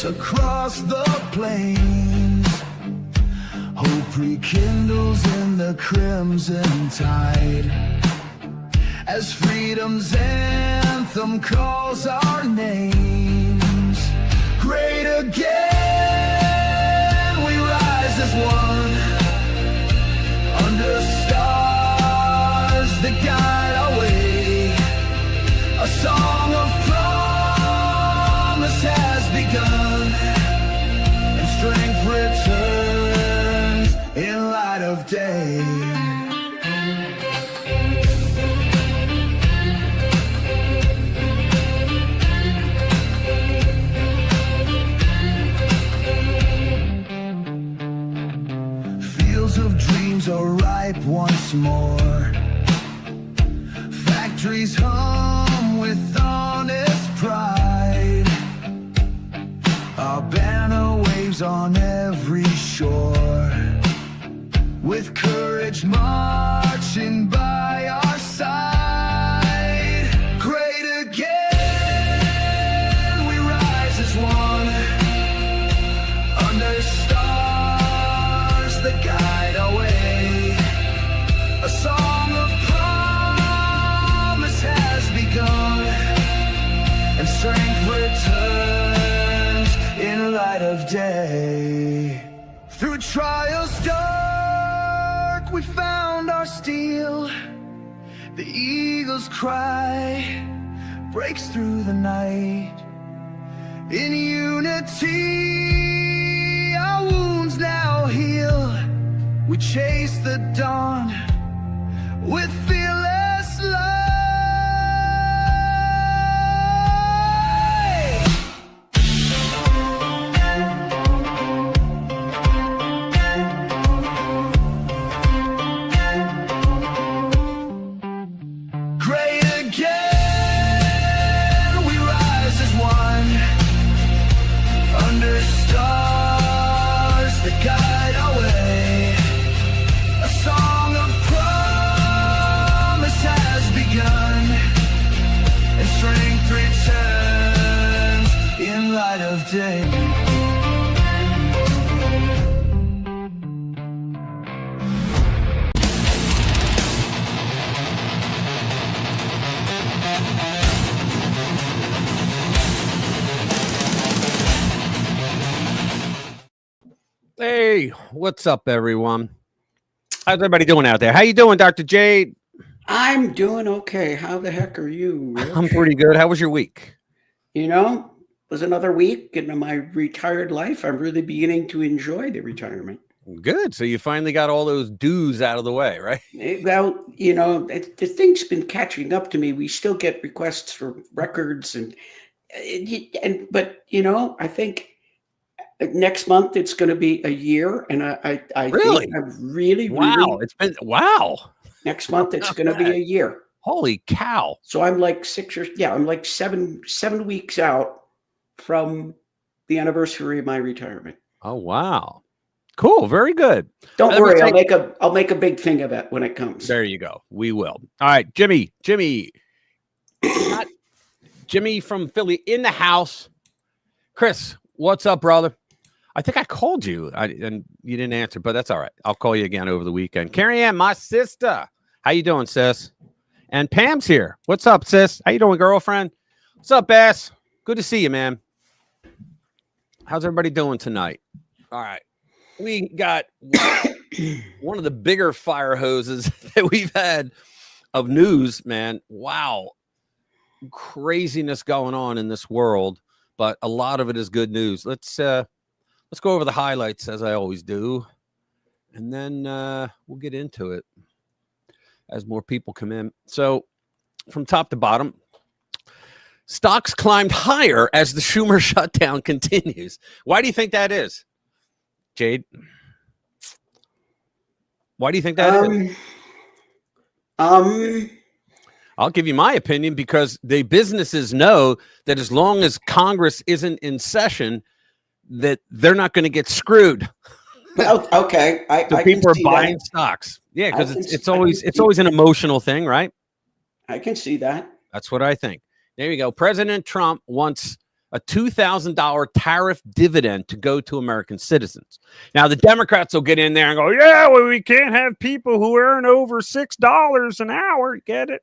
across the plains. Hope rekindles in the crimson tide as freedom's anthem calls our names. Great again, we rise as one under stars that guide our way. A song of promise has begun, and strength returns in light of day. Fields of dreams are ripe once more. Factories hum with honest pride. Our banner waves on every shore, with courage marching by our side. Great again, we rise as one under stars that guide our way. A song of promise has begun, and strength returns in light of day. Through trials dark, we found our steel. The eagle's cry breaks through the night. In unity, our wounds now heal. We chase the dawn with fearless light. Great again, we rise as one under stars that guide our way. A song of promise has begun, and strength returns in light of day. Hey, what's up, everyone? How's everybody doing out there? How you doing, Dr. Jade? I'm doing okay. How the heck are you, Rich? I'm pretty good. How was your week? You know, it was another week into my retired life. I'm really beginning to enjoy the retirement. Good. So you finally got all those dues out of the way, right? Well, you know, the thing's been catching up to me. We still get requests for records but you know, I think next month it's going to be a year, and I Really? think I'm really It's been next month it's going to be a year. Holy cow! So I'm like I'm like seven weeks out from the anniversary of my retirement. Oh wow, cool, very good. Don't worry, I'll make a big thing of it when it comes. There you go. We will. All right, Jimmy, not Jimmy from Philly in the house. Chris, what's up, brother? I think I called you and you didn't answer, but that's all right. I'll call you again over the weekend. Carrie Ann, my sister. How you doing, sis? And Pam's here. What's up, sis? How you doing, girlfriend? What's up, Bass? Good to see you, man. How's everybody doing tonight? All right. We got one of the bigger fire hoses that we've had of news, man. Wow. Craziness going on in this world, but a lot of it is good news. Let's go over the highlights as I always do, and then we'll get into it as more people come in. So from top to bottom, stocks climbed higher as the Schumer shutdown continues. Why do you think that is, Jade? Why do you think that is? I'll give you my opinion, because the businesses know that as long as Congress isn't in session, that they're not going to get screwed. Well, okay. So people are buying stocks. Yeah, because it's always an emotional thing, right? I can see that. That's what I think. There you go. President Trump wants a $2,000 tariff dividend to go to American citizens. Now, the Democrats will get in there and go, yeah, well, we can't have people who earn over $6 an hour. Get it?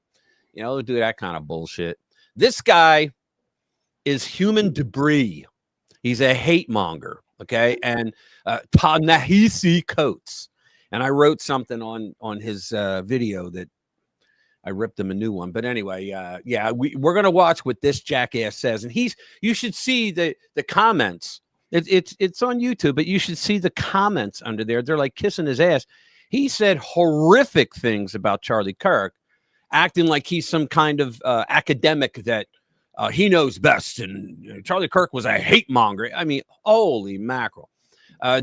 You know, they'll do that kind of bullshit. This guy is human debris. He's a hate monger. Okay. And Ta-Nehisi Coates. And I wrote something on his video that I ripped him a new one. But anyway, yeah, we're going to watch what this jackass says. And you should see the comments. It's on YouTube, but you should see the comments under there. They're like kissing his ass. He said horrific things about Charlie Kirk, acting like he's some kind of academic that he knows best. And Charlie Kirk was a hate monger. I mean, holy mackerel.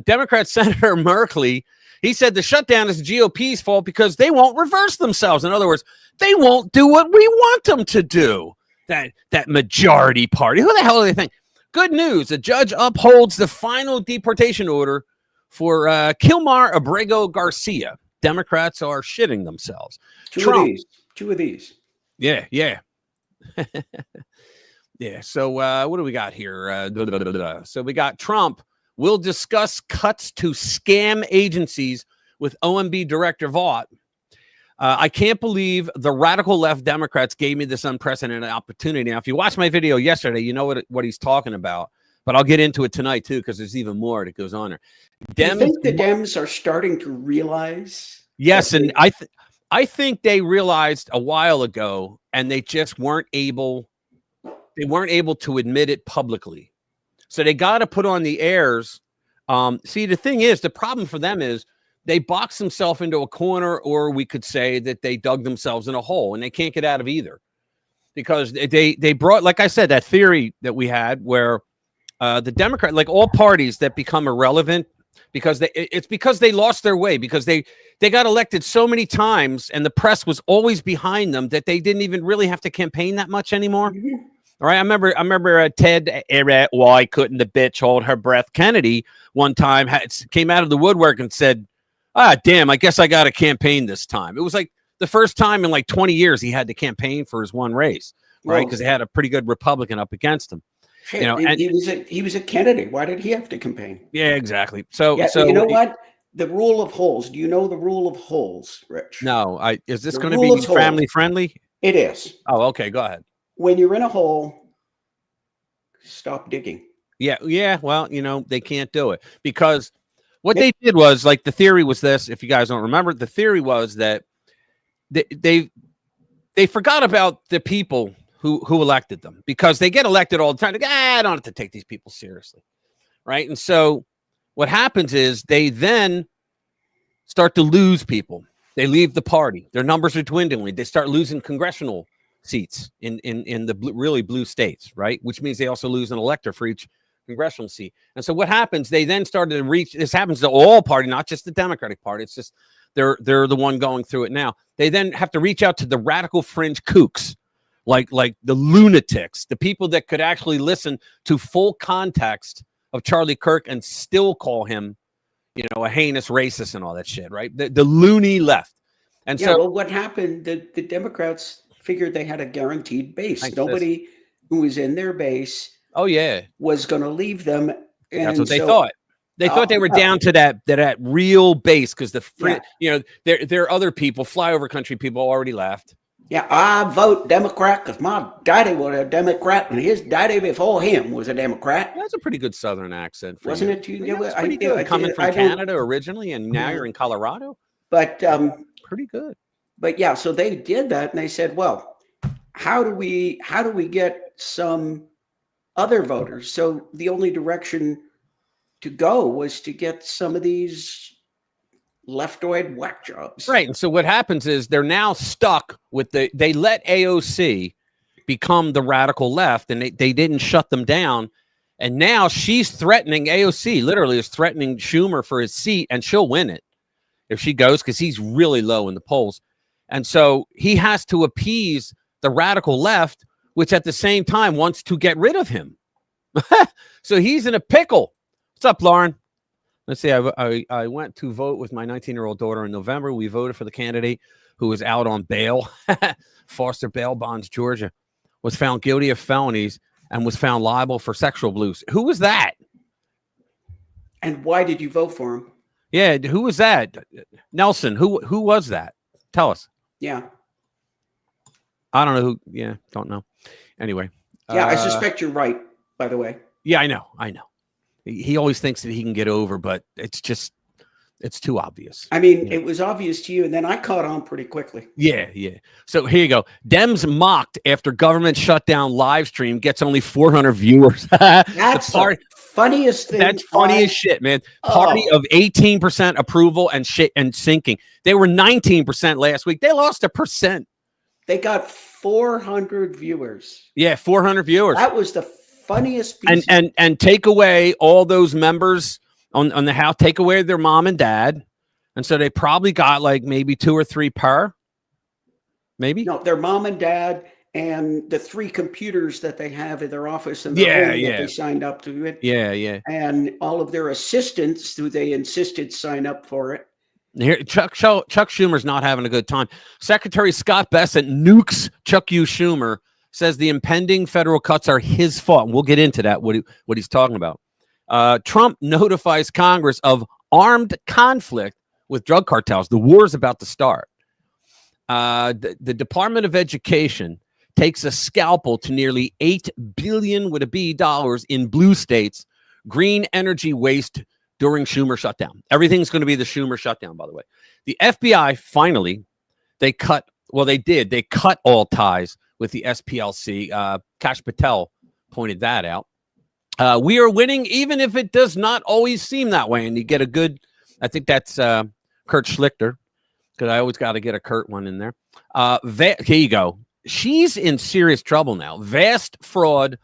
Democrat Senator Merkley, he said the shutdown is the GOP's fault because they won't reverse themselves. In other words, they won't do what we want them to do. That majority party. Who the hell do they think? Good news. A judge upholds the final deportation order for Kilmar Abrego Garcia. Democrats are shitting themselves. Two of these. Yeah. Yeah. So what do we got here? So we got Trump will discuss cuts to scam agencies with OMB Director Vaught. I can't believe the radical left Democrats gave me this unprecedented opportunity. Now, if you watched my video yesterday, you know what he's talking about. But I'll get into it tonight, too, because there's even more that goes on there. Do you think the Dems are starting to realize? Yes, and I think they realized a while ago, and they just weren't able to admit it publicly. So they got to put on the airs. See, the thing is, the problem for them is they boxed themselves into a corner, or we could say that they dug themselves in a hole, and they can't get out of either. Because they brought, like I said, that theory that we had where the Democrat, like all parties that become irrelevant, because it's because they lost their way, because they got elected so many times and the press was always behind them that they didn't even really have to campaign that much anymore. Mm-hmm. All right, I remember Ted, why couldn't the bitch hold her breath? Kennedy one time came out of the woodwork and said, damn, I guess I got to campaign this time. It was like the first time in like 20 years he had to campaign for his one race, right? Because they had a pretty good Republican up against him. Shit, he was a Kennedy. Why did he have to campaign? Yeah, exactly. So you know what? The rule of holes. Do you know the rule of holes, Rich? No. Is this going to be family friendly? It is. Oh, okay. Go ahead. When you're in a hole, stop digging. Yeah. Well, they can't do it because what they did was, like, the theory was this. If you guys don't remember, the theory was that they forgot about the people who elected them, because they get elected all the time. They go, I don't have to take these people seriously, right? And so what happens is they then start to lose people. They leave the party. Their numbers are dwindling. They start losing congressional seats in the really blue states, right? Which means they also lose an elector for each congressional seat. And so what happens? They then started to reach. This happens to all parties, not just the Democratic Party. It's just they're the one going through it now. They then have to reach out to the radical fringe kooks, like the lunatics, the people that could actually listen to full context of Charlie Kirk and still call him, a heinous racist and all that shit, right? The loony left. And so what happened? The Democrats figured they had a guaranteed base. Nobody who was in their base, was going to leave them. And that's what they thought. They thought they were down to that real base, because there are other people, flyover country people, already left. Yeah, I vote Democrat because my daddy was a Democrat, and his daddy before him was a Democrat. That's a pretty good Southern accent, wasn't it? That's pretty good. Coming from Canada originally, and now you're in Colorado. But pretty good. But yeah, so they did that, and they said, well, how do we get some other voters? So the only direction to go was to get some of these leftoid whack jobs. Right. And so what happens is they're now stuck with they let AOC become the radical left, and they didn't shut them down. And now she's threatening, AOC literally is threatening Schumer for his seat, and she'll win it if she goes, because he's really low in the polls. And so he has to appease the radical left, which at the same time wants to get rid of him. So he's in a pickle. What's up, Lauren? Let's see. I went to vote with my 19-year-old daughter in November. We voted for the candidate who was out on bail. Foster bail bonds, Georgia, was found guilty of felonies and was found liable for sexual abuse. Who was that? And why did you vote for him? Yeah, who was that? Nelson, who was that? Tell us. Yeah. I don't know who. Yeah, don't know. Anyway. Yeah, I suspect you're right, by the way. Yeah, I know. He always thinks that he can get over, but it's too obvious. I mean, it was obvious to you, and then I caught on pretty quickly. Yeah. So here you go. Dems mocked after government shutdown live stream gets only 400 viewers. That's the funniest thing. That's funny as shit, man. Party of 18% approval and shit and sinking. They were 19% last week. They lost 1%. They got 400 viewers. Yeah, 400 viewers. That was the funniest piece. And take away all those members on the house, take away their mom and dad. And so they probably got like maybe 2 or 3 per. Maybe? No, their mom and dad and the 3 computers that they have in their office and their home that they signed up to it. Yeah. And all of their assistants who they insisted sign up for it. Here, Chuck Schumer's not having a good time. Secretary Scott Bessent nukes Chuck U. Schumer, says the impending federal cuts are his fault. And we'll get into that, what he's talking about. Trump notifies Congress of armed conflict with drug cartels. The war is about to start. The Department of Education takes a scalpel to nearly $8 billion with a B dollars in blue states, green energy waste during Schumer shutdown. Everything's going to be the Schumer shutdown, by the way. The FBI finally, they cut all ties with the SPLC. Kash Patel pointed that out. We are winning, even if it does not always seem that way. And you get a good, I think that's Kurt Schlichter, because I always got to get a Kurt one in there. Here you go. She's in serious trouble now. Vast fraud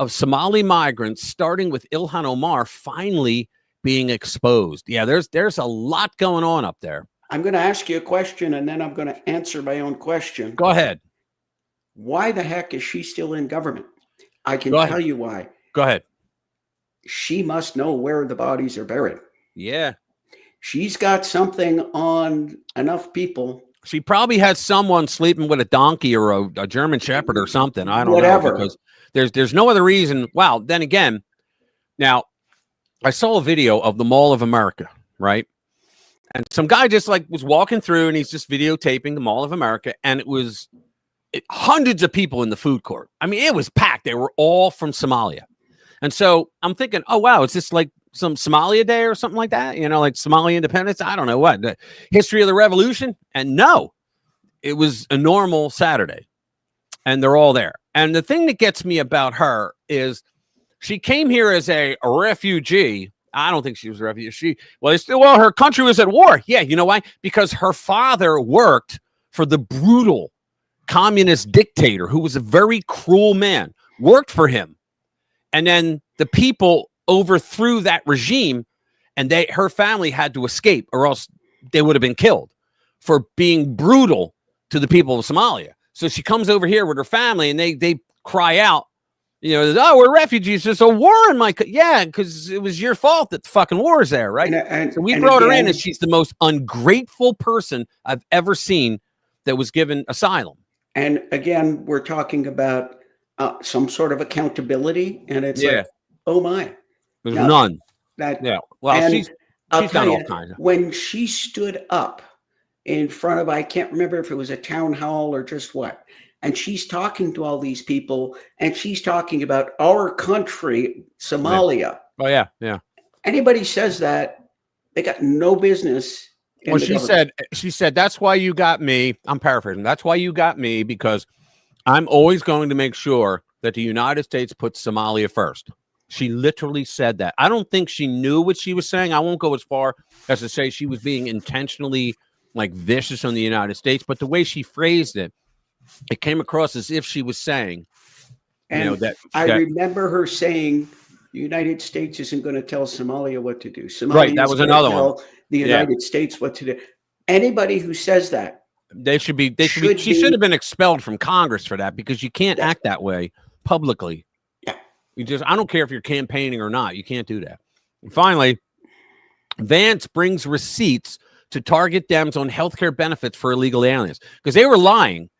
of Somali migrants, starting with Ilhan Omar, finally being exposed. Yeah, there's a lot going on up there. I'm going to ask you a question, and then I'm going to answer my own question. Go ahead. Why the heck is she still in government? I can tell you why. Go ahead. She must know where the bodies are buried. Yeah. She's got something on enough people. She probably has someone sleeping with a donkey or a German Shepherd or something. I don't know, because there's no other reason. Wow. Then again, now I saw a video of the Mall of America, right? And some guy just like was walking through and he's just videotaping the Mall of America. And it was hundreds of people in the food court. I mean, it was packed. They were all from Somalia. And so I'm thinking, oh, wow, is this like some Somalia Day or something like that? You know, like Somali independence? I don't know what. The history of the revolution? And no, it was a normal Saturday. And they're all there. And the thing that gets me about her is she came here as a refugee. I don't think she was a refugee. Well, her country was at war. Yeah, you know why? Because her father worked for the brutal communist dictator who was a very cruel man, worked for him. And then the people overthrew that regime, and her family had to escape, or else they would have been killed for being brutal to the people of Somalia. So she comes over here with her family, and they cry out, you know, oh, we're refugees. There's a war in my country. Yeah, because it was your fault that the fucking war is there, right? So we brought her in, and she's the most ungrateful person I've ever seen that was given asylum. And again, we're talking about some sort of accountability, and it's like, oh my, there's none. Well, she's done all kinds. When she stood up in front of, I can't remember if it was a town hall or just what, and she's talking to all these people, and she's talking about our country, Somalia. Oh yeah. Anybody says that, they got no business. Well, she said, that's why you got me. I'm paraphrasing. That's why you got me, because I'm always going to make sure that the United States puts Somalia first. She literally said that. I don't think she knew what she was saying. I won't go as far as to say she was being intentionally like vicious on the United States, but the way she phrased it, it came across as if she was saying, and I remember her saying, the United States isn't going to tell Somalia what to do. Somalia right, that was another one. The United States what to do. Anybody who says that, she should have been expelled from Congress for that, because you can't act that way publicly. Yeah. I don't care if you're campaigning or not. You can't do that. And finally, Vance brings receipts to target Dems on healthcare benefits for illegal aliens, because they were lying.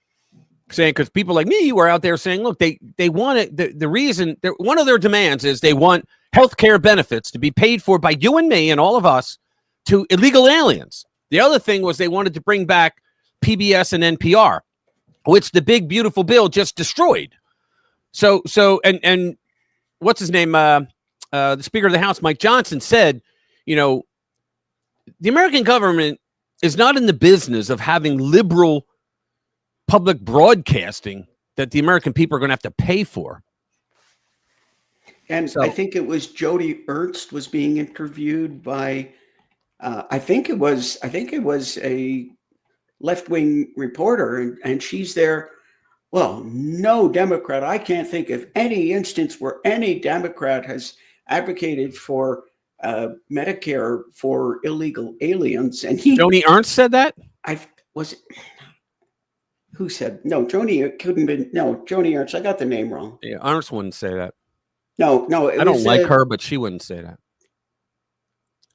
saying, because people like me were out there saying, look, they want it. The reason, one of their demands is they want health care benefits to be paid for by you and me and all of us to illegal aliens. The other thing was they wanted to bring back PBS and NPR, which the big, beautiful bill just destroyed. So, and what's his name? The Speaker of the House, Mike Johnson, said, you know, the American government is not in the business of having liberal public broadcasting that the American people are going to have to pay for. And so, I think it was Jody Ernst was being interviewed by, I think it was a left-wing reporter, and she's there. Well, no Democrat. I can't think of any instance where any Democrat has advocated for Medicare for illegal aliens. And Joni Ernst said that? Who said? No, Joni couldn't be. No, Joni Ernst. I got the name wrong. Yeah, Ernst wouldn't say that. No. I don't like her, but she wouldn't say that.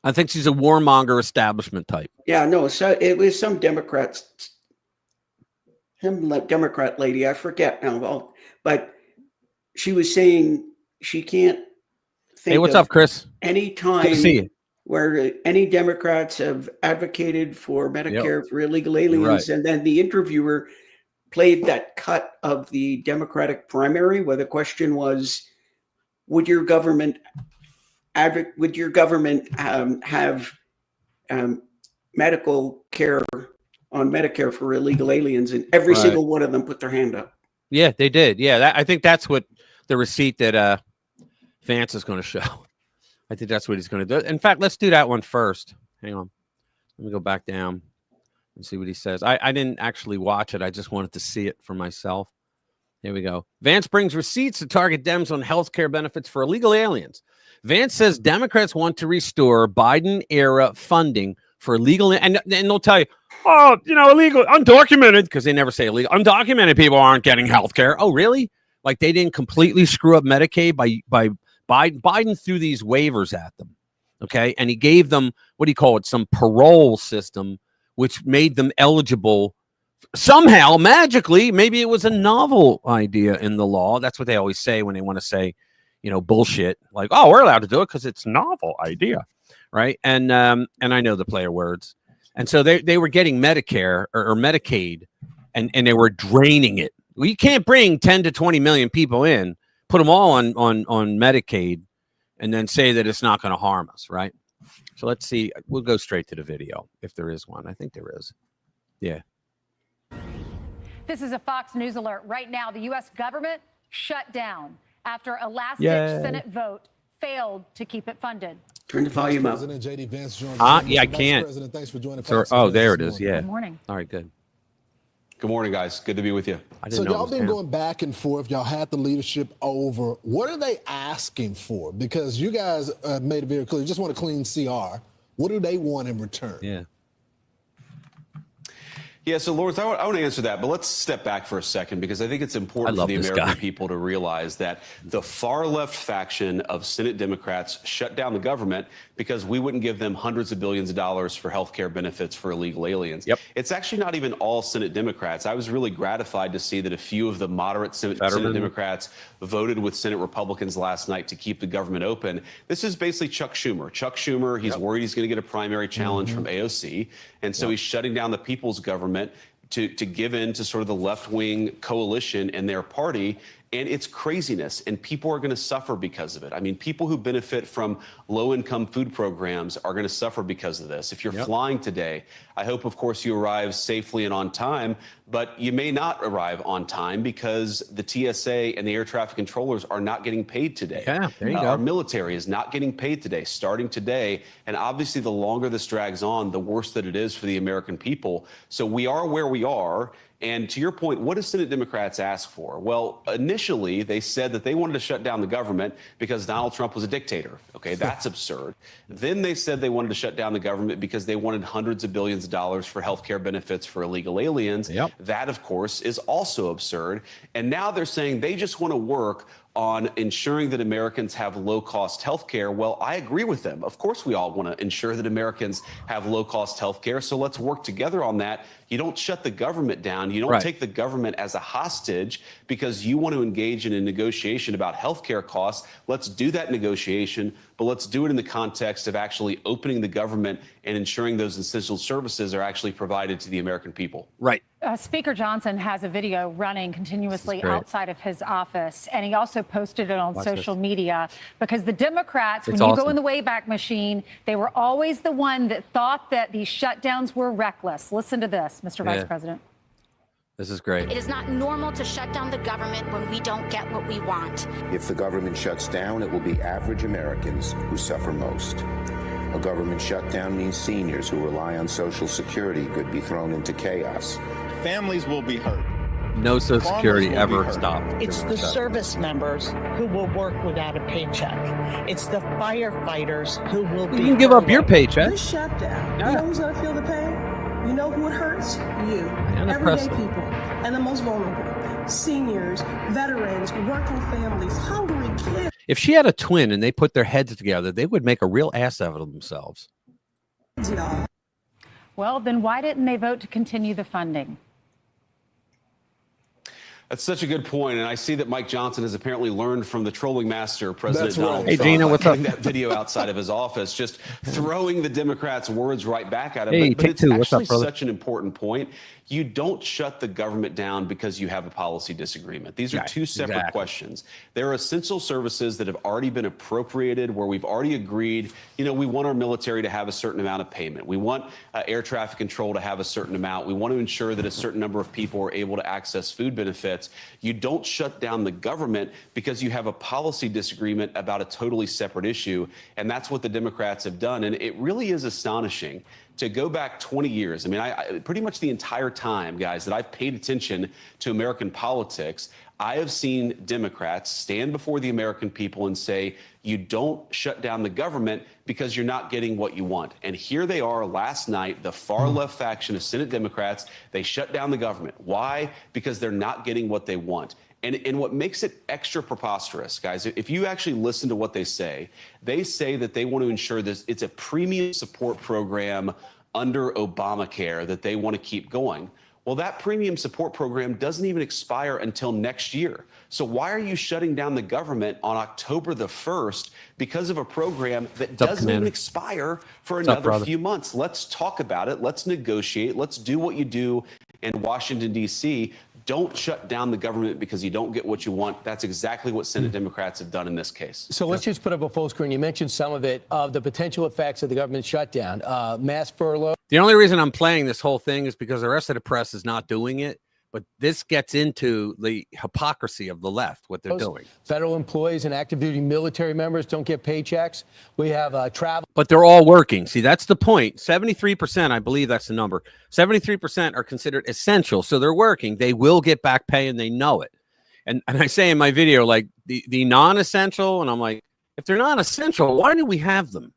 I think she's a warmonger establishment type. Yeah, no. So it was some Democrat lady. I forget now. But she was saying she can't think. Hey, what's up, Chris? Any time good to see you. Where any Democrats have advocated for Medicare for illegal aliens, and then the interviewer played that cut of the Democratic primary where the question was, would your government have medical care on Medicare for illegal aliens? And every single one of them put their hand up. Yeah, they did. Yeah, I think that's what the receipt that Vance is going to show. I think that's what he's going to do. In fact, let's do that one first. Hang on. Let me go back down and see what he says. I didn't actually watch it. I just wanted to see it for myself. Here we go. Vance brings receipts to target Dems on health care benefits for illegal aliens. Vance says Democrats want to restore Biden-era funding for illegal, and they'll tell you, oh, you know, illegal, undocumented, because they never say illegal. Undocumented people aren't getting health care. Oh, really? Like they didn't completely screw up Medicaid by Biden threw these waivers at them, okay? And he gave them, what do you call it, some parole system, which made them eligible somehow, magically. Maybe it was a novel idea in the law. That's what they always say when they want to say, you know, bullshit. Like, oh, we're allowed to do it because it's a novel idea, right? And I know the player words. And so they were getting Medicare or Medicaid, and they were draining it. Well, you can't bring 10 to 20 million people in, put them all on Medicaid, and then say that it's not going to harm us, right? So let's see. We'll go straight to the video if there is one. I think there is. Yeah. This is a Fox News alert. Right now, the U.S. government shut down after a last-ditch Senate vote failed to keep it funded. Turn the volume up. President J.D. Vance joins yeah, I can't. President, thanks for joining So, oh, there it is. Yeah. Good morning. All right, good. Good morning, guys. Good to be with you. So y'all been going back and forth. Y'all had the leadership over. What are they asking for? Because you guys made it very clear. You just want a clean CR. What do they want in return? Yeah. Yeah, so Lawrence, I want to answer that, but let's step back for a second because I think it's important for the American people to realize that the far left faction of Senate Democrats shut down the government because we wouldn't give them hundreds of billions of dollars for health care benefits for illegal aliens. Yep. It's actually not even all Senate Democrats. I was really gratified to see that a few of the moderate Senate Democrats voted with Senate Republicans last night to keep the government open. This is basically Chuck Schumer. Chuck Schumer, he's worried he's going to get a primary challenge from AOC, and so he's shutting down the people's government to give in to sort of the left-wing coalition and their party. And it's craziness, and people are going to suffer because of it. I mean, people who benefit from low-income food programs are going to suffer because of this. If you're flying today, I hope, of course, you arrive safely and on time, but you may not arrive on time because the TSA and the air traffic controllers are not getting paid today. Yeah, there you go. Our military is not getting paid today, starting today. And obviously, the longer this drags on, the worse that it is for the American people. So we are where we are. And to your point, what do Senate Democrats ask for? Well, initially, they said that they wanted to shut down the government because Donald Trump was a dictator. Okay, that's absurd. Then they said they wanted to shut down the government because they wanted hundreds of billions of dollars for health care benefits for illegal aliens. That, of course, is also absurd. And now they're saying they just want to work on ensuring that Americans have low-cost health care. Well, I agree with them. Of course, we all want to ensure that Americans have low-cost health care. So let's work together on that. You don't shut the government down. You don't take the government as a hostage because you want to engage in a negotiation about health care costs. Let's do that negotiation, but let's do it in the context of actually opening the government and ensuring those essential services are actually provided to the American people. Right. Speaker Johnson has a video running continuously outside of his office, and he also posted it on social media because the Democrats, when you go in the Wayback Machine, they were always the one that thought that these shutdowns were reckless. Listen to this, Mr. Vice President. This is great. It is not normal to shut down the government when we don't get what we want. If the government shuts down, it will be average Americans who suffer most. A government shutdown means seniors who rely on Social Security could be thrown into chaos. Families will be hurt. No Social Security ever stopped. It's the service members who will work without a paycheck. It's the firefighters who will be. You can give up your paycheck. This shutdown, you know who's going to feel the pain? You know who it hurts? You. Everyday people and the most vulnerable. Seniors, veterans, working families, hungry kids. If she had a twin and they put their heads together, they would make a real ass out of themselves. Well, then why didn't they vote to continue the funding? That's such a good point, and I see that Mike Johnson has apparently learned from the trolling master, President Donald Trump. Hey, Gina, what's up? That video outside of his office, just throwing the Democrats' words right back at him. Hey, but it's actually what's up, brother? such an important point. You don't shut the government down because you have a policy disagreement. These are two separate questions. There are essential services that have already been appropriated, where we've already agreed, you know, we want our military to have a certain amount of payment. We want air traffic control to have a certain amount. We want to ensure that a certain number of people are able to access food benefits. You don't shut down the government because you have a policy disagreement about a totally separate issue. And that's what the Democrats have done. And it really is astonishing to go back 20 years. I mean, I pretty much the entire time, guys, that I've paid attention to American politics, I have seen Democrats stand before the American people and say, you don't shut down the government because you're not getting what you want. And here they are last night, the far left faction of Senate Democrats, they shut down the government. Why? Because they're not getting what they want. And what makes it extra preposterous, guys, if you actually listen to what they say that they want to ensure this, it's a premium support program under Obamacare that they want to keep going. Well, that premium support program doesn't even expire until next year. So why are you shutting down the government on October the 1st because of a program that doesn't even expire for another few months? Let's talk about it. Let's negotiate. Let's do what you do in Washington, D.C. Don't shut down the government because you don't get what you want. That's exactly what Senate Democrats have done in this case. So let's just put up a full screen. You mentioned some of it, of the potential effects of the government shutdown, mass furlough. The only reason I'm playing this whole thing is because the rest of the press is not doing it. But this gets into the hypocrisy of the left, what they're doing. Federal employees and active duty military members don't get paychecks. We have travel. But they're all working. See, that's the point. 73%, I believe that's the number. 73% are considered essential. So they're working. They will get back pay and they know it. And I say in my video, like the non-essential, and I'm like, if they're non-essential, why do we have them?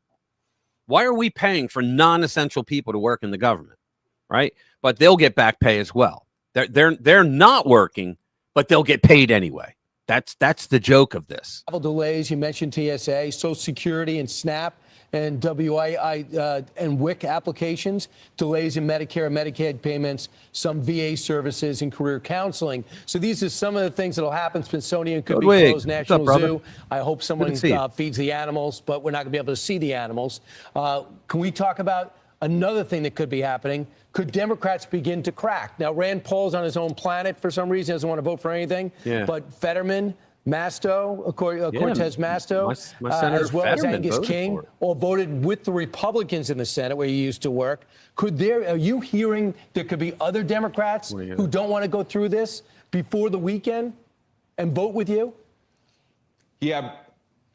Why are we paying for non-essential people to work in the government? Right? But they'll get back pay as well. They're not working, but they'll get paid anyway. That's the joke of this. Travel delays. You mentioned TSA, Social Security, and SNAP, and WII and WIC applications. Delays in Medicare and Medicaid payments. Some VA services and career counseling. So these are some of the things that'll happen. Smithsonian could be closed. National Zoo. I hope someone feeds the animals, but we're not going to be able to see the animals. Can we talk about another thing that could be happening? Could Democrats begin to crack? Now, Rand Paul's on his own planet for some reason, doesn't want to vote for anything. Yeah. But Fetterman, Masto, Cortez Masto, as well as Angus King, all voted with the Republicans in the Senate where he used to work. Are you hearing there could be other Democrats who don't want to go through this before the weekend and vote with you?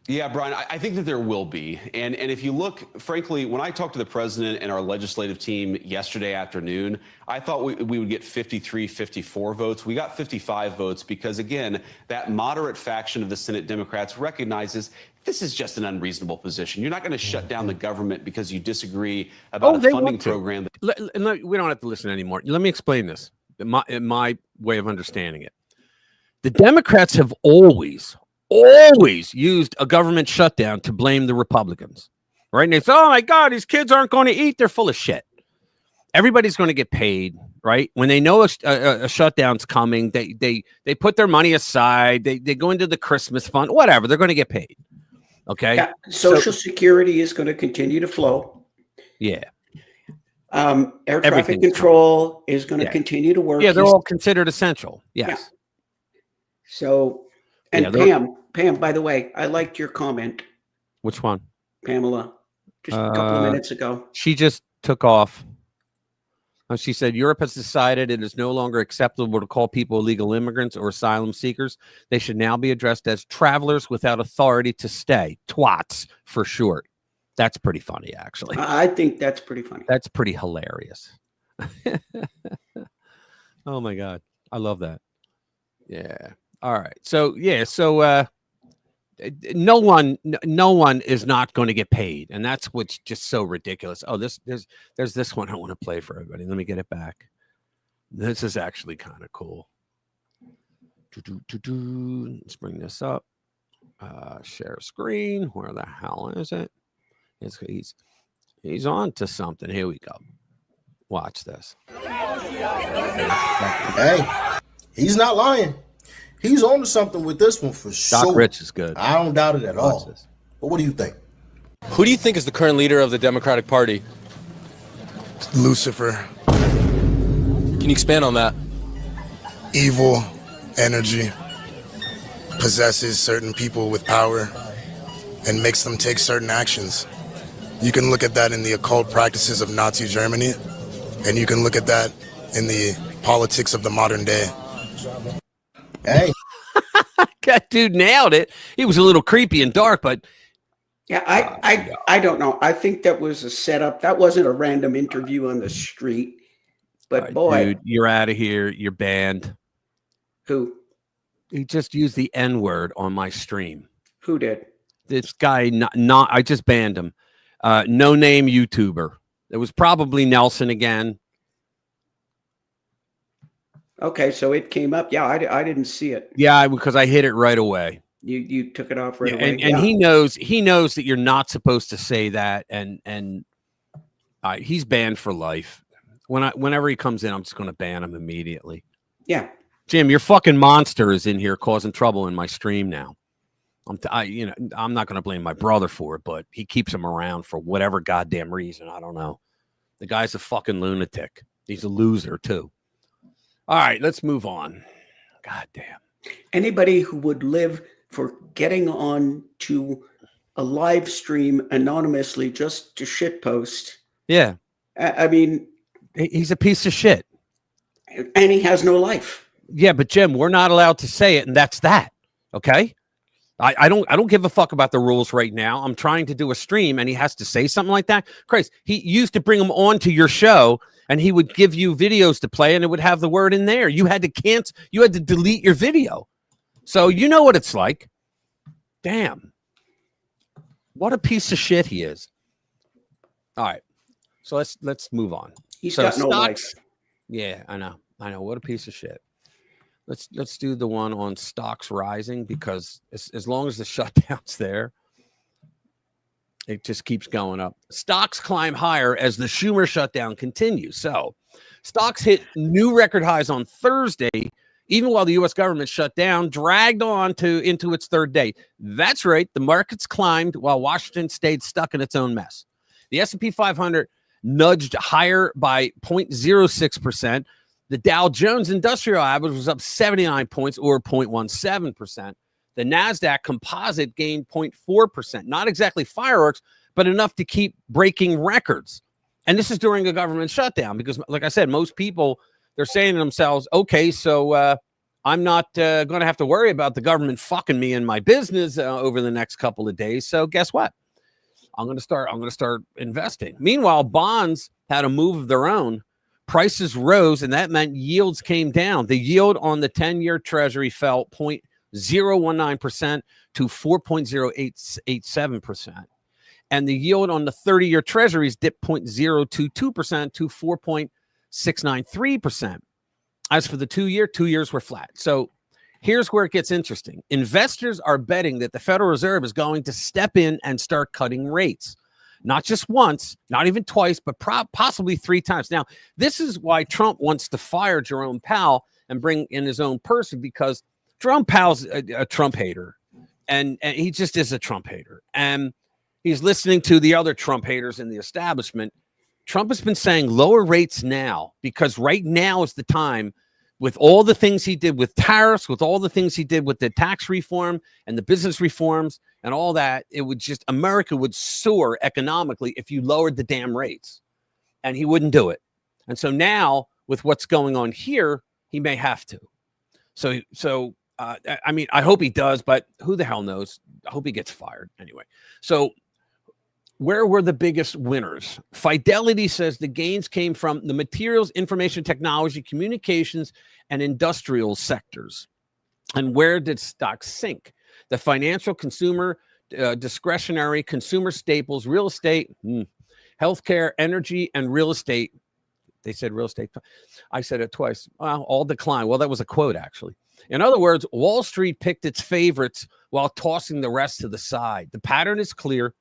Yeah, Brian, I think that there will be. And if you look, frankly, when I talked to the president and our legislative team yesterday afternoon, I thought we would get 53, 54 votes. We got 55 votes because, again, that moderate faction of the Senate Democrats recognizes this is just an unreasonable position. You're not going to shut down the government because you disagree about a funding program. We don't have to listen anymore. Let me explain this, in my way of understanding it. The Democrats have always always used a government shutdown to blame the Republicans, right? And they say, oh my God, these kids aren't going to eat. They're full of shit. Everybody's going to get paid, right? When they know a shutdown's coming, they put their money aside. They go into the Christmas fund, whatever. They're going to get paid. Okay. Yeah, Social Security is going to continue to flow. Yeah. Air traffic control is going to continue to work. Yeah, they're all considered essential. Yes. Yeah. So, and Pam, by the way, I liked your comment. Which one? Pamela, just a couple of minutes ago. She just took off. She said, Europe has decided it is no longer acceptable to call people illegal immigrants or asylum seekers. They should now be addressed as travelers without authority to stay. Twats, for short. That's pretty funny, actually. I think that's pretty funny. That's pretty hilarious. Oh, my God. I love that. Yeah. All right. So, yeah. So, no one is not going to get paid, and that's what's just so ridiculous. Oh, there's this one I want to play for everybody. Let me get it back. This is actually kind of cool. Let's bring this up. Share screen. Where the hell is it? He's on to something. Here we go. Watch this. Hey, he's not lying. He's on to something with this one for sure. Doc Rich is good. I don't doubt it at all. This. But what do you think? Who do you think is the current leader of the Democratic Party? Lucifer. Can you expand on that? Evil energy possesses certain people with power and makes them take certain actions. You can look at that in the occult practices of Nazi Germany, and you can look at that in the politics of the modern day. Hey. That dude nailed it. He was a little creepy and dark, but yeah, I don't know. I think that was a setup. That wasn't a random interview on the street. But right, boy, dude, you're out of here. You're banned. Who? He just used the N-word on my stream. Who did? This guy, not I just banned him. No name YouTuber. It was probably Nelson again. Okay, so it came up. Yeah, I didn't see it. Yeah, because I hit it right away. You took it off right away. And he knows that you're not supposed to say that, and he's banned for life. Whenever he comes in, I'm just going to ban him immediately. Yeah, Jim, your fucking monster is in here causing trouble in my stream now. I'm not going to blame my brother for it, but he keeps him around for whatever goddamn reason. I don't know. The guy's a fucking lunatic. He's a loser too. All right, let's move on. God damn. Anybody who would live for getting on to a live stream anonymously just to shitpost. Yeah. I mean, he's a piece of shit. And he has no life. Yeah, but Jim, we're not allowed to say it, and that's that. Okay? I don't give a fuck about the rules right now. I'm trying to do a stream, and he has to say something like that. Christ, he used to bring him on to your show, and he would give you videos to play, and it would have the word in there. You had to cancel. You had to delete your video. So you know what it's like. Damn. What a piece of shit he is. All right. So let's move on. He's got no life. Yeah, I know. What a piece of shit. Let's do the one on stocks rising, because as long as the shutdown's there, it just keeps going up. Stocks climb higher as the Schumer shutdown continues. So stocks hit new record highs on Thursday, even while the U.S. government shut down, dragged on into its third day. That's right. The markets climbed while Washington stayed stuck in its own mess. The S&P 500 nudged higher by 0.06%. The Dow Jones Industrial Average was up 79 points, or 0.17%. The NASDAQ Composite gained 0.4%. Not exactly fireworks, but enough to keep breaking records. And this is during a government shutdown because, like I said, most people, they're saying to themselves, okay, so I'm not going to have to worry about the government fucking me in my business over the next couple of days. So guess what? I'm going to start investing. Meanwhile, bonds had a move of their own. Prices rose, and that meant yields came down. The yield on the 10-year Treasury fell 0.019% to 4.087%. And the yield on the 30-year Treasuries dipped 0.022% to 4.693%. As for the 2 year, 2 years were flat. So here's where it gets interesting. Investors are betting that the Federal Reserve is going to step in and start cutting rates. Not just once, not even twice, but possibly 3 times. Now, this is why Trump wants to fire Jerome Powell and bring in his own person, because Jerome Powell's a Trump hater, and he just is a Trump hater. And he's listening to the other Trump haters in the establishment. Trump has been saying lower rates now, because right now is the time, with all the things he did with tariffs, with all the things he did with the tax reform and the business reforms and all that, it would just, America would soar economically if you lowered the damn rates. And he wouldn't do it. And so now, with what's going on here, he may have to. I mean, I hope he does, but who the hell knows? I hope he gets fired anyway. So where were the biggest winners? Fidelity says the gains came from the materials, information technology, communications, and industrial sectors. And where did stocks sink? The financial, consumer, discretionary, consumer staples, real estate, healthcare, energy, and real estate. They said real estate. I said it twice. Well, all decline. Well, that was a quote, actually. In other words, Wall Street picked its favorites while tossing the rest to the side. The pattern is clear.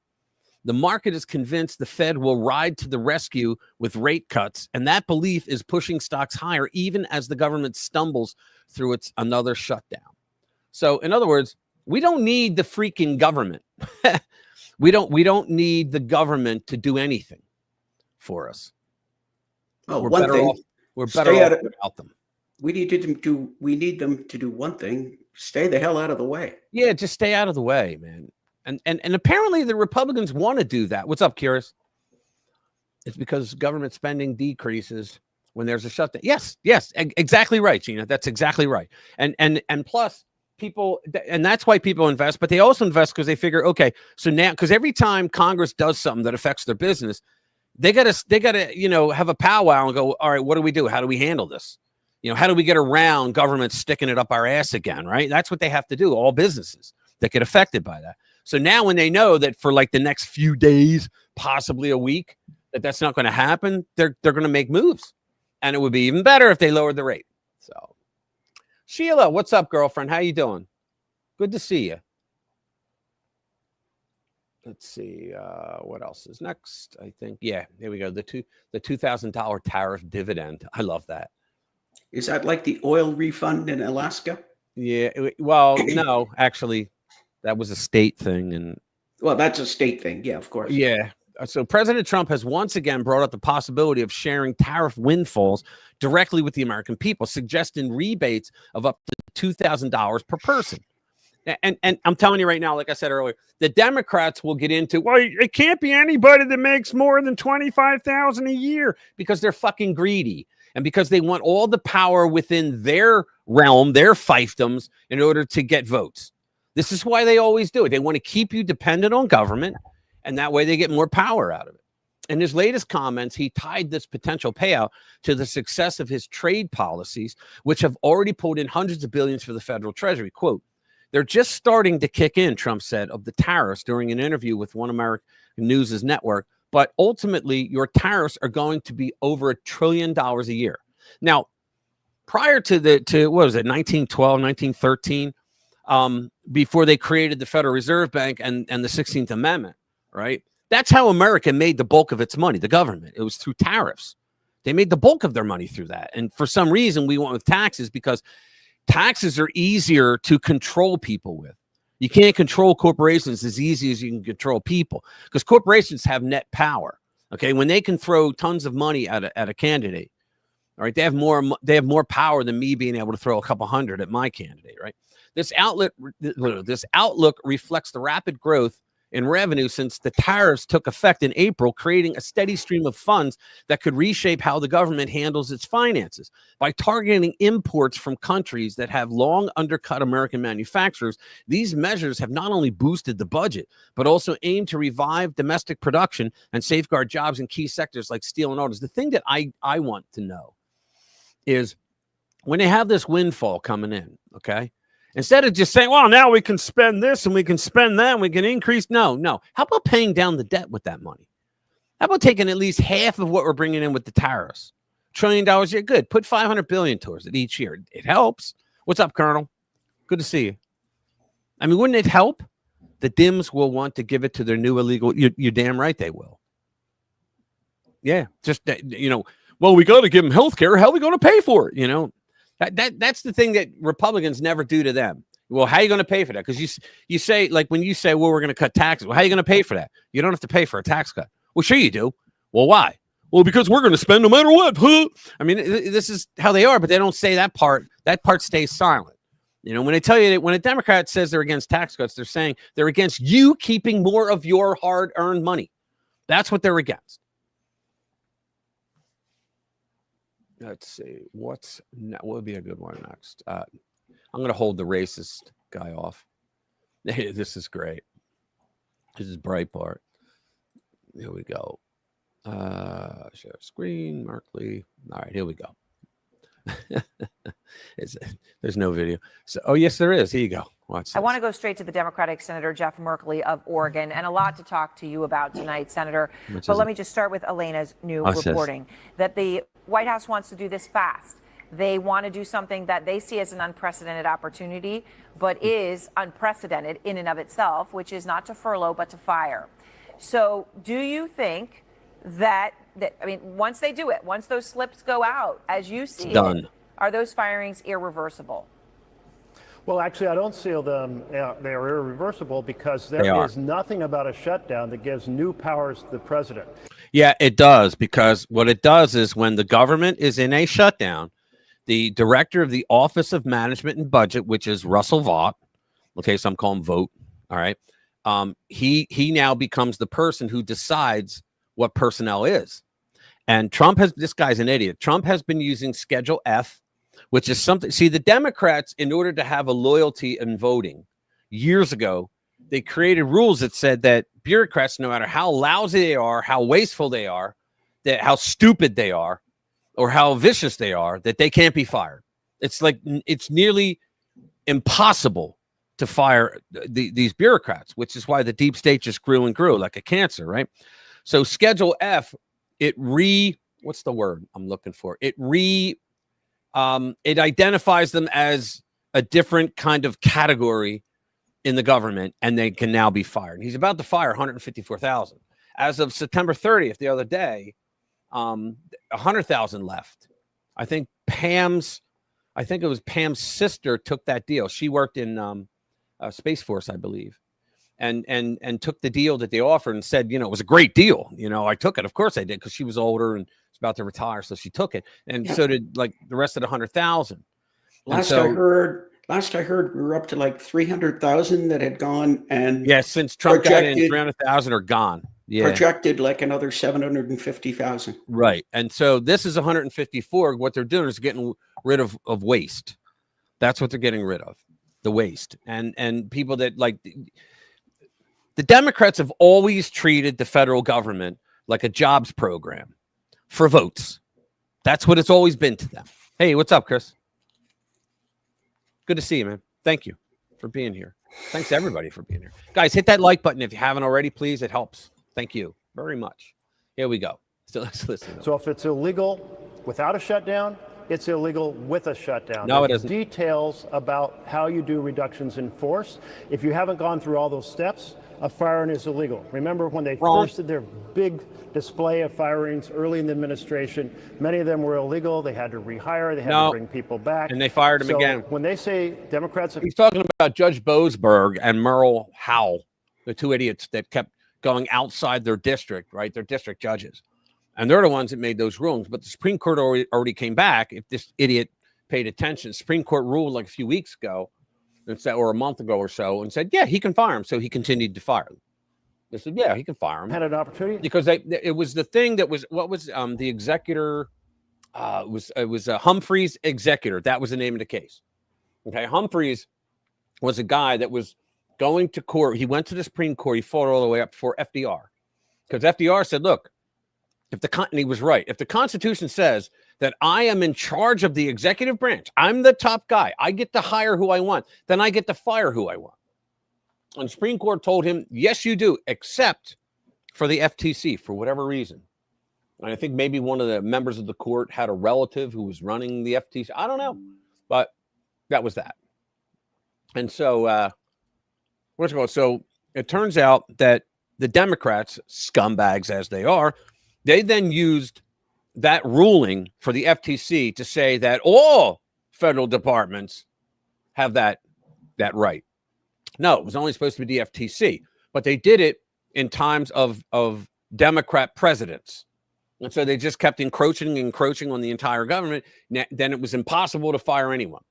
The market is convinced the Fed will ride to the rescue with rate cuts, and that belief is pushing stocks higher even as the government stumbles through its another shutdown. So, in other words, we don't need the freaking government. we don't need the government to do anything for us. Oh, we're one better thing. off. We're better off without them. We need them to do one thing: stay the hell out of the way. Yeah, just stay out of the way, man. And apparently the Republicans want to do that. What's up, Curious? It's because government spending decreases when there's a shutdown. Yes, exactly right, Gina. That's exactly right. And plus people, and that's why people invest, but they also invest because they figure, okay, so now, because every time Congress does something that affects their business, they gotta, have a powwow and go, all right, what do we do? How do we handle this? How do we get around government sticking it up our ass again, right? That's what they have to do, all businesses that get affected by that. So now when they know that for like the next few days, possibly a week, that's not going to happen, they're going to make moves. And it would be even better if they lowered the rate. So, Sheila, what's up, girlfriend? How you doing? Good to see you. Let's see what else is next. I think, yeah, here we go. The $2,000 tariff dividend. I love that. Is that like the oil refund in Alaska? Yeah. Well, no, actually, that was a state thing. And well, that's a state thing. Yeah, of course. Yeah. So President Trump has once again brought up the possibility of sharing tariff windfalls directly with the American people, suggesting rebates of up to $2,000 per person. And I'm telling you right now, like I said earlier, the Democrats will get into, well, it can't be anybody that makes more than $25,000 a year, because they're fucking greedy and because they want all the power within their realm, their fiefdoms, in order to get votes. This is why they always do it. They want to keep you dependent on government, and that way they get more power out of it. In his latest comments, he tied this potential payout to the success of his trade policies, which have already pulled in hundreds of billions for the federal treasury. Quote, they're just starting to kick in, Trump said, of the tariffs during an interview with One American News' network. But ultimately, your tariffs are going to be over $1 trillion a year. Now, prior to what was it, 1912, 1913, before they created the Federal Reserve Bank and the 16th Amendment, right? That's how America made the bulk of its money, the government. It was through tariffs. They made the bulk of their money through that. And for some reason, we went with taxes because taxes are easier to control people with. You can't control corporations as easy as you can control people, because corporations have net power. Okay, when they can throw tons of money at a candidate, all right, they have more power than me being able to throw a couple hundred at my candidate, right? This outlook reflects the rapid growth in revenue since the tariffs took effect in April, creating a steady stream of funds that could reshape how the government handles its finances. By targeting imports from countries that have long undercut American manufacturers, these measures have not only boosted the budget, but also aimed to revive domestic production and safeguard jobs in key sectors like steel and autos. The thing that I want to know is when they have this windfall coming in, okay? Instead of just saying, well, now we can spend this and we can spend that and we can increase. No. How about paying down the debt with that money? How about taking at least half of what we're bringing in with the tariffs? $1 trillion a year, good. Put $500 billion towards it each year. It helps. What's up, Colonel? Good to see you. I mean, wouldn't it help? The Dems will want to give it to their new illegal. You're damn right they will. Yeah, just well, we got to give them health care. How are we going to pay for it? That's the thing that Republicans never do to them. Well, how are you going to pay for that? Because you say, like, when you say, well, we're going to cut taxes. Well, how are you going to pay for that? You don't have to pay for a tax cut. Well, sure you do. Well, why? Well, because we're going to spend no matter what. Huh? I mean, this is how they are, but they don't say that part. That part stays silent. When they tell you that when a Democrat says they're against tax cuts, they're saying they're against you keeping more of your hard-earned money. That's what they're against. Let's see. What would be a good one next? I'm going to hold the racist guy off. This is great. This is Breitbart. Here we go. Share screen, Markley. All right, here we go. There's no video. So, oh, yes, there is. Here you go. Watch this. I want to go straight to the Democratic Senator Jeff Merkley of Oregon, and a lot to talk to you about tonight, Senator. But let me just start with Elena's new reporting that the White House wants to do this fast. They want to do something that they see as an unprecedented opportunity, but is unprecedented in and of itself, which is not to furlough, but to fire. So do you think that once they do it, once those slips go out, as you see it, are those firings irreversible? Well, actually, I don't see them. They are irreversible because there is nothing about a shutdown that gives new powers to the president. Yeah, it does, because what it does is when the government is in a shutdown, the director of the Office of Management and Budget, which is Russell Vought, okay, so I'm calling Vote, all right, he now becomes the person who decides what personnel is. And this guy's an idiot. Trump has been using Schedule F, which is something. See, the Democrats, in order to have a loyalty in voting, years ago, they created rules that said that bureaucrats, no matter how lousy they are, how wasteful they are, that how stupid they are, or how vicious they are, that they can't be fired. It's nearly impossible to fire these bureaucrats, which is why the deep state just grew and grew like a cancer, right? So Schedule F, what's the word I'm looking for? It identifies them as a different kind of category in the government, and they can now be fired. He's about to fire 154,000. As of September 30th, the other day, 100,000 left. I think it was Pam's sister took that deal. She worked in Space Force, I believe, and took the deal that they offered and said, it was a great deal. I took it. Of course I did, because she was older and was about to retire, so she took it. And so did like the rest of the 100,000. Last I heard we were up to like 300,000 that had gone, and since Trump got in, 300,000 are gone. Yeah. Projected like another 750,000. Right. And so this is 154. What they're doing is getting rid of waste. That's what they're getting rid of, the waste. And people that the Democrats have always treated the federal government like a jobs program for votes. That's what it's always been to them. Hey, what's up, Chris? Good to see you, man. Thank you for being here. Thanks to everybody for being here. Guys, hit that like button if you haven't already, please. It helps. Thank you very much. Here we go. So let's listen. So if it's illegal without a shutdown, it's illegal with a shutdown. No, it isn't. Details about how you do reductions in force. If you haven't gone through all those steps, a firing is illegal. Remember when they first did their big display of firings early in the administration, many of them were illegal. They had to rehire. They had to bring people back. And they fired them again. When they say Democrats... He's talking about Judge Boasberg and Merle Howell, the two idiots that kept going outside their district, right? Their district judges. And they're the ones that made those rulings. But the Supreme Court already came back. If this idiot paid attention, the Supreme Court ruled like a few weeks ago, or a month ago or so, and said, yeah, he can fire him. So he continued to fire him. They said, yeah, he can fire him. Had an opportunity? Because it was the thing that was, what was the executor, it was Humphrey's executor. That was the name of the case. Okay, Humphreys was a guy that was going to court. He went to the Supreme Court. He fought all the way up before FDR. Because FDR said, look, and he was right. If the Constitution says that I am in charge of the executive branch, I'm the top guy, I get to hire who I want, then I get to fire who I want. And the Supreme Court told him, yes, you do, except for the FTC, for whatever reason. And I think maybe one of the members of the court had a relative who was running the FTC. I don't know. But that was that. And so, so it turns out that the Democrats, scumbags as they are, they then used that ruling for the FTC to say that all federal departments have that right. No, it was only supposed to be the FTC, but they did it in times of Democrat presidents. And so they just kept encroaching on the entire government. Then it was impossible to fire anyone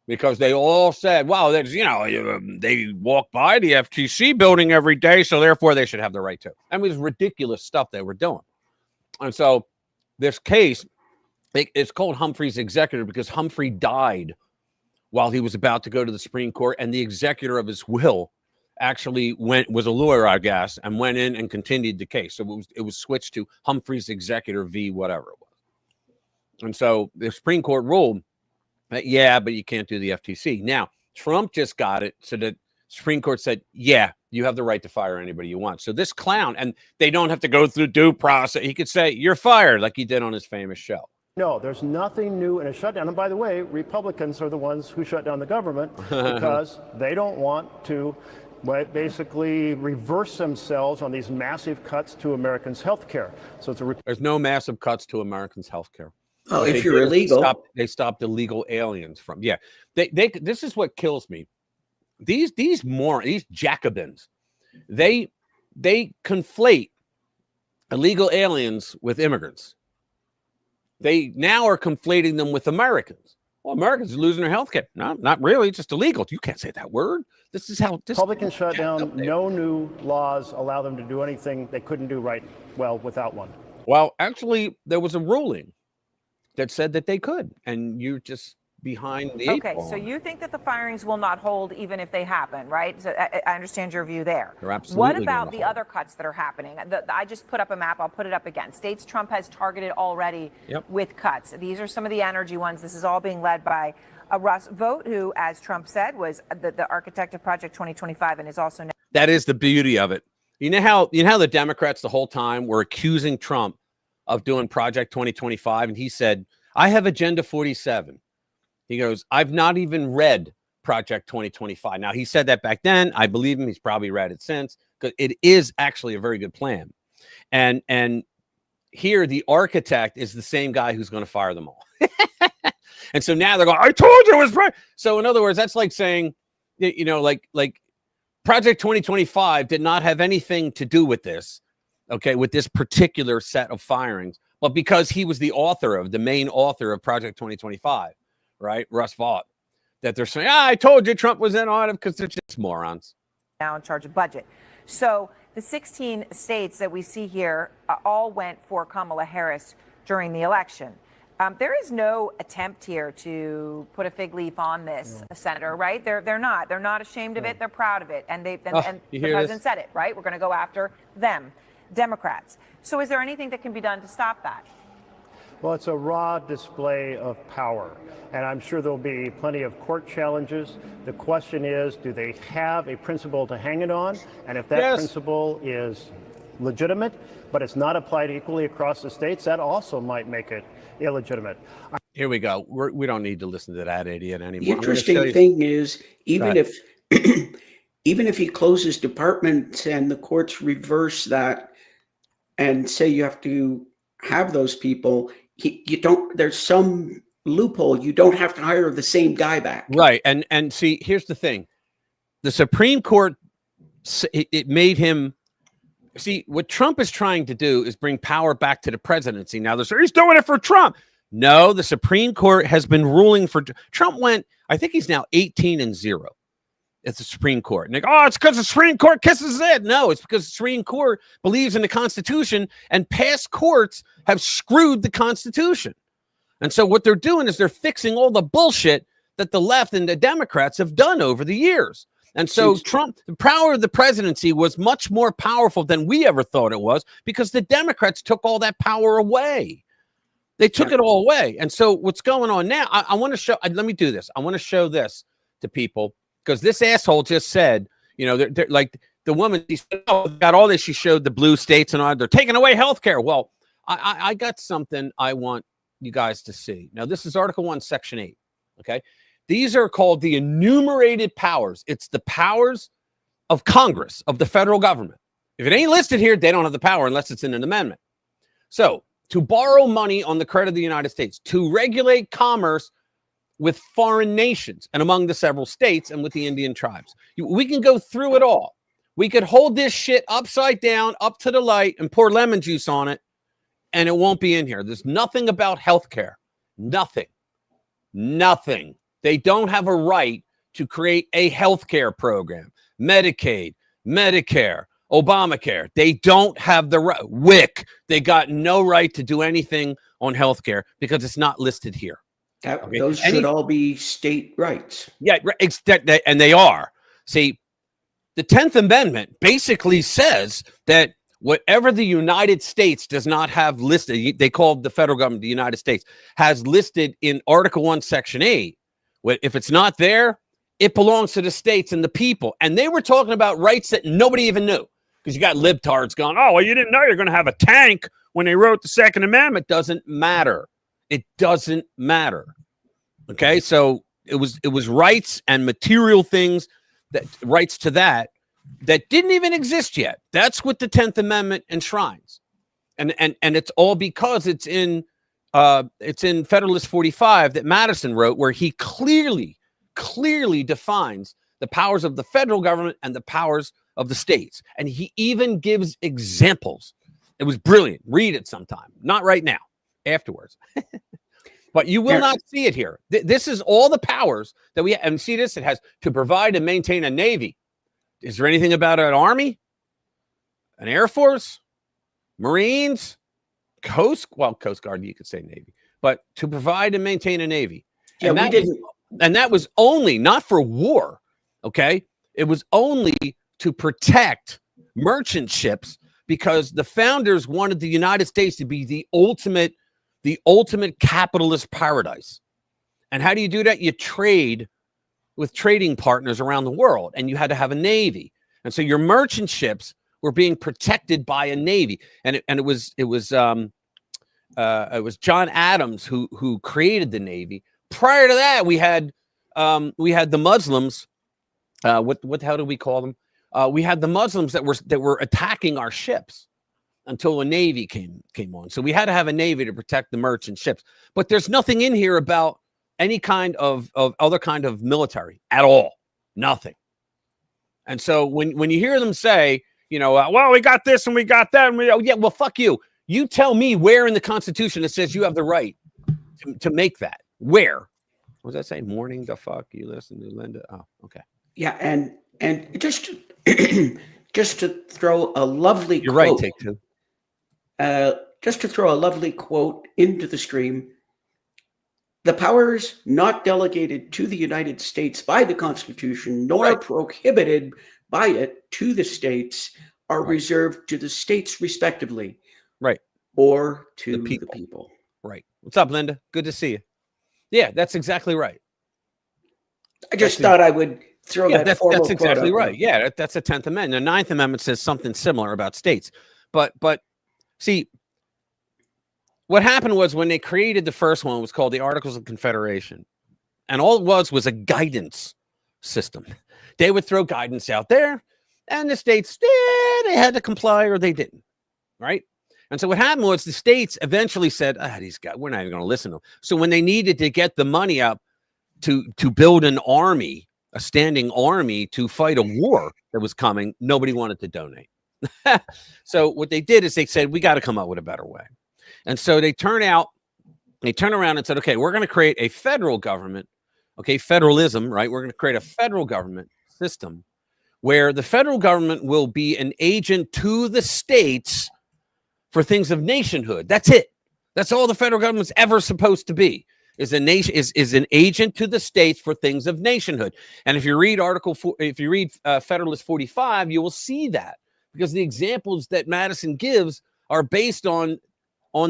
because they all said, wow, there's, they walk by the FTC building every day, so therefore they should have the right to. I mean, it was ridiculous stuff they were doing. And so this case, it's called Humphrey's executor because Humphrey died while he was about to go to the Supreme Court, and the executor of his will actually was a lawyer, I guess, and went in and continued the case. So it was switched to Humphrey's executor v. whatever it was. And so the Supreme Court ruled that, yeah, but you can't do the FTC. Now, Trump just got it, so the Supreme Court said, yeah, you have the right to fire anybody you want. So this clown, and they don't have to go through due process. He could say, you're fired, like he did on his famous show. No, there's nothing new in a shutdown. And by the way, Republicans are the ones who shut down the government because they don't want to basically reverse themselves on these massive cuts to Americans' health care. So there's no massive cuts to Americans' health care. Oh, if you're illegal. They stopped illegal aliens from, yeah. This is what kills me. These Jacobins, they conflate illegal aliens with immigrants. They now are conflating them with Americans. Well, Americans are losing their health care. No, not really, just illegal. You can't say that word. This is how Republican shutdown. No new laws allow them to do anything they couldn't do without one. Well, actually, there was a ruling that said that they could, and you're just behind the eight ball. So you think that the firings will not hold even if they happen, right? So I understand your view there. They're absolutely what about the other cuts that are happening? I just put up a map. I'll put it up again. States Trump has targeted already with cuts. These are some of the energy ones. This is all being led by Russ Vought, who, as Trump said, was the architect of Project 2025 and is also now. That is the beauty of it. You know how the Democrats the whole time were accusing Trump of doing Project 2025, and he said, I have Agenda 47. He goes, I've not even read Project 2025. Now, he said that back then. I believe him. He's probably read it since, because it is actually a very good plan. And here, the architect is the same guy who's going to fire them all. And so now they're going, I told you it was right. So in other words, that's like saying, like Project 2025 did not have anything to do with this, okay, with this particular set of firings, but because he was the main author of Project 2025. Right, Russ Vought, that they're saying, I told you Trump was in on it because they're just morons. Now in charge of budget. So the 16 states that we see here all went for Kamala Harris during the election. There is no attempt here to put a fig leaf on this, Senator, right? They're not ashamed of it. They're proud of it. And the president said it, right? We're going to go after them, Democrats. So is there anything that can be done to stop that? Well, it's a raw display of power, and I'm sure there'll be plenty of court challenges. The question is, do they have a principle to hang it on? And if that principle is legitimate, but it's not applied equally across the states, that also might make it illegitimate. Here we go. We don't need to listen to that idiot anymore. The interesting thing is, even if he closes departments and the courts reverse that and say you have to have those people, there's some loophole. You don't have to hire the same guy back. Right. And see, here's the thing. The Supreme Court, it made him see what Trump is trying to do is bring power back to the presidency. Now he's doing it for Trump. No, the Supreme Court has been ruling for Trump. I think he's now 18-0 at the Supreme Court. And they go, it's because the Supreme Court kisses it. No, it's because the Supreme Court believes in the Constitution, and past courts have screwed the Constitution. And so what they're doing is they're fixing all the bullshit that the left and the Democrats have done over the years. And so Trump, the power of the presidency was much more powerful than we ever thought it was, because the Democrats took all that power away. They took it all away. And so what's going on now, I want to show, let me do this. I want to show this to people, because this asshole just said, they're like the woman, she said, got all this. She showed the blue states and all, they're taking away health care. Well, I got something I want you guys to see. Now, this is Article 1, Section 8. Okay. These are called the enumerated powers. It's the powers of Congress, of the federal government. If it ain't listed here, they don't have the power unless it's in an amendment. So to borrow money on the credit of the United States, to regulate commerce with foreign nations and among the several states and with the Indian tribes. We can go through it all. We could hold this shit upside down, up to the light, and pour lemon juice on it, and it won't be in here. There's nothing about healthcare. Nothing. Nothing. They don't have a right to create a healthcare program. Medicaid, Medicare, Obamacare. They don't have the right. WIC. They got no right to do anything on healthcare because it's not listed here. Okay. Those should all be state rights. Yeah, and they are. See, the 10th Amendment basically says that whatever the United States does not have listed, they call the federal government the United States, has listed in Article 1, Section 8. If it's not there, it belongs to the states and the people. And they were talking about rights that nobody even knew. Because you got libtards going, oh, well, you didn't know you're going to have a tank when they wrote the Second Amendment. Doesn't matter. It doesn't matter. Okay, so it was rights and material things, that rights to that didn't even exist yet. That's what the 10th Amendment enshrines. And it's all because it's in Federalist 45 that Madison wrote, where he clearly defines the powers of the federal government and the powers of the states. And he even gives examples. It was brilliant. Read it sometime. Not right now, afterwards. But you will not see it here. This is all the powers that we have. And see this? It has to provide and maintain a Navy. Is there anything about an Army? An Air Force? Marines? Coast Guard, you could say Navy. But to provide and maintain a Navy. Yeah, and that was only, not for war, okay? It was only to protect merchant ships because the founders wanted the United States to be the ultimate capitalist paradise. And how do you do that? You trade with trading partners around the world, and you had to have a Navy. And so your merchant ships were being protected by a Navy. And it was John Adams who created the Navy. Prior to that, we had the Muslims. What the hell do we call them? We had the Muslims that were attacking our ships until a Navy came on. So we had to have a Navy to protect the merchant ships. But there's nothing in here about any kind of other kind of military at all. Nothing. And so when you hear them say, well, we got this and we got that, and yeah, well, fuck you. You tell me where in the Constitution it says you have the right to make that. Where? What does that say? Morning the fuck you listen to Linda. Oh, okay. Yeah, and just to throw a lovely You're quote. Right, take two. Just to throw a lovely quote into the stream. The powers not delegated to the United States by the Constitution, nor prohibited by it to the states, are reserved to the states respectively. Right. Or to the people. Right. What's up, Linda? Good to see you. Yeah, that's exactly right. I just thought I would throw that formal That's exactly quote out right. Yeah, that's the 10th Amendment. The 9th Amendment says something similar about states. But see, what happened was when they created the first one, it was called the Articles of Confederation. And all it was a guidance system. They would throw guidance out there, and the states, they had to comply or they didn't. Right? And so what happened was the states eventually said, these guys, we're not even going to listen to them. So when they needed to get the money up to build an army, a standing army to fight a war that was coming, nobody wanted to donate. So what they did is they said, we got to come up with a better way. And so they turn around and said, okay, we're going to create a federal government. Okay, federalism, right? We're going to create a federal government system where the federal government will be an agent to the states for things of nationhood. That's it. That's all the federal government's ever supposed to be. Is a nation is an agent to the states for things of nationhood. And if you read Federalist 45, you will see that because the examples that Madison gives are based on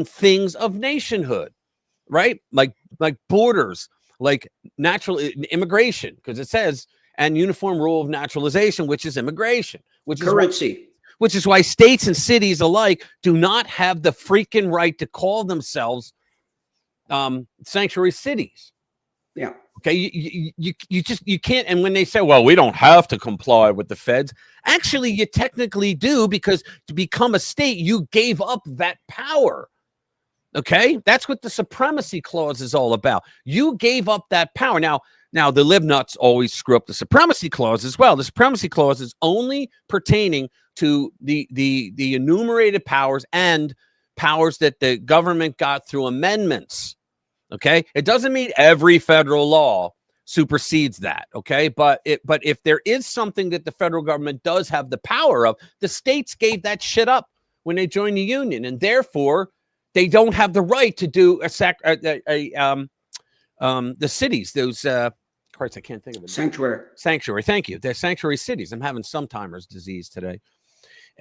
things of nationhood, right? Like borders, like natural immigration, because it says and uniform rule of naturalization, which is immigration, which currency. Which is why states and cities alike do not have the freaking right to call themselves sanctuary cities. Yeah. Okay. You can't. And when they say, well, we don't have to comply with the feds, actually, you technically do, because to become a state, you gave up that power. Okay. That's what the supremacy clause is all about. You gave up that power. Now the libnuts always screw up the supremacy clause as well. The supremacy clause is only pertaining to the enumerated powers and powers that the government got through amendments. Okay. It doesn't mean every federal law supersedes that. Okay. But if there is something that the federal government does have the power of, the states gave that shit up when they joined the union, and therefore they don't have the right to do the cities, those Christ, I can't think of it. Sanctuary. Thank you. They're sanctuary cities. I'm having sometimers disease today.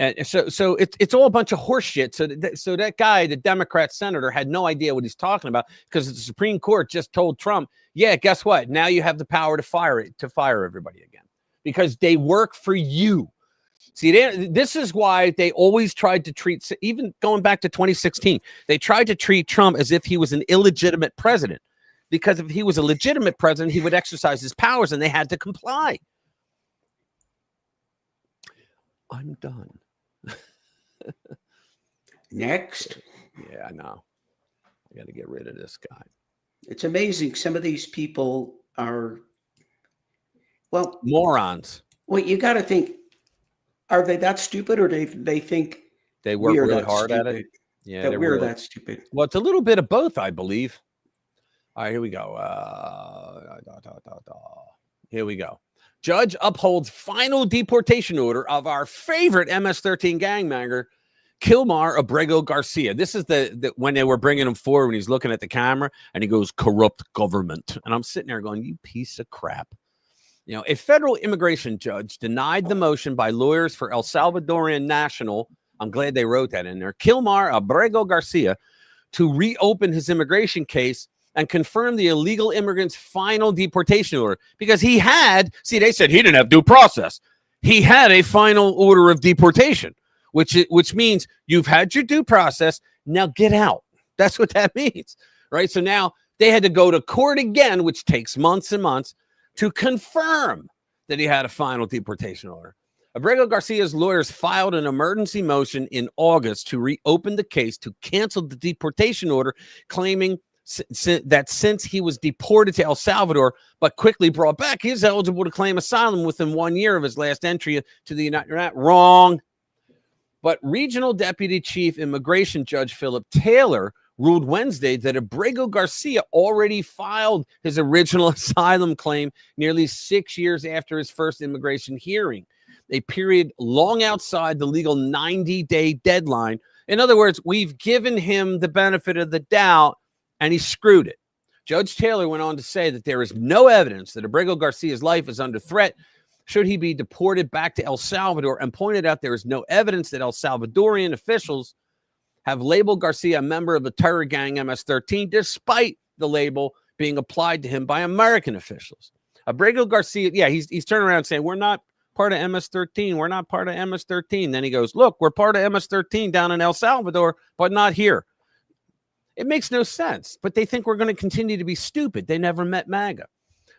And so it's all a bunch of horse shit. So that guy, the Democrat senator, had no idea what he's talking about, because the Supreme Court just told Trump, yeah, guess what? Now you have the power to fire everybody again, because they work for you. See, this is why they always tried to treat, even going back to 2016, they tried to treat Trump as if he was an illegitimate president. Because if he was a legitimate president, he would exercise his powers, and they had to comply. I'm done. Next. Yeah, I know. I got to get rid of this guy. It's amazing. Some of these people are, well, morons. Well, you got to think, are they that stupid, or they think they work really hard at it? Yeah, that we're that stupid. Well, it's a little bit of both, I believe. All right, here we go. Here we go. Judge upholds final deportation order of our favorite MS-13 gangbanger, Kilmar Abrego Garcia. This is the when they were bringing him forward, when he's looking at the camera and he goes, corrupt government. And I'm sitting there going, you piece of crap. You know, a federal immigration judge denied the motion by lawyers for El Salvadorian national, I'm glad they wrote that in there, Kilmar Abrego Garcia, to reopen his immigration case and confirm the illegal immigrant's final deportation order, because he had, see, they said he didn't have due process. He had a final order of deportation, which means you've had your due process. Now get out. That's what that means, right? So now they had to go to court again, which takes months and months, to confirm that he had a final deportation order. Abrego Garcia's lawyers filed an emergency motion in August to reopen the case to cancel the deportation order, claiming that since he was deported to El Salvador but quickly brought back, he is eligible to claim asylum within 1 year of his last entry to the United States. Wrong. But Regional Deputy Chief Immigration Judge Philip Taylor ruled Wednesday that Abrego Garcia already filed his original asylum claim nearly 6 years after his first immigration hearing, a period long outside the legal 90-day deadline. In other words, we've given him the benefit of the doubt, and he screwed it. Judge Taylor went on to say that there is no evidence that Abrego Garcia's life is under threat should he be deported back to El Salvador, and pointed out there is no evidence that El Salvadorian officials have labeled Garcia a member of the terror gang MS-13, despite the label being applied to him by American officials. Abrego Garcia, yeah, he's turning around saying, we're not part of MS-13. We're not part of MS-13. Then he goes, look, we're part of MS-13 down in El Salvador, but not here. It makes no sense, but they think we're going to continue to be stupid. They never met MAGA.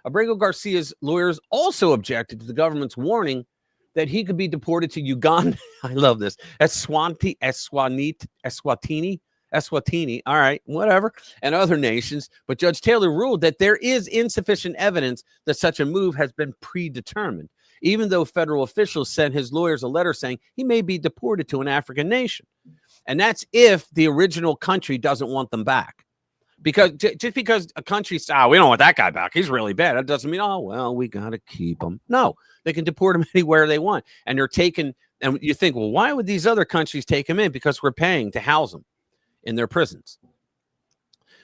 Abrego Garcia's lawyers also objected to the government's warning that he could be deported to Uganda. I love this. Eswatini. All right, whatever. And other nations. But Judge Taylor ruled that there is insufficient evidence that such a move has been predetermined, even though federal officials sent his lawyers a letter saying he may be deported to an African nation. And that's if the original country doesn't want them back. Because just because a country says, we don't want that guy back, he's really bad, that doesn't mean, oh, well, we got to keep him. No, they can deport him anywhere they want. And they're taken, and you think, well, why would these other countries take him in? Because we're paying to house them in their prisons.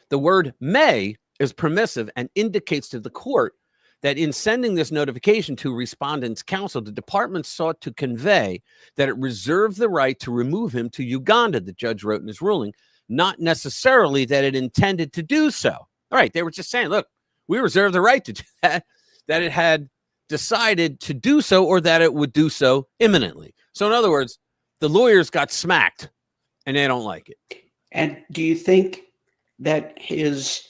The word may is permissive and indicates to the court that in sending this notification to respondent's counsel, the department sought to convey that it reserved the right to remove him to Uganda, the judge wrote in his ruling, not necessarily that it intended to do so. All right, they were just saying, look, we reserve the right to do that it had decided to do so, or that it would do so imminently. So in other words, the lawyers got smacked and they don't like it. And do you think that his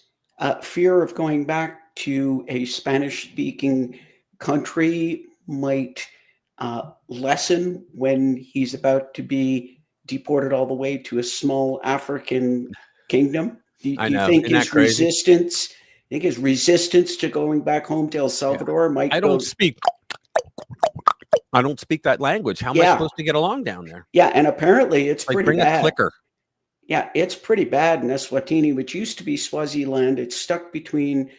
fear of going back to a Spanish-speaking country might lessen when he's about to be deported all the way to a small African kingdom? Do you think his resistance? His resistance to going back home to El Salvador might I don't speak that language. How am I supposed to get along down there? Yeah, and apparently it's like, pretty bring bad. A clicker. Yeah, it's pretty bad in Eswatini, which used to be Swaziland. It's stuck between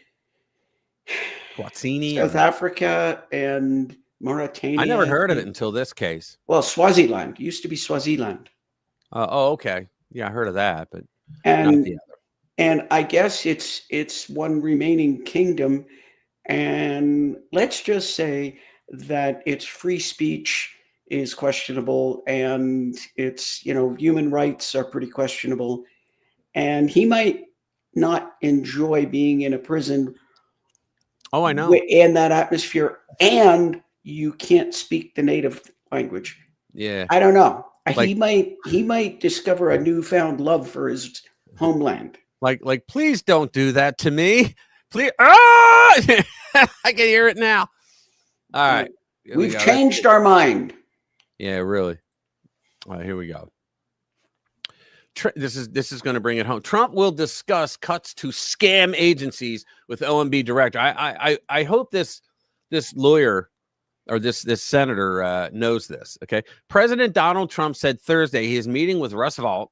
South Africa and Mauritania. I never heard of it until this case. Well, Swaziland used to be Swaziland. Oh, okay. Yeah, I heard of that, but and not the other. And I guess it's one remaining kingdom, and let's just say that its free speech is questionable, and its human rights are pretty questionable, and he might not enjoy being in a prison. Oh, I know. In that atmosphere, and you can't speak the native language. Yeah, I don't know. Like, he might discover a newfound love for his homeland. Like, please don't do that to me. Please. Ah! I can hear it now. All right. We've changed our mind. Yeah, really. All right, here we go. This is going to bring it home. Trump will discuss cuts to scam agencies with OMB director. I hope this lawyer or this senator knows this. Okay. President Donald Trump said Thursday he is meeting with Russ Vought,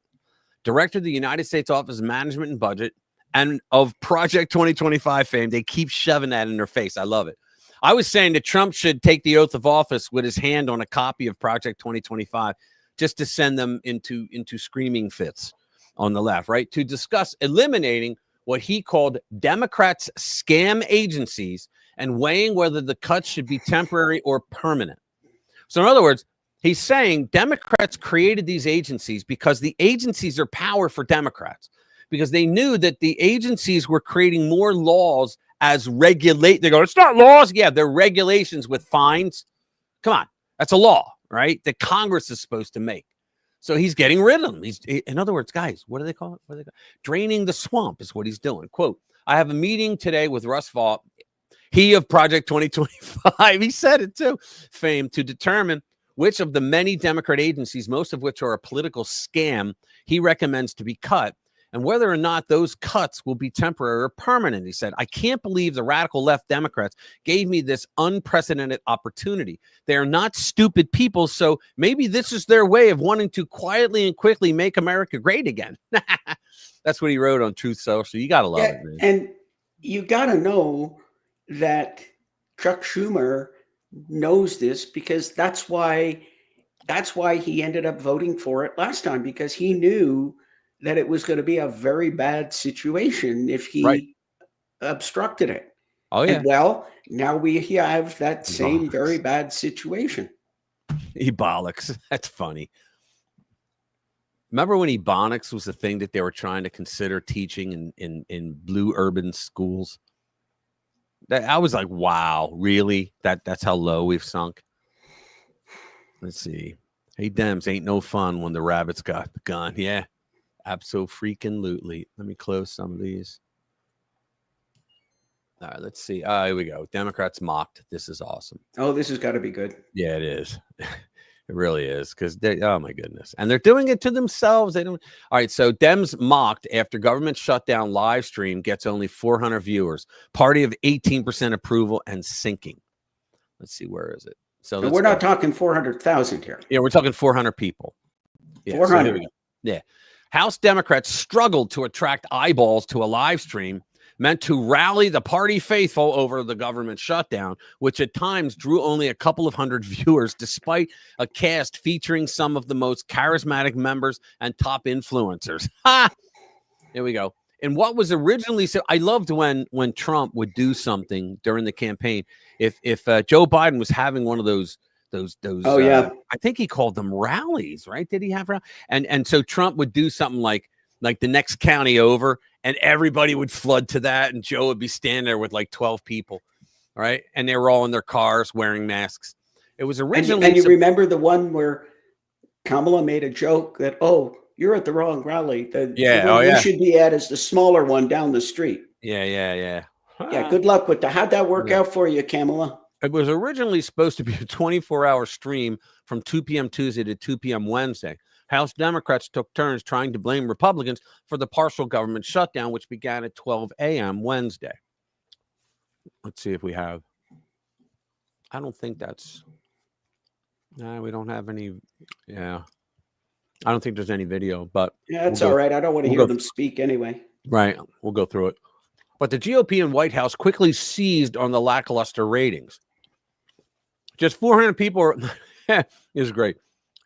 director of the United States Office of Management and Budget, and of Project 2025 fame. They keep shoving that in their face. I love it. I was saying that Trump should take the oath of office with his hand on a copy of Project 2025 just to send them into screaming fits on the left, right? To discuss eliminating what he called Democrats' scam agencies and weighing whether the cuts should be temporary or permanent. So in other words, he's saying Democrats created these agencies because the agencies are power for Democrats, because they knew that the agencies were creating more laws as regulate. They go, it's not laws. Yeah, they're regulations with fines. Come on. That's a law, right? That Congress is supposed to make. So he's getting rid of them. In other words, guys, what do they call it? Draining the swamp is what he's doing. Quote, I have a meeting today with Russ Vought, he of Project 2025. He said it too. Fame to determine which of the many Democrat agencies, most of which are a political scam, he recommends to be cut, and whether or not those cuts will be temporary or permanent. He said, I can't believe the radical left Democrats gave me this unprecedented opportunity. They are not stupid people, so maybe this is their way of wanting to quietly and quickly make America great again. That's what he wrote on Truth Social. You got to love it, man. And you got to know that Chuck Schumer knows this, because that's why he ended up voting for it last time, because he knew that it was going to be a very bad situation if he obstructed it. Oh yeah. And well, now we have that same very bad situation. Ebonics. That's funny. Remember when Ebonics was the thing that they were trying to consider teaching in blue urban schools? I was like, wow, really? That's how low we've sunk? Let's see. Hey, Dems, ain't no fun when the rabbits got the gun. Yeah, abso-freaking-lutely. Let me close some of these. All right, let's see. Here we go. Democrats mocked. This is awesome. Oh, this has got to be good. Yeah, it is. It really is, because oh my goodness, and they're doing it to themselves. They don't. All right, so Dems mocked after government shutdown live stream gets only 400 viewers. Party of 18% approval and sinking. Let's see, where is it? So we're not talking 400,000 here. Yeah, we're talking 400 people. Yeah, 400. So yeah. House Democrats struggled to attract eyeballs to a live stream meant to rally the party faithful over the government shutdown, which at times drew only a couple of hundred viewers, despite a cast featuring some of the most charismatic members and top influencers. Ha! Here we go. And what was originally said, I loved when Trump would do something during the campaign. If Joe Biden was having one of those oh yeah, I think he called them rallies, right? Did he have and so Trump would do something like the next county over, and everybody would flood to that, and Joe would be standing there with like 12 people, right? And they were all in their cars wearing masks. It was originally, and you remember the one where Kamala made a joke that, oh, you're at the wrong rally. The one you should be at is the smaller one down the street. Yeah. Yeah, good luck with that. How'd that work out for you, Kamala? It was originally supposed to be a 24-hour stream from 2 p.m. Tuesday to 2 p.m. Wednesday. House Democrats took turns trying to blame Republicans for the partial government shutdown, which began at 12 a.m. Wednesday. Let's see if we have. I don't think that's. No, we don't have any. Yeah. I don't think there's any video, but. Yeah, it's all right. I don't want to hear them speak anyway. Right. We'll go through it. But the GOP and White House quickly seized on the lackluster ratings. Just 400 people is great.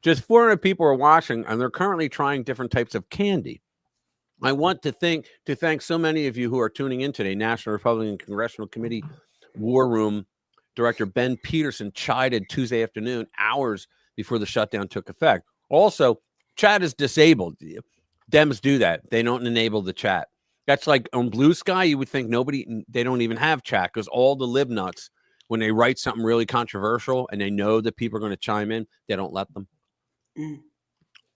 Just 400 people are watching, and they're currently trying different types of candy. I want to thank so many of you who are tuning in today. National Republican Congressional Committee War Room Director Ben Peterson chided Tuesday afternoon, hours before the shutdown took effect. Also, chat is disabled. Dems do that. They don't enable the chat. That's like on Blue Sky, you would think they don't even have chat because all the lib nuts, when they write something really controversial and they know that people are going to chime in, they don't let them.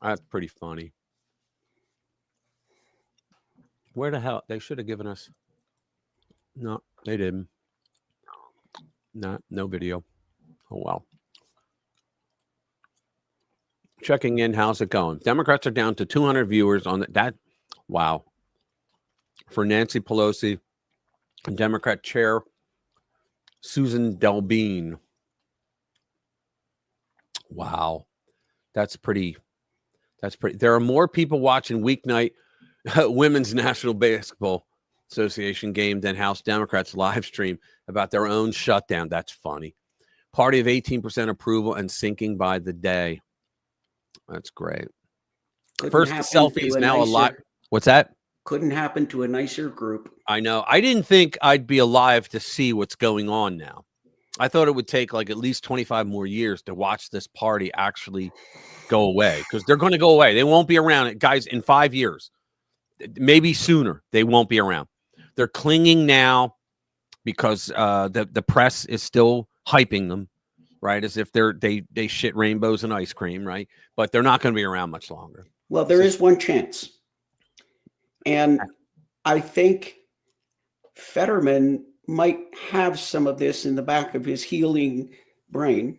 That's pretty funny. Where the hell? They should have given us. No, they didn't. No video. Oh, well. Checking in. How's it going? Democrats are down to 200 viewers on that. Wow. For Nancy Pelosi and Democrat Chair Susan Delbene. Wow. That's pretty. There are more people watching weeknight Women's National Basketball Association game than House Democrats live stream about their own shutdown. That's funny. Party of 18% approval and sinking by the day. That's great. First selfies, now a lot. What's that? Couldn't happen to a nicer group. I know. I didn't think I'd be alive to see what's going on now. I thought it would take like at least 25 more years to watch this party actually go away, because they're going to go away. They won't be around, guys, in 5 years. Maybe sooner. They won't be around. They're clinging now because the press is still hyping them, right? As if they shit rainbows and ice cream, right? But they're not going to be around much longer. Well, there is one chance. And I think Fetterman might have some of this in the back of his healing brain.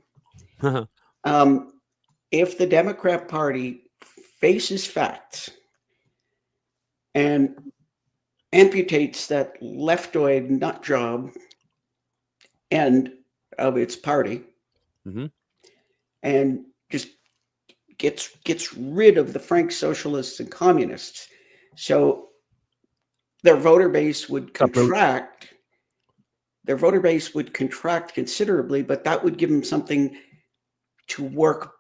If the Democrat Party faces facts and amputates that leftoid nut job end of its party, and just gets rid of the frank socialists and communists, so their voter base would contract. Their voter base would contract considerably, but that would give them something to work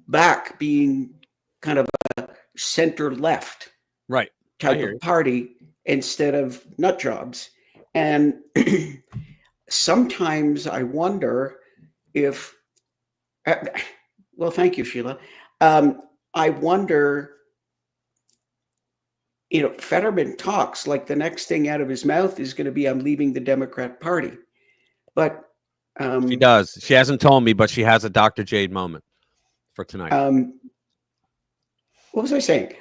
back, being kind of a center-left type of party instead of nut jobs. And sometimes I wonder if, well, thank you, Sheila. I wonder, Fetterman talks like the next thing out of his mouth is going to be, I'm leaving the Democrat Party. But she does. She hasn't told me, but she has a Dr. Jade moment for tonight. What was I saying?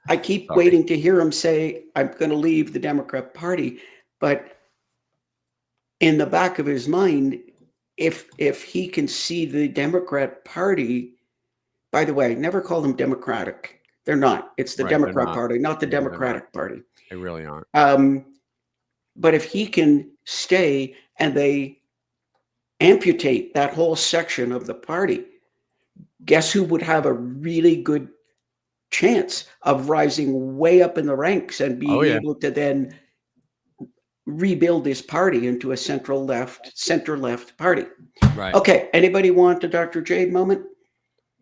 I keep waiting to hear him say, I'm going to leave the Democrat Party. But in the back of his mind, if he can see the Democrat Party, by the way, never call them Democratic. They're not. It's the Democrat Party, not the Democratic Party. They really aren't. But if he can stay and they amputate that whole section of the party, guess who would have a really good chance of rising way up in the ranks and being able to then rebuild his party into a center left party. Right. Okay. Anybody want the Dr. Jade moment?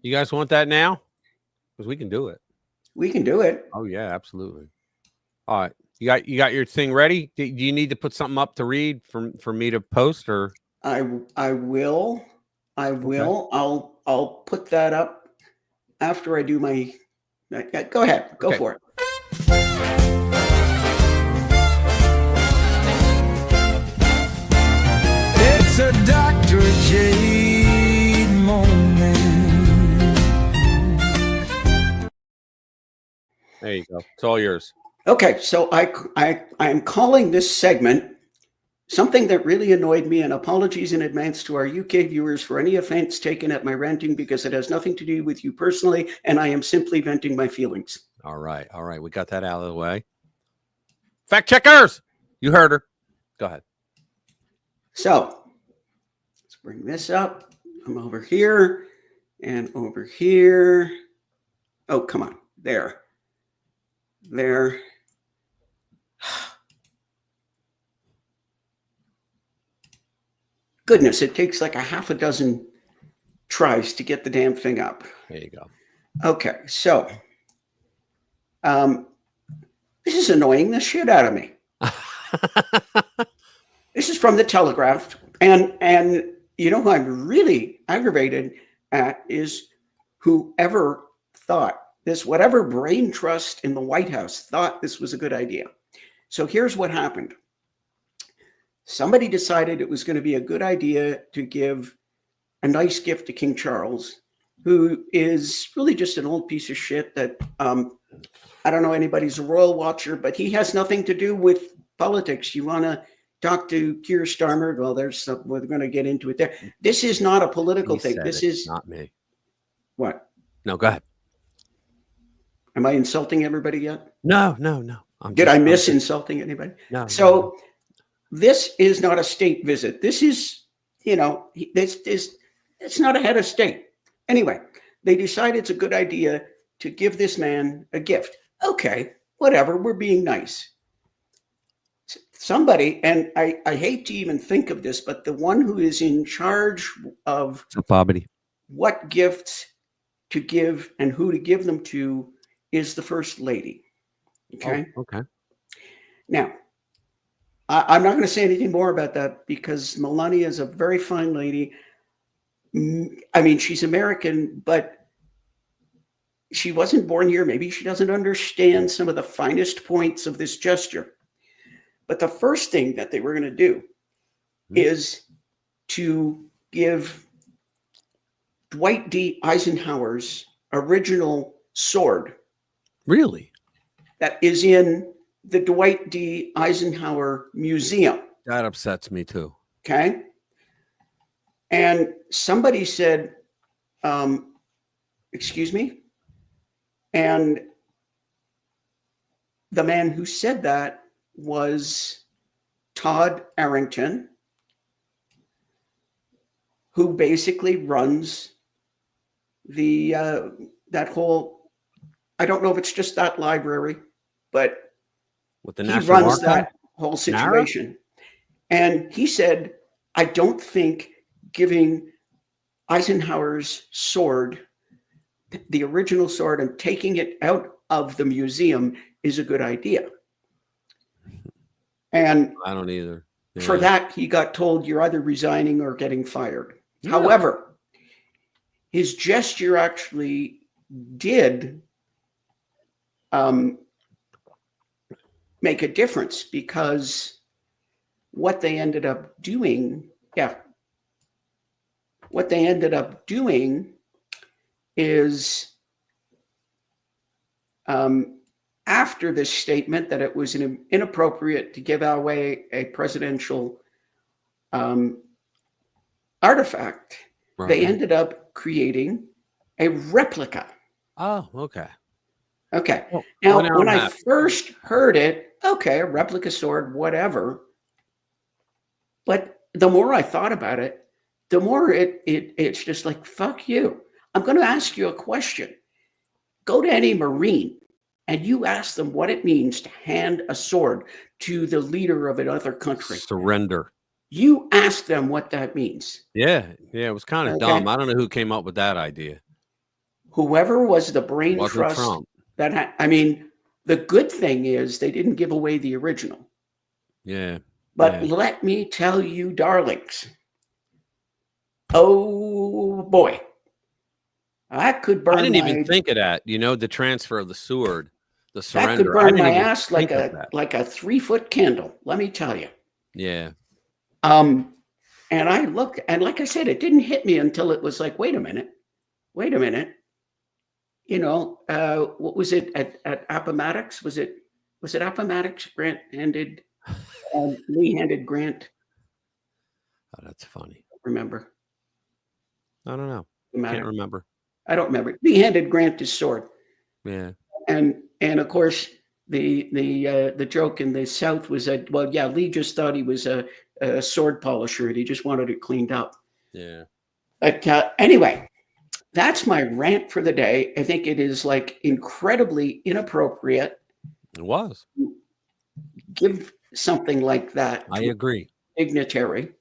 You guys want that now? Because we can do it. We can do it. Oh yeah, absolutely. All right. You got your thing ready? Do you need to put something up to read for me to post, or? I will. Okay. I'll put that up after I do my. Go ahead. Go for it. It's a Dr. Jade moment. There you go. It's all yours. Okay, so I'm calling this segment something that really annoyed me, and apologies in advance to our UK viewers for any offense taken at my ranting, because it has nothing to do with you personally, and I am simply venting my feelings. All right. We got that out of the way. Fact checkers, you heard her. Go ahead. So let's bring this up. I'm over here and over here. Oh, come on. There. Goodness, it takes like a half a dozen tries to get the damn thing up. There you go. Okay, so this is annoying the shit out of me. This is from the Telegraph, and you know who I'm really aggravated at is whoever thought this, whatever brain trust in the White House thought this was a good idea. So here's what happened. Somebody decided it was going to be a good idea to give a nice gift to King Charles, who is really just an old piece of shit that I don't know anybody's a royal watcher, but he has nothing to do with politics. You want to talk to Keir Starmer? Well, there's some, we're going to get into it there. This is not a political thing. This is not me. What? No, go ahead. Am I insulting everybody yet? No. Did I miss insulting anybody? No. So this is not a state visit. This is, it's not a head of state. Anyway, they decide it's a good idea to give this man a gift. Okay, whatever, we're being nice. Somebody, and I hate to even think of this, but the one who is in charge of what gifts to give and who to give them to is the First Lady. Okay. Oh, okay. Now, I'm not going to say anything more about that because Melania is a very fine lady. I mean, she's American, but she wasn't born here. Maybe she doesn't understand some of the finest points of this gesture. But the first thing that they were going to do is to give Dwight D. Eisenhower's original sword. Really? That is in the Dwight D. Eisenhower Museum. That upsets me too. Okay. And somebody said, excuse me. And the man who said that was Todd Arrington, who basically runs the that whole, I don't know if it's just that library, but with the he National runs Archive? that whole situation. And he said, I don't think giving Eisenhower's sword, the original sword, and taking it out of the museum is a good idea. And I don't either. Yeah. For that, he got told, you're either resigning or getting fired. Yeah. However, his gesture actually did make a difference, because what they ended up doing, is after this statement that it was inappropriate to give away a presidential artifact, Right. They ended up creating a replica. Oh, okay. Okay. Well, now, when I first heard it, okay, a replica sword, whatever. But the more I thought about it, the more it's just like, fuck you. I'm going to ask you a question. Go to any Marine and you ask them what it means to hand a sword to the leader of another country. Surrender. You ask them what that means. Yeah, it was kind of dumb. I don't know who came up with that idea. Whoever was the brain Wasn't trust Trump. the good thing is they didn't give away the original. Yeah. But let me tell you, darlings, oh boy, I could burn. I didn't even think of that. The transfer of the sword, the surrender. That could burn I didn't my even ass like think of that. a 3-foot candle. Let me tell you. Yeah. And I looked, and like I said, it didn't hit me until it was like, wait a minute. What was it at Appomattox? Was it Was it Appomattox? Grant handed, Lee handed Grant. Oh, that's funny. Remember? I don't know. Can't remember. I don't remember. Lee handed Grant his sword. Yeah. And of course the joke in the South was that, well, yeah, Lee just thought he was a sword polisher and he just wanted it cleaned up. Yeah. But anyway, that's my rant for the day. I think it is like incredibly inappropriate. It was. Give something like that. I agree. Dignitary.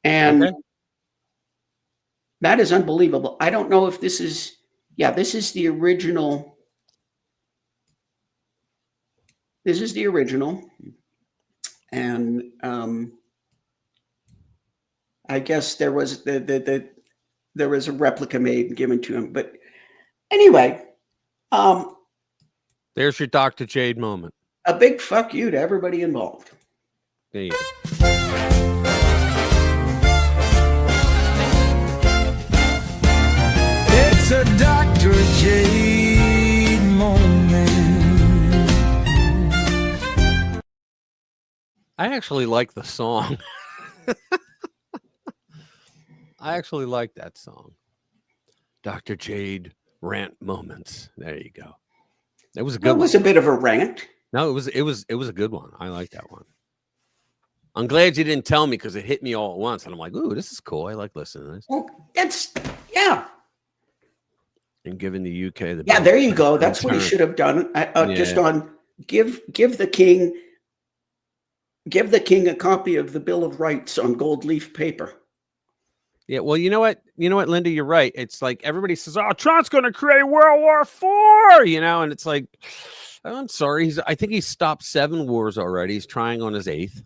And that is unbelievable. I don't know if this is, this is the original. This is the original. And I guess there was there was a replica made and given to him. But anyway, there's your Dr. Jade moment. A big fuck you to everybody involved. There you go. It's a Dr. Jade moment. I actually like the song. I actually like that song. Dr. Jade rant moments. There you go. It was a good one. It was a bit of a rant. No, it was a good one. I like that one. I'm glad you didn't tell me because it hit me all at once. And I'm like, ooh, this is cool. I like listening to this. Well, yeah. And giving the UK the there you go. That's what he should have done. Just on give the king a copy of the Bill of Rights on gold leaf paper. Yeah, well, you know what, Linda, you're right. It's like everybody says, "Oh, Trump's going to create World War IV," and it's like, I'm sorry, I think he's stopped 7 wars already. He's trying on his 8th,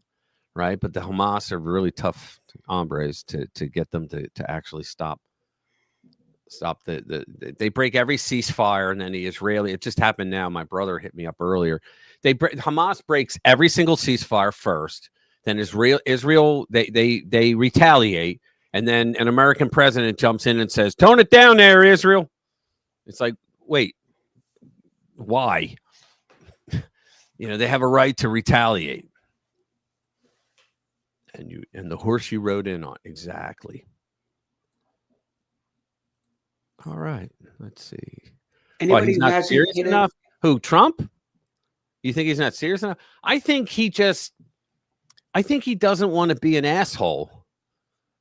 right? But the Hamas are really tough hombres to get them to actually stop they break every ceasefire, and then the Israeli. It just happened now. My brother hit me up earlier. Hamas breaks every single ceasefire first, then Israel they retaliate. And then an American president jumps in and says, "Tone it down there, Israel." It's like, wait, why? They have a right to retaliate. And the horse you rode in on. Exactly. All right. Let's see. Anybody he's not serious enough? Who, Trump? You think he's not serious enough? I think he doesn't want to be an asshole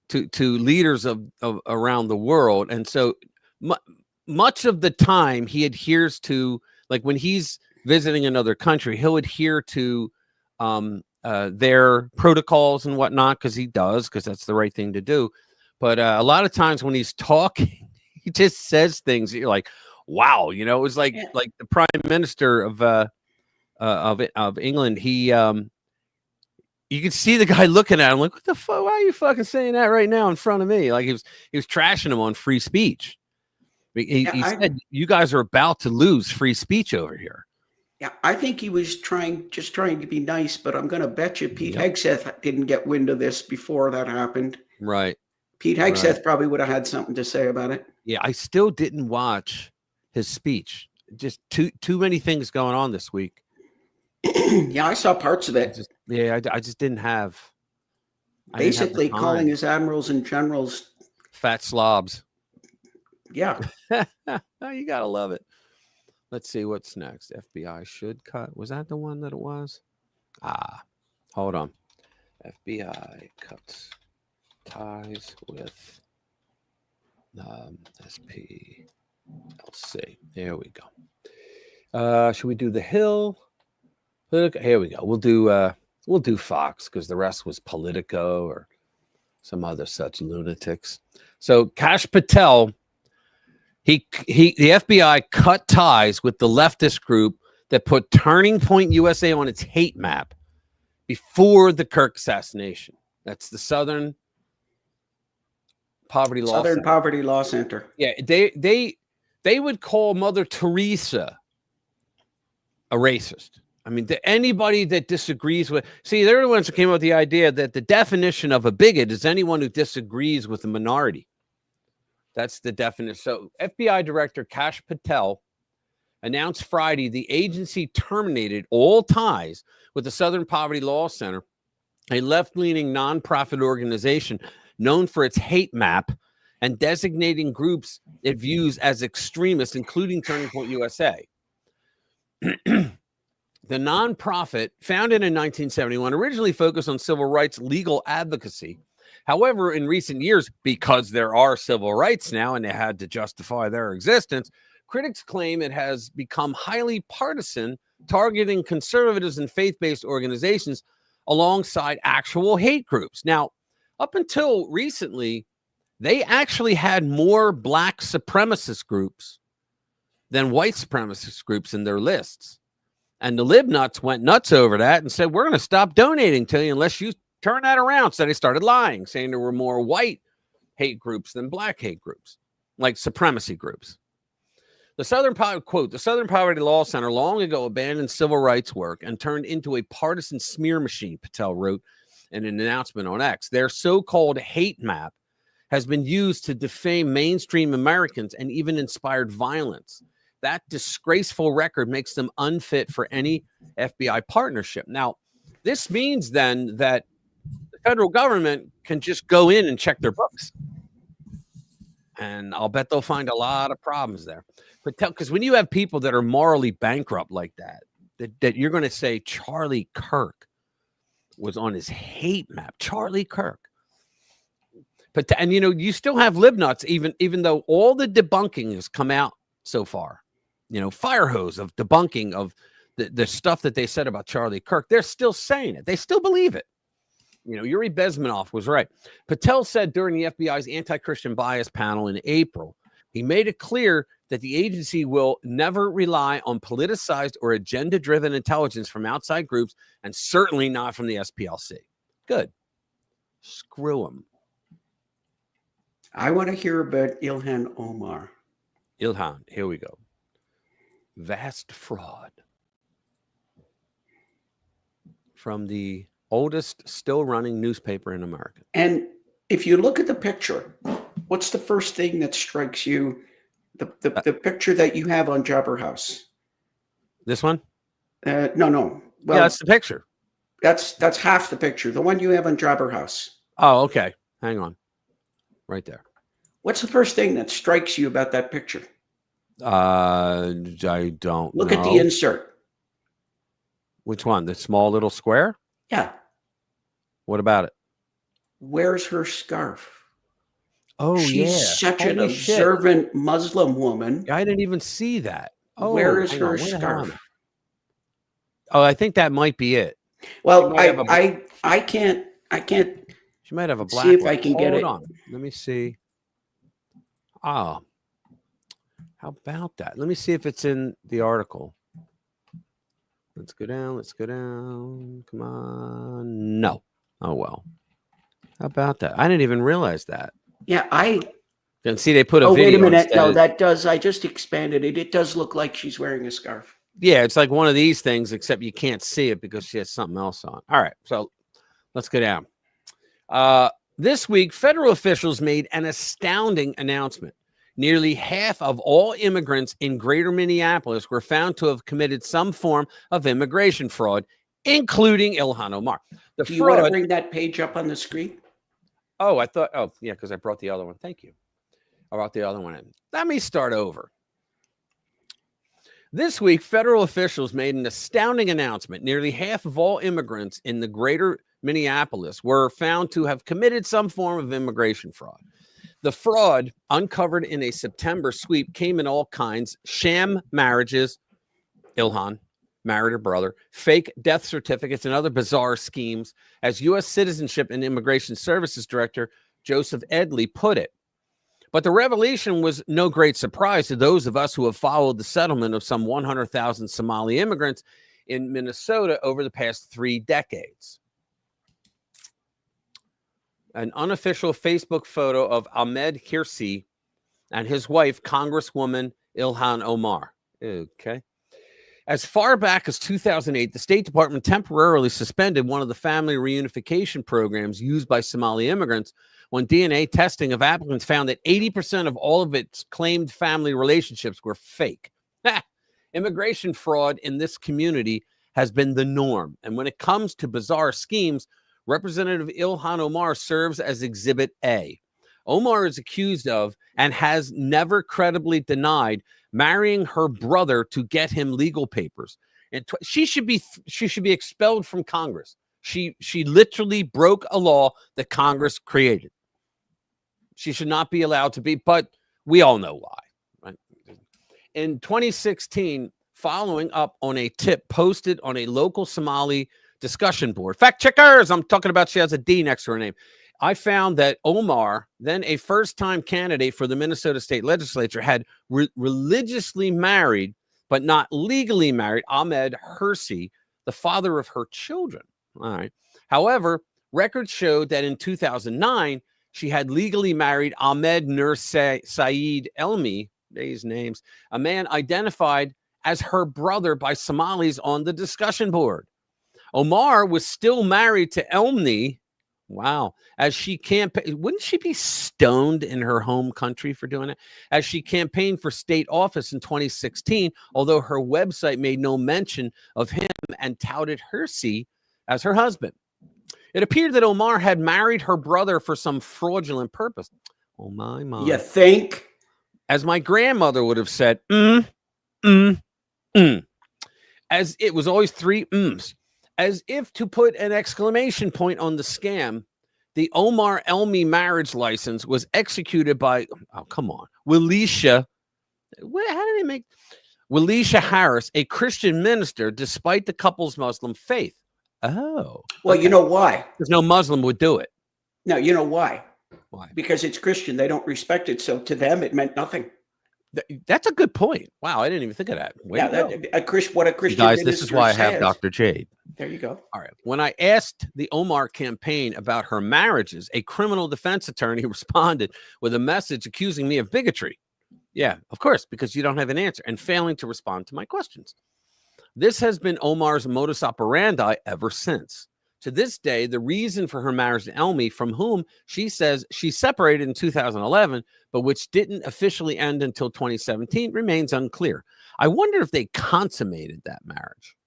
to leaders of around the world. And so much of the time he adheres to, like when he's visiting another country, he'll adhere to their protocols and whatnot, because that's the right thing to do. But a lot of times when he's talking, he just says things that you're like, wow, it was like the prime minister of England. He you could see the guy looking at him like, what the fuck? Why are you fucking saying that right now in front of me? Like he was trashing him on free speech. He said, you guys are about to lose free speech over here. Yeah, I think he was just trying to be nice, but I'm going to bet you Pete Hegseth didn't get wind of this before that happened. Right. Pete Hegseth probably would have had something to say about it. Yeah, I still didn't watch his speech. Just too many things going on this week. Yeah, I saw parts of it. I just didn't have. Basically, calling his admirals and generals fat slobs. Yeah, you gotta love it. Let's see what's next. FBI should cut. Was that the one that it was? Hold on. FBI cuts ties with SPLC. There we go. Should we do the Hill? Here we go. We'll do Fox because the rest was Politico or some other such lunatics. So Kash Patel, the FBI cut ties with the leftist group that put Turning Point USA on its hate map before the Kirk assassination. That's the Southern Poverty Law Center. Yeah, they would call Mother Teresa a racist. I mean, anybody that disagrees with... See, they're the ones who came up with the idea that the definition of a bigot is anyone who disagrees with a minority. That's the definition. So FBI Director Kash Patel announced Friday the agency terminated all ties with the Southern Poverty Law Center, a left-leaning nonprofit organization known for its hate map and designating groups it views as extremists, including Turning Point USA. The nonprofit, founded in 1971, originally focused on civil rights legal advocacy. However, in recent years, because there are civil rights now and they had to justify their existence, critics claim it has become highly partisan, targeting conservatives and faith-based organizations alongside actual hate groups. Now, up until recently, they actually had more black supremacist groups than white supremacist groups in their lists. And the libnuts went nuts over that and said, we're going to stop donating to you unless you turn that around. So they started lying, saying there were more white hate groups than black hate groups, like supremacy groups. The Southern Poverty Law Center long ago abandoned civil rights work and turned into a partisan smear machine, Patel wrote in an announcement on X. Their so-called hate map has been used to defame mainstream Americans and even inspired violence. That disgraceful record makes them unfit for any FBI partnership. Now, this means then that the federal government can just go in and check their books. And I'll bet they'll find a lot of problems there. Because when you have people that are morally bankrupt like that you're going to say Charlie Kirk was on his hate map. Charlie Kirk. And, you know, you still have libnuts, even though all the debunking has come out so far. You know, fire hose of debunking of the stuff that they said about Charlie Kirk. They're still saying it. They still believe it. You know, Yuri Bezmenov was right. Patel said during the FBI's anti-Christian bias panel in April, he made it clear that the agency will never rely on politicized or agenda-driven intelligence from outside groups, and certainly not from the SPLC. Good. Screw them. I want to hear about Ilhan Omar. Ilhan, here we go. Vast fraud from the oldest still running newspaper in America. And if you look at the picture, what's the first thing that strikes you? The picture that you have on Jabber House. This one? No. Well, yeah, that's the picture. That's half the picture. The one you have on Jabber House. Oh, okay. Hang on. Right there. What's the first thing that strikes you about that picture? I don't Look know. at the insert. Which one? The small little square? Yeah. What about it? Where's her scarf? Oh, She's such an observant Muslim woman. I didn't even see that. Oh, where is her scarf? Oh, I think that might be it. Well, I can't. She might have a black. See if I can get it. Hold on. Let me see. Oh, how about that? Let me see if it's in the article. Let's go down. Let's go down. Come on. No. Oh, well. How about that? I didn't even realize that. Yeah, And see, they put a video. Wait a minute. Instead. No, that does. I just expanded it. It does look like she's wearing a scarf. Yeah, it's like one of these things, except you can't see it because she has something else on. All right, so let's go down. This week, federal officials made an astounding announcement. Nearly half of all immigrants in greater Minneapolis were found to have committed some form of immigration fraud, including Ilhan Omar. Do you want to bring that page up on the screen? Oh, yeah, because I brought the other one. Thank you. I brought the other one in. Let me start over. This week, federal officials made an astounding announcement. Nearly half of all immigrants in the greater Minneapolis were found to have committed some form of immigration fraud. The fraud, uncovered in a September sweep, came in all kinds: sham marriages, Ilhan married her brother, fake death certificates, and other bizarre schemes. As U.S. Citizenship and Immigration Services Director Joseph Edley put it. But the revelation was no great surprise to those of us who have followed the settlement of some 100,000 Somali immigrants in Minnesota over the past 3 decades. An unofficial Facebook photo of Ahmed Hirsi and his wife, Congresswoman Ilhan Omar. Okay. As far back as 2008, the State Department temporarily suspended one of the family reunification programs used by Somali immigrants when DNA testing of applicants found that 80% of all of its claimed family relationships were fake. Immigration fraud in this community has been the norm. And when it comes to bizarre schemes, Representative Ilhan Omar serves as Exhibit A. Omar is accused of and has never credibly denied marrying her brother to get him legal papers. And she should be expelled from Congress. She literally broke a law that Congress created. She should not be allowed to be, but we all know why. Right? In 2016, following up on a tip posted on a local Somali discussion board, fact checkers, I'm talking about, she has a D next to her name. I found that Omar, then a first-time candidate for the Minnesota State Legislature, had religiously married, but not legally married, Ahmed Hersey, the father of her children. All right. However, records showed that in 2009, she had legally married Ahmed Nur Saeed Elmi, these names, a man identified as her brother by Somalis on the discussion board. Omar was still married to Elmi. Wow. As she campaigned, wouldn't she be stoned in her home country for doing it? As she campaigned for state office in 2016, although her website made no mention of him and touted Hersey as her husband. It appeared that Omar had married her brother for some fraudulent purpose. Oh, my. You think? As my grandmother would have said, as it was always 3 mms. As if to put an exclamation point on the scam, the Omar Elmi marriage license was executed by, oh, come on, Walisha. How did they make Walisha Harris, a Christian minister, despite the couple's Muslim faith? Oh. Well, okay. You know why? Because no Muslim would do it. No, you know why? Why? Because it's Christian. They don't respect it. So to them, it meant nothing. That's a good point. Wow, I didn't even think of that. What a Christian guys, this is why I have Dr. Jade. There you go. All right. When I asked the Omar campaign about her marriages, a criminal defense attorney responded with a message accusing me of bigotry. Yeah, of course, because you don't have an answer and failing to respond to my questions. This has been Omar's modus operandi ever since. To this day, the reason for her marriage to Elmi, from whom she says she separated in 2011, but which didn't officially end until 2017, remains unclear. I wonder if they consummated that marriage.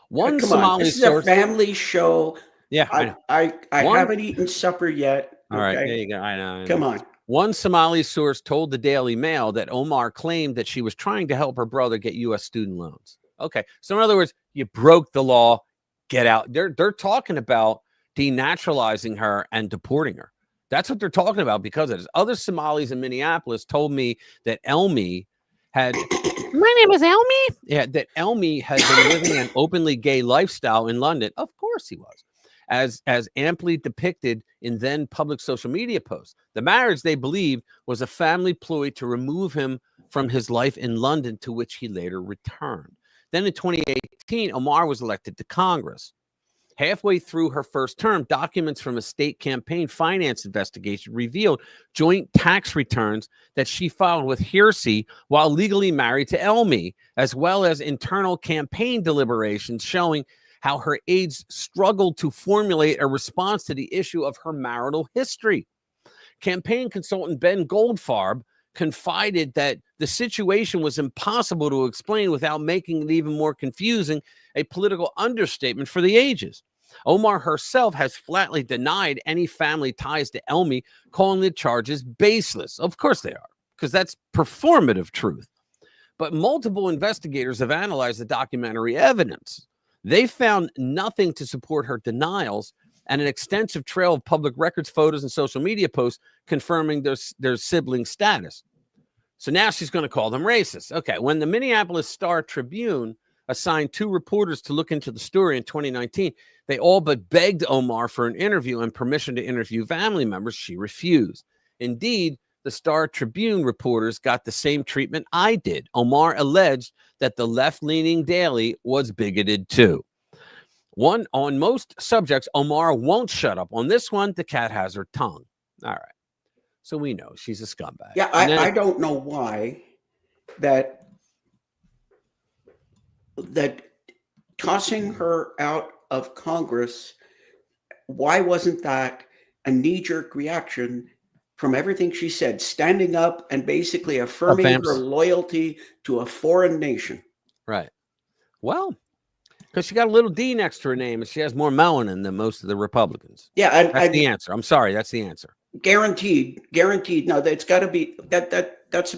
One Somali this is source, a family show. Yeah, I haven't eaten supper yet. All right, there you go. I know. Come on. One Somali source told the Daily Mail that Omar claimed that she was trying to help her brother get U.S. student loans. Okay, so in other words, you broke the law. Get out. They're talking about denaturalizing her and deporting her. That's what they're talking about because of this. Other Somalis in Minneapolis told me that Elmi had. My name is Elmi. Yeah, that Elmi had been living an openly gay lifestyle in London. Of course he was, as amply depicted in then public social media posts. The marriage, they believed, was a family ploy to remove him from his life in London, to which he later returned. Then in 2018, Omar was elected to Congress. Halfway through her first term, documents from a state campaign finance investigation revealed joint tax returns that she filed with Hersey while legally married to Elmi, as well as internal campaign deliberations showing how her aides struggled to formulate a response to the issue of her marital history. Campaign consultant Ben Goldfarb confided that the situation was impossible to explain without making it even more confusing, a political understatement for the ages. Omar herself has flatly denied any family ties to Elmi, calling the charges baseless. Of course they are, because that's performative truth. But multiple investigators have analyzed the documentary evidence. They found nothing to support her denials, and an extensive trail of public records, photos, and social media posts confirming their sibling status. So now she's going to call them racist. Okay, when the Minneapolis Star-Tribune assigned 2 reporters to look into the story in 2019, they all but begged Omar for an interview and permission to interview family members. She refused. Indeed, the Star-Tribune reporters got the same treatment I did. Omar alleged that the left-leaning daily was bigoted too. On most subjects, Omar won't shut up. On this one, the cat has her tongue. All right. So we know she's a scumbag. Yeah, I don't know why that tossing her out of Congress, why wasn't that a knee-jerk reaction from everything she said, standing up and basically affirming her loyalty to a foreign nation. Right. Well, because she got a little D next to her name, and she has more melanin than most of the Republicans. Yeah, that's the answer. I'm sorry, that's the answer. Guaranteed. No, it's got to be that's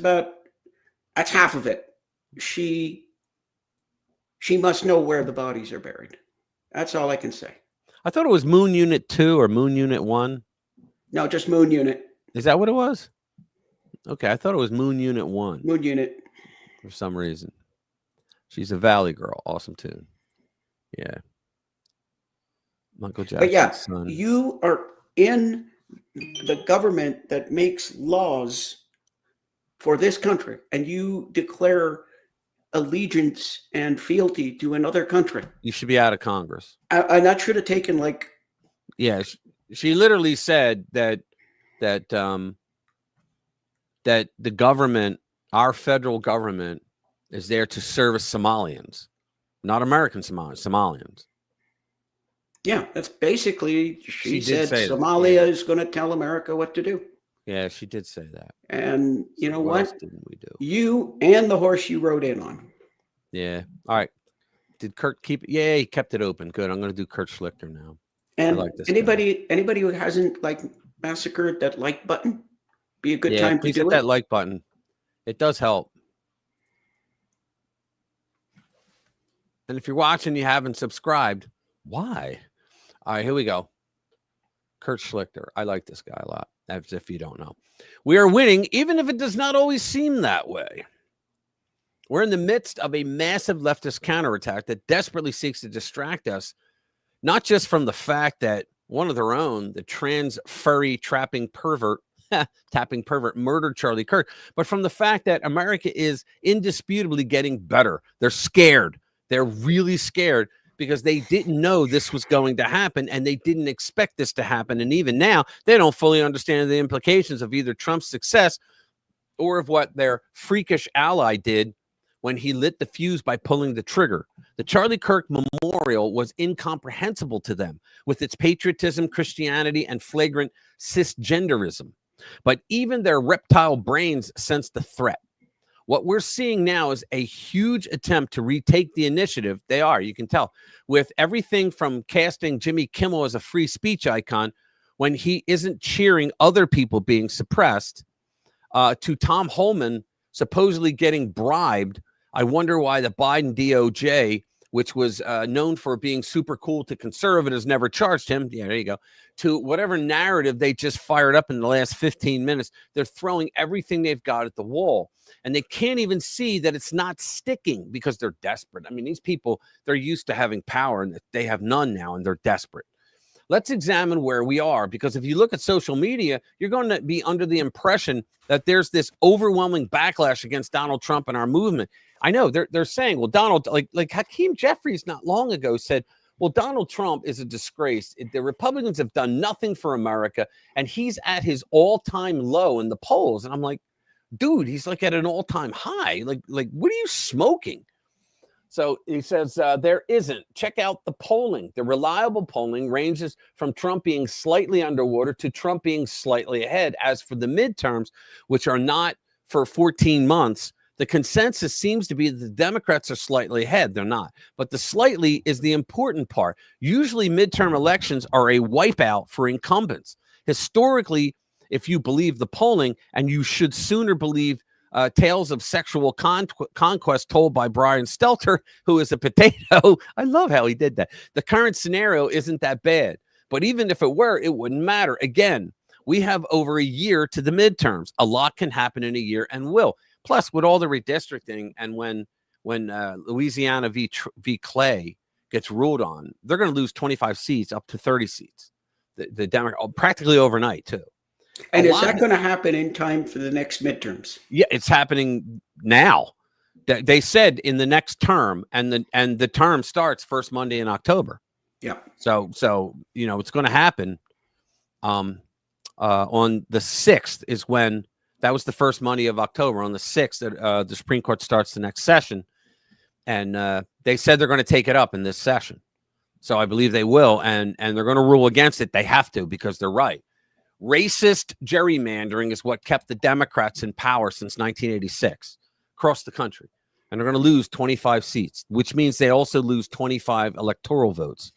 half of it. She must know where the bodies are buried. That's all I can say. I thought it was Moon Unit 2 or Moon Unit 1. No, just Moon Unit. Is that what it was? Okay, I thought it was Moon Unit 1. Moon Unit. For some reason. She's a Valley girl. Awesome tune. Yeah. Michael Jackson's son. You are in the government that makes laws for this country, and you declare allegiance and fealty to another country. You should be out of Congress. And that should have taken like. Yeah, she literally said that the government, our federal government, is there to service Somalians, not American Somalians. Yeah, that's basically, she said Somalia is going to tell America what to do. Yeah, she did say that. And you know what? Else didn't we do? You and the horse you rode in on. Yeah. All right. Did Kurt keep it? Yeah, he kept it open. Good. I'm going to do Kurt Schlichter now. And anybody who hasn't massacred that like button, be a good time to do hit that like button. It does help. And if you're watching, you haven't subscribed, why? All right, here we go. Kurt Schlichter. I like this guy a lot, as if you don't know. We are winning, even if it does not always seem that way. We're in the midst of a massive leftist counterattack that desperately seeks to distract us, not just from the fact that one of their own, the trans furry tapping pervert, murdered Charlie Kirk, but from the fact that America is indisputably getting better. They're scared. They're really scared because they didn't know this was going to happen, and they didn't expect this to happen. And even now, they don't fully understand the implications of either Trump's success or of what their freakish ally did when he lit the fuse by pulling the trigger. The Charlie Kirk Memorial was incomprehensible to them with its patriotism, Christianity, and flagrant cisgenderism. But even their reptile brains sensed the threat. What we're seeing now is a huge attempt to retake the initiative. They are, you can tell, with everything from casting Jimmy Kimmel as a free speech icon when he isn't cheering other people being suppressed, to Tom Holman supposedly getting bribed. I wonder why the Biden DOJ, which was known for being super cool to conservatives, never charged him. Yeah, there you go. To whatever narrative they just fired up in the last 15 minutes. They're throwing everything they've got at the wall. And they can't even see that it's not sticking because they're desperate. I mean, these people, they're used to having power, and they have none now, and they're desperate. Let's examine where we are, because if you look at social media, you're going to be under the impression that there's this overwhelming backlash against Donald Trump and our movement. I know they're saying, well, Donald, like Hakeem Jeffries not long ago said, well, Donald Trump is a disgrace. The Republicans have done nothing for America, and he's at his all-time low in the polls. And I'm like, dude, he's like at an all-time high. Like, what are you smoking? So he says there isn't. Check out the polling. The reliable polling ranges from Trump being slightly underwater to Trump being slightly ahead. As for the midterms, which are not for 14 months, the consensus seems to be that the Democrats are slightly ahead. They're not. But the slightly is the important part. Usually midterm elections are a wipeout for incumbents. Historically, if you believe the polling, and you should sooner believe tales of sexual conquest told by Brian Stelter, who is a potato. I love how he did that. The current scenario isn't that bad. But even if it were, it wouldn't matter. Again, we have over a year to the midterms. A lot can happen in a year and will. Plus, with all the redistricting, and when Louisiana v. Clay gets ruled on, they're going to lose 25 seats up to 30 seats. The Democrat practically overnight too. And is that going to happen in time for the next midterms? Yeah, it's happening now. They said in the next term, and the term starts first Monday in October. Yeah. So it's going to happen. On the 6th is when. That was the first Monday of October. On the 6th, the Supreme Court starts the next session. And they said they're going to take it up in this session. So I believe they will. And they're going to rule against it. They have to, because they're right. Racist gerrymandering is what kept the Democrats in power since 1986 across the country. And they're going to lose 25 seats, which means they also lose 25 electoral votes.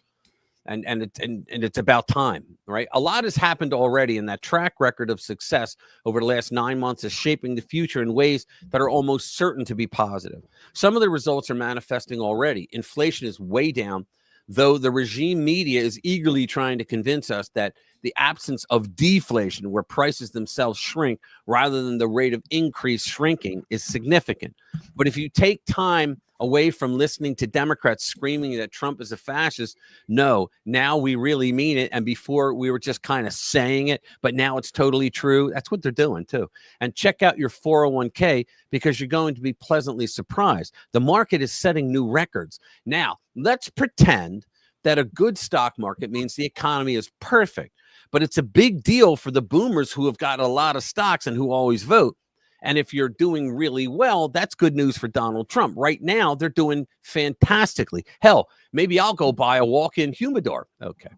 And it's about time, right? A lot has happened already, and that track record of success over the last 9 months is shaping the future in ways that are almost certain to be positive. Some of the results are manifesting already. Inflation is way down, though the regime media is eagerly trying to convince us that the absence of deflation, where prices themselves shrink rather than the rate of increase shrinking, is significant. But if you take time away from listening to Democrats screaming that Trump is a fascist, no, now we really mean it. And before we were just kind of saying it, but now it's totally true. That's what they're doing too. And check out your 401k, because you're going to be pleasantly surprised. The market is setting new records. Now, let's pretend that a good stock market means the economy is perfect, but it's a big deal for the boomers who have got a lot of stocks and who always vote. And if you're doing really well, that's good news for Donald Trump. Right now, they're doing fantastically. Hell, maybe I'll go buy a walk-in humidor. Okay.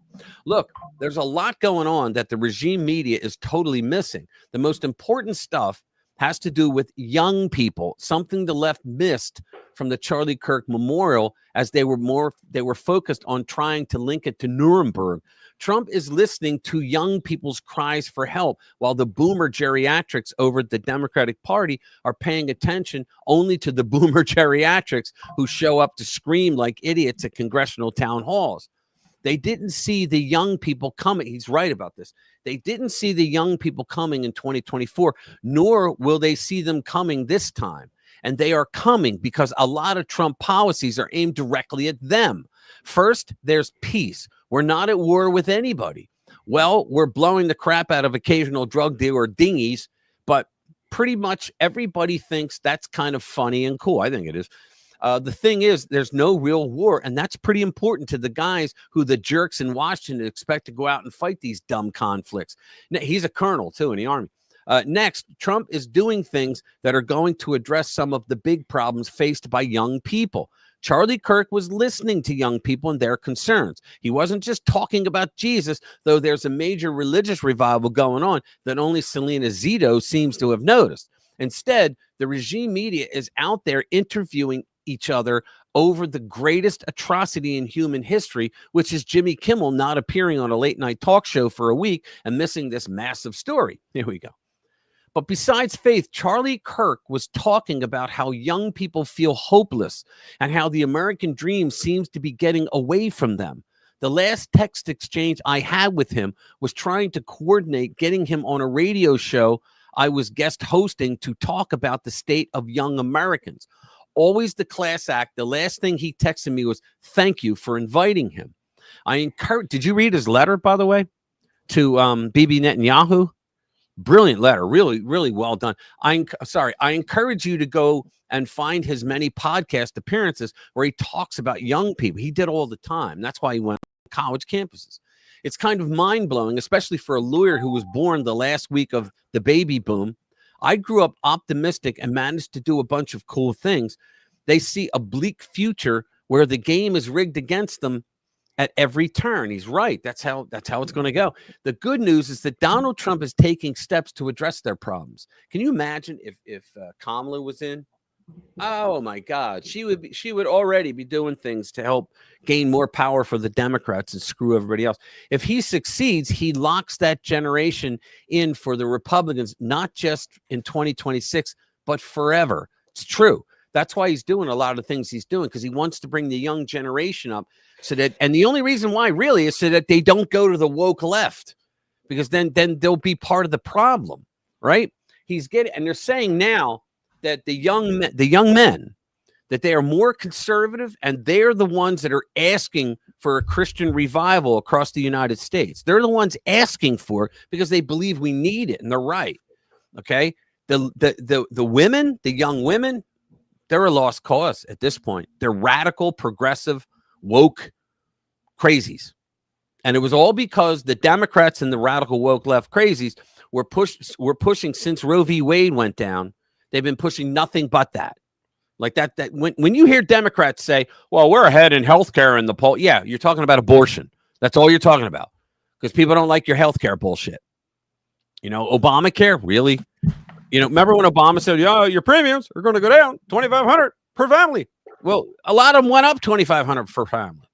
Look, there's a lot going on that the regime media is totally missing. The most important stuff has to do with young people, something the left missed from the Charlie Kirk Memorial, as they were focused on trying to link it to Nuremberg. Trump is listening to young people's cries for help, while the boomer geriatrics over at the Democratic Party are paying attention only to the boomer geriatrics who show up to scream like idiots at congressional town halls. They didn't see the young people coming. He's right about this. They didn't see the young people coming in 2024, nor will they see them coming this time. And they are coming because a lot of Trump policies are aimed directly at them. First, there's peace. We're not at war with anybody. Well, we're blowing the crap out of occasional drug dealer dinghies, but pretty much everybody thinks that's kind of funny and cool. I think it is. The thing is, there's no real war, and that's pretty important to the guys who the jerks in Washington expect to go out and fight these dumb conflicts. Now, he's a colonel, too, in the Army. Next, Trump is doing things that are going to address some of the big problems faced by young people. Charlie Kirk was listening to young people and their concerns. He wasn't just talking about Jesus, though there's a major religious revival going on that only Selena Zito seems to have noticed. Instead, the regime media is out there interviewing each other over the greatest atrocity in human history, which is Jimmy Kimmel not appearing on a late night talk show for a week and missing this massive story. Here we go. But besides faith, Charlie Kirk was talking about how young people feel hopeless and how the American dream seems to be getting away from them. The last text exchange I had with him was trying to coordinate getting him on a radio show I was guest hosting to talk about the state of young Americans. Always the class act. The last thing he texted me was, "Thank you for inviting him." Did you read his letter, by the way, to Bibi Netanyahu? Brilliant letter. Really, really well done. I encourage you to go and find his many podcast appearances where he talks about young people. He did all the time. That's why he went to college campuses. It's kind of mind-blowing, especially for a lawyer who was born the last week of the baby boom. I grew up optimistic and managed to do a bunch of cool things. They see a bleak future where the game is rigged against them at every turn. He's right. That's how it's going to go. The good news is that Donald Trump is taking steps to address their problems. Can you imagine if Kamala was in? Oh my God, she would already be doing things to help gain more power for the Democrats and screw everybody else. If he succeeds, he locks that generation in for the Republicans, not just in 2026, but forever. It's true. That's why he's doing a lot of the things he's doing, because he wants to bring the young generation up so that, and the only reason why really is so that they don't go to the woke left, because then they'll be part of the problem, right? And they're saying now that the young men, that they are more conservative, and they're the ones that are asking for a Christian revival across the United States. They're the ones asking for it because they believe we need it, and they're right. Okay, the women, the young women, they're a lost cause at this point. They're radical, progressive, woke crazies. And it was all because the Democrats and the radical woke left crazies were pushing since Roe v. Wade went down. They've been pushing nothing but that. Like that when you hear Democrats say, well, we're ahead in healthcare in the poll. Yeah, you're talking about abortion. That's all you're talking about, because people don't like your healthcare bullshit. You know, Obamacare, really? You know, remember when Obama said, "Yeah, your premiums are going to go down $2,500 per family." Well, a lot of them went up $2,500 per family.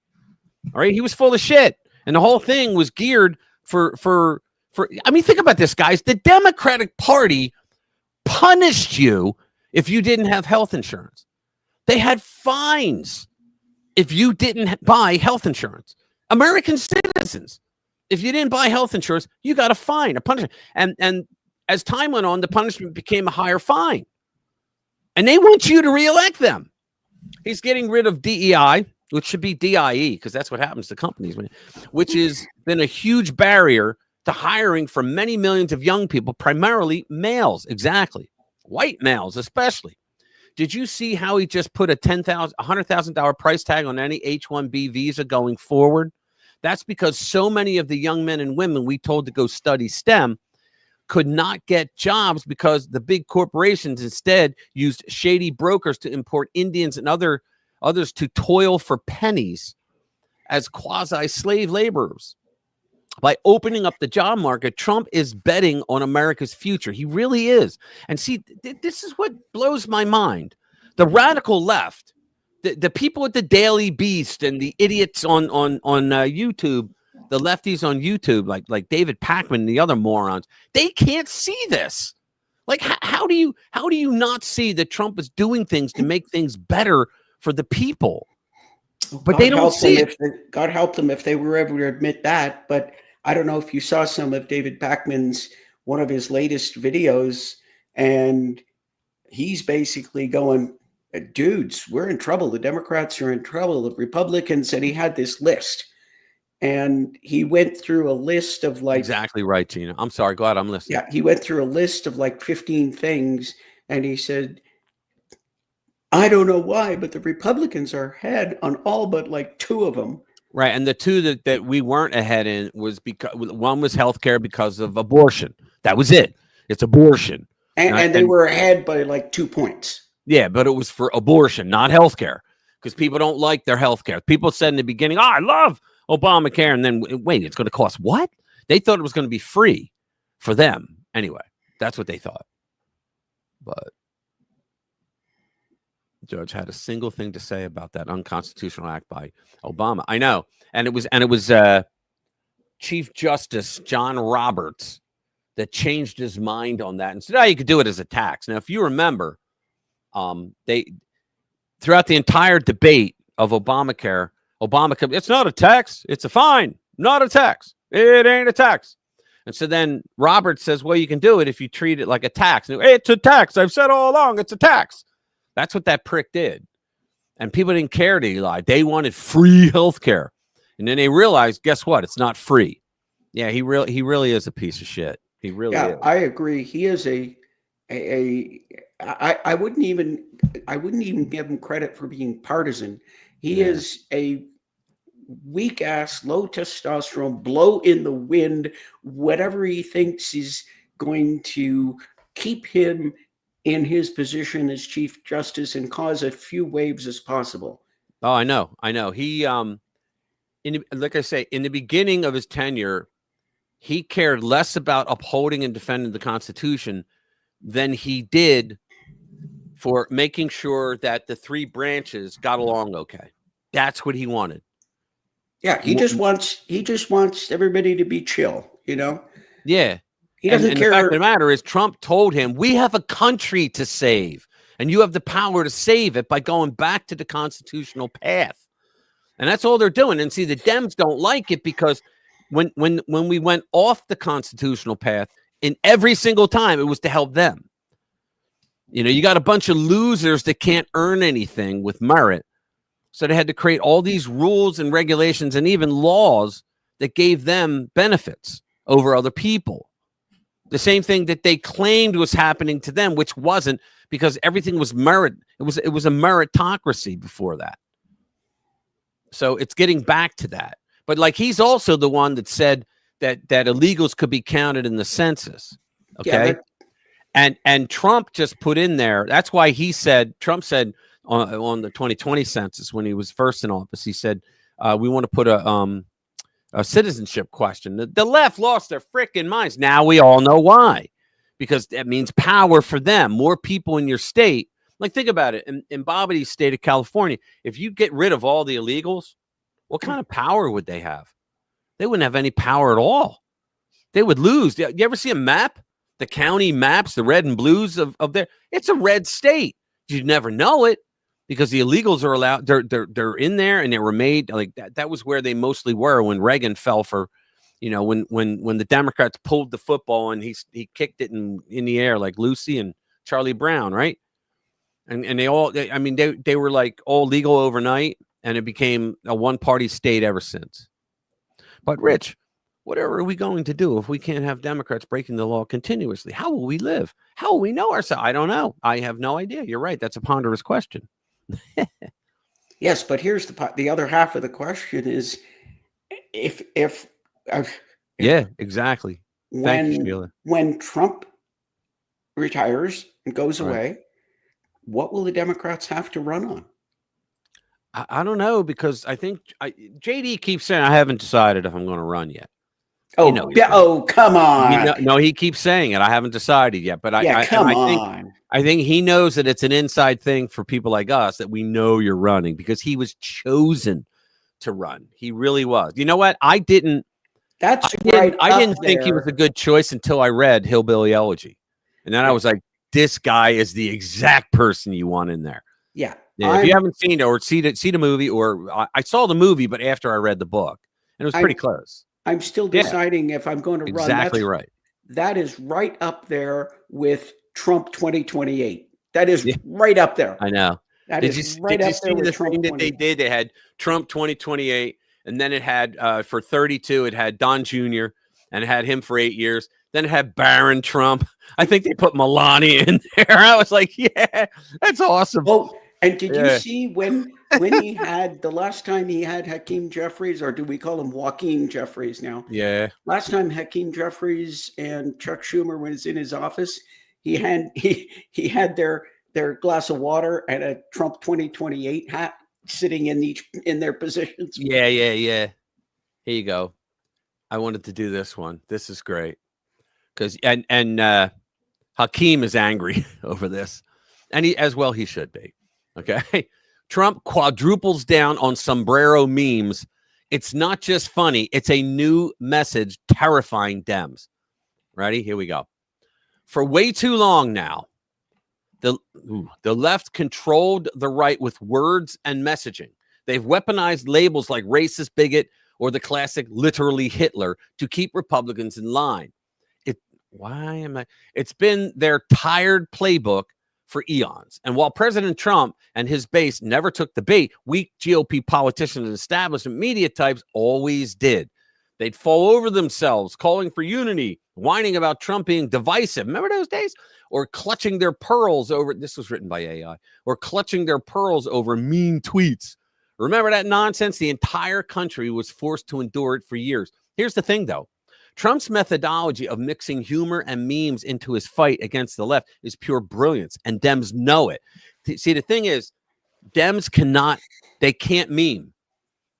All right, he was full of shit, and the whole thing was geared for. I mean, think about this, guys. The Democratic Party punished you if you didn't have health insurance. They had fines if you didn't buy health insurance. American citizens, if you didn't buy health insurance, you got a fine, a punishment. And as time went on, the punishment became a higher fine. And they want you to reelect them. He's getting rid of DEI, which should be DIE, because that's what happens to companies, which has been a huge barrier to hiring for many millions of young people, primarily males. Exactly. White males, especially. Did you see how he just put a $100,000 price tag on any H-1B visa going forward? That's because so many of the young men and women we told to go study STEM could not get jobs because the big corporations instead used shady brokers to import Indians and others to toil for pennies as quasi-slave laborers. By opening up the job market, Trump is betting on America's future. He really is. And see, this is what blows my mind. The radical left, the people at the Daily Beast and the idiots on YouTube, the lefties on YouTube, like David Pakman and the other morons, they can't see this. Like, how do you not see that Trump is doing things to make things better for the people? But they don't see it. God help them if they were ever to admit that. But I don't know if you saw some of David Pakman's, one of his latest videos, and he's basically going, dudes, we're in trouble. The Democrats are in trouble. The Republicans, and he had this list. And he went through a list of like... Exactly right, Gina. I'm sorry. Go ahead. I'm listening. Yeah, he went through a list of like 15 things, and he said, I don't know why, but the Republicans are ahead on all but like 2 of them. Right. And the 2 that we weren't ahead in was because one was healthcare because of abortion. That was it. It's abortion. And they were ahead by like 2 points. Yeah, but it was for abortion, not healthcare, because people don't like their healthcare. People said in the beginning, oh, I love Obamacare. And then, wait, it's going to cost what? They thought it was going to be free for them. Anyway, that's what they thought. But the judge had a single thing to say about that unconstitutional act by Obama. I know. And it was Chief Justice John Roberts that changed his mind on that and said, oh, you could do it as a tax. Now, if you remember, they throughout the entire debate of Obamacare, it's not a tax, it's a fine, not a tax. It ain't a tax. And so then Roberts says, well, you can do it if you treat it like a tax. And, hey, it's a tax. I've said all along, it's a tax. That's what that prick did. And people didn't care that he lied. They wanted free health care. And then they realized, guess what? It's not free. Yeah, he really is a piece of shit. He really is. I agree. He is I wouldn't even give him credit for being partisan. He is a weak ass, low testosterone, blow in the wind, whatever he thinks is going to keep him in his position as Chief Justice and cause a few waves as possible. Oh, I know. He, like I say, in the beginning of his tenure, he cared less about upholding and defending the Constitution than he did for making sure that the 3 branches got along okay. That's what he wanted. Yeah, he just wants everybody to be chill, you know? Yeah. He doesn't care. The fact of the matter is, Trump told him, we have a country to save, and you have the power to save it by going back to the constitutional path. And that's all they're doing. And see, the Dems don't like it because when we went off the constitutional path, in every single time, it was to help them. You know, you got a bunch of losers that can't earn anything with merit. So they had to create all these rules and regulations and even laws that gave them benefits over other people. The same thing that they claimed was happening to them, which wasn't, because everything was merit. It was a meritocracy before that. So it's getting back to that. But like, he's also the one that said that illegals could be counted in the census. Okay. Yeah, and Trump just put in there. That's why Trump said on the 2020 census, when he was first in office, he said, we want to put a a citizenship question. The left lost their freaking minds. Now we all know why, because that means power for them. More people in your state. Like, think about it. In Bobbity's state of California, if you get rid of all the illegals, what kind of power would they have? They wouldn't have any power at all. They would lose. You ever see a map? The county maps, the red and blues of there. It's a red state. You'd never know it because the illegals are allowed. They're in there, and they were made like that. That was where they mostly were when Reagan fell for, when the Democrats pulled the football and he kicked it in the air like Lucy and Charlie Brown, right? And they were like all legal overnight, and it became a one-party state ever since. But Rich, whatever are we going to do if we can't have Democrats breaking the law continuously? How will we live? How will we know ourselves? I don't know. I have no idea. You're right. That's a ponderous question. Yes, but here's the other half of the question is if yeah, exactly. Thank you, Sheila. When Trump retires and goes away, what will the Democrats have to run on? I don't know, because I think JD keeps saying I haven't decided if I'm going to run yet. Oh, come on. No, he keeps saying it. I haven't decided yet, but I think he knows that it's an inside thing for people like us, that we know you're running, because he was chosen to run. He really was. You know what? I didn't think he was a good choice until I read Hillbilly Elegy. And then I was like, this guy is the exact person you want in there. Yeah. If you haven't seen it or see the movie, or I saw the movie, but after I read the book, and it was pretty close. I'm still deciding if I'm going to run. Exactly right. That is right up there with Trump 2028. That is right up there. I know. Did you see the thing that they did? They had Trump 2028, and then it had for 32, it had Don Jr., and it had him for 8 years. Then it had Barron Trump. I think they put Melania in there. I was like, yeah, that's awesome. Oh, and did you see when he had the last time he had Hakeem Jeffries, or do we call him Joaquin Jeffries now? Yeah. Last time Hakeem Jeffries and Chuck Schumer was in his office, he had their glass of water and a Trump 2028 hat sitting in their positions. Yeah. Here you go. I wanted to do this one. This is great. Because Hakeem is angry over this, and he should be. Okay, Trump quadruples down on sombrero memes. It's not just funny; it's a new message terrifying Dems. Ready? Here we go. For way too long now, the left controlled the right with words and messaging. They've weaponized labels like racist, bigot, or the classic literally Hitler to keep Republicans in line. It's been their tired playbook for eons. And while President Trump and his base never took the bait, weak GOP politicians and establishment media types always did. They'd fall over themselves, calling for unity, whining about Trump being divisive. Remember those days? Or clutching their pearls over, this was written by AI, or clutching their pearls over mean tweets. Remember that nonsense? The entire country was forced to endure it for years. Here's the thing, though. Trump's methodology of mixing humor and memes into his fight against the left is pure brilliance, and Dems know it. See, the thing is, Dems can't meme.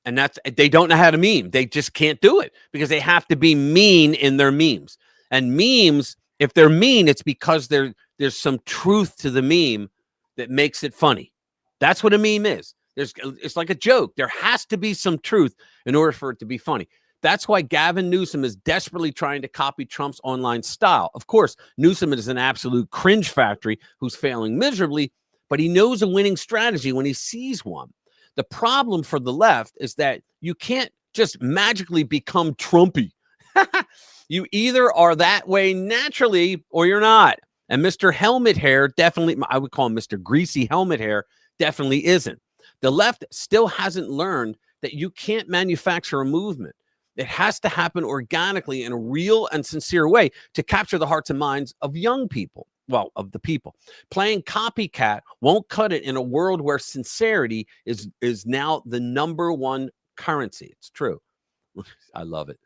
And they don't know how to meme. They just can't do it because they have to be mean in their memes. And memes, if they're mean, it's because there's some truth to the meme that makes it funny. That's what a meme is. It's like a joke. There has to be some truth in order for it to be funny. That's why Gavin Newsom is desperately trying to copy Trump's online style. Of course, Newsom is an absolute cringe factory who's failing miserably, but he knows a winning strategy when he sees one. The problem for the left is that you can't just magically become Trumpy. You either are that way naturally or you're not. And Mr. Helmet Hair definitely, I would call him Mr. Greasy Helmet Hair, definitely isn't. The left still hasn't learned that you can't manufacture a movement. It has to happen organically in a real and sincere way to capture the hearts and minds of young people. Well, of the people. Playing copycat won't cut it in a world where sincerity is now the when currency. It's true. I love it.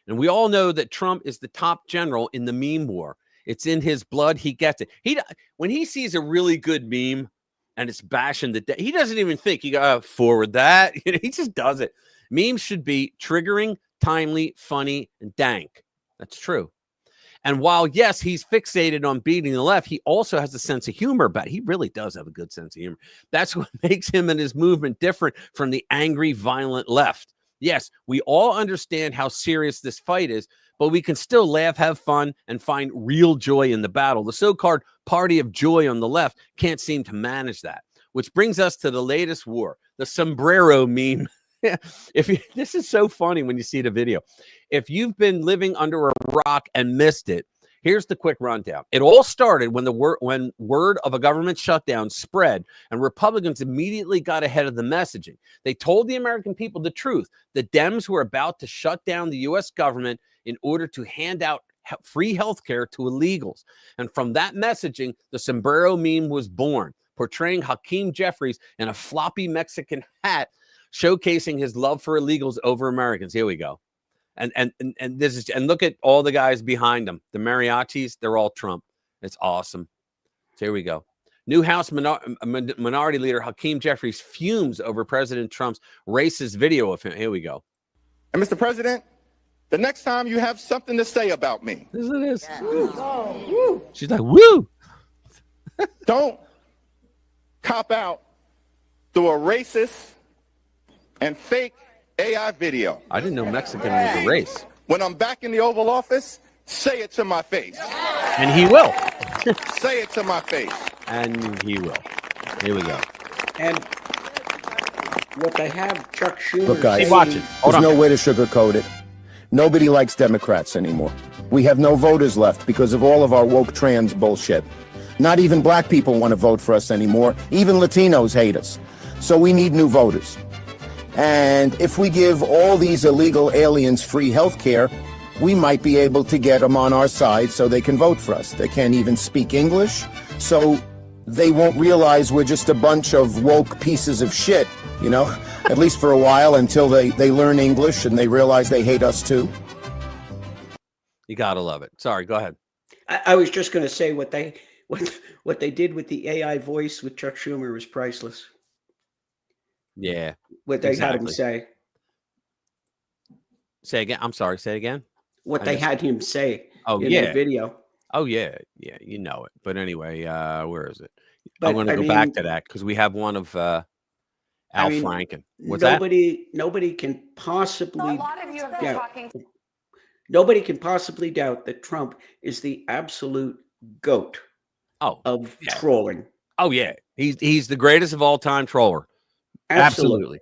And we all know that Trump is the top general in the meme war. It's in his blood. He gets it. When he sees a really good meme and it's bashing he doesn't even think you got to forward that. He just does it. Memes should be triggering, timely, funny, and dank. That's true. And while, yes, he's fixated on beating the left, he also has a sense of humor, but he really does have a good sense of humor. That's what makes him and his movement different from the angry, violent left. Yes, we all understand how serious this fight is, but we can still laugh, have fun, and find real joy in the battle. The so-called party of joy on the left can't seem to manage that, which brings us to the latest war, the sombrero meme. This is so funny when you see the video. If you've been living under a rock and missed it, here's the quick rundown. It all started when word of a government shutdown spread, and Republicans immediately got ahead of the messaging. They told the American people the truth. The Dems were about to shut down the U.S. government in order to hand out free health care to illegals. And from that messaging, the sombrero meme was born, portraying Hakeem Jeffries in a floppy Mexican hat, showcasing his love for illegals over Americans. Here we go. And this is, and look at all the guys behind them. The mariachis, they're all Trump. It's awesome. So here we go. New House Minority Leader Hakeem Jeffries fumes over President Trump's racist video of him. Here we go. And Mr. President, the next time you have something to say about me. Listen to this. Woo. She's like, woo. Don't cop out through a racist and fake AI video. I didn't know Mexican was a race. When I'm back in the Oval Office, say it to my face. And he will. Say it to my face. And he will. Here we go. And what they have Chuck Schumer. Look, guys, keep watching. There's no way to sugarcoat it. Nobody likes Democrats anymore. We have no voters left because of all of our woke trans bullshit. Not even black people want to vote for us anymore. Even Latinos hate us. So we need new voters. And if we give all these illegal aliens free health care, we might be able to get them on our side so they can vote for us. They can't even speak English, so they won't realize we're just a bunch of woke pieces of shit, you know, at least for a while until they learn English and they realize they hate us too. You gotta love it. Sorry, go ahead. I was just going to say what they did with the AI voice with Chuck Schumer was priceless. Yeah. What they had him say. Say again. I'm sorry. Say it again. What they had him say in the video. Oh, yeah. Yeah, you know it. But anyway, where is it? I'm going to go back to that because we have one of Al Franken. What's nobody can possibly. A lot of you have been talking. Nobody can possibly doubt that Trump is the absolute goat of trolling. Oh, yeah. He's the greatest of all time troller. Absolutely.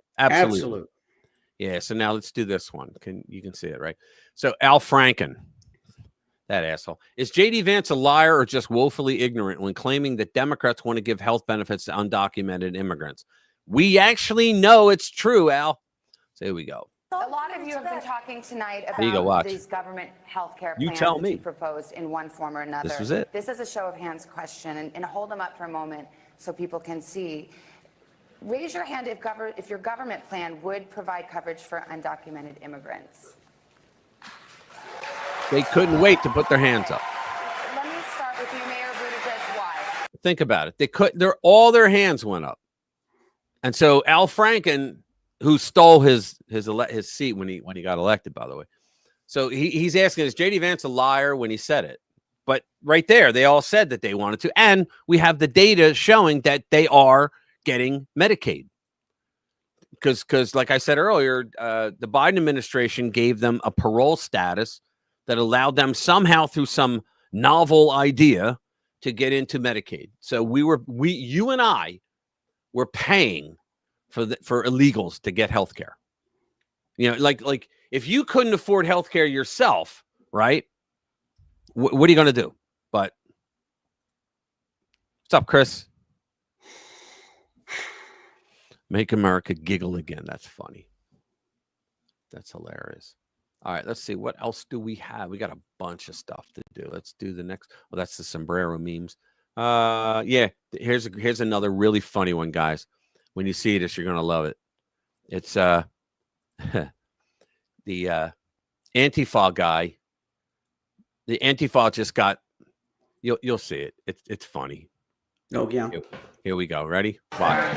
Yeah. So now let's do this one. You can see it, right? So Al Franken, that asshole. Is J.D. Vance a liar or just woefully ignorant when claiming that Democrats want to give health benefits to undocumented immigrants? We actually know it's true, Al. So here we go. A lot of you have been talking tonight about these government health care plans that you proposed in one form or another. This was it. This is a show of hands question, and hold them up for a moment so people can see. Raise your hand if your government plan would provide coverage for undocumented immigrants. They couldn't wait to put their hands up. Let me start with you, Mayor Buttigieg. Why? Think about it. All their hands went up. And so Al Franken, who stole his seat when he got elected, by the way. So he's asking, is J.D. Vance a liar when he said it? But right there, they all said that they wanted to. And we have the data showing that they are getting Medicaid. Because like I said earlier, the Biden administration gave them a parole status that allowed them somehow through some novel idea to get into Medicaid. So you and I were paying for illegals to get health care. You know, like if you couldn't afford health care yourself, right? What are you going to do? But what's up, Chris? Make America giggle again. That's funny. That's hilarious. All right, let's see. What else do we have? We got a bunch of stuff to do. Let's do the next. Well, that's the sombrero memes. Yeah, here's another really funny one, guys. When you see this, you're gonna love it. It's the Antifa guy. The Antifa just got. You'll see it. It's funny. Oh yeah. Here we go. Ready? Watch.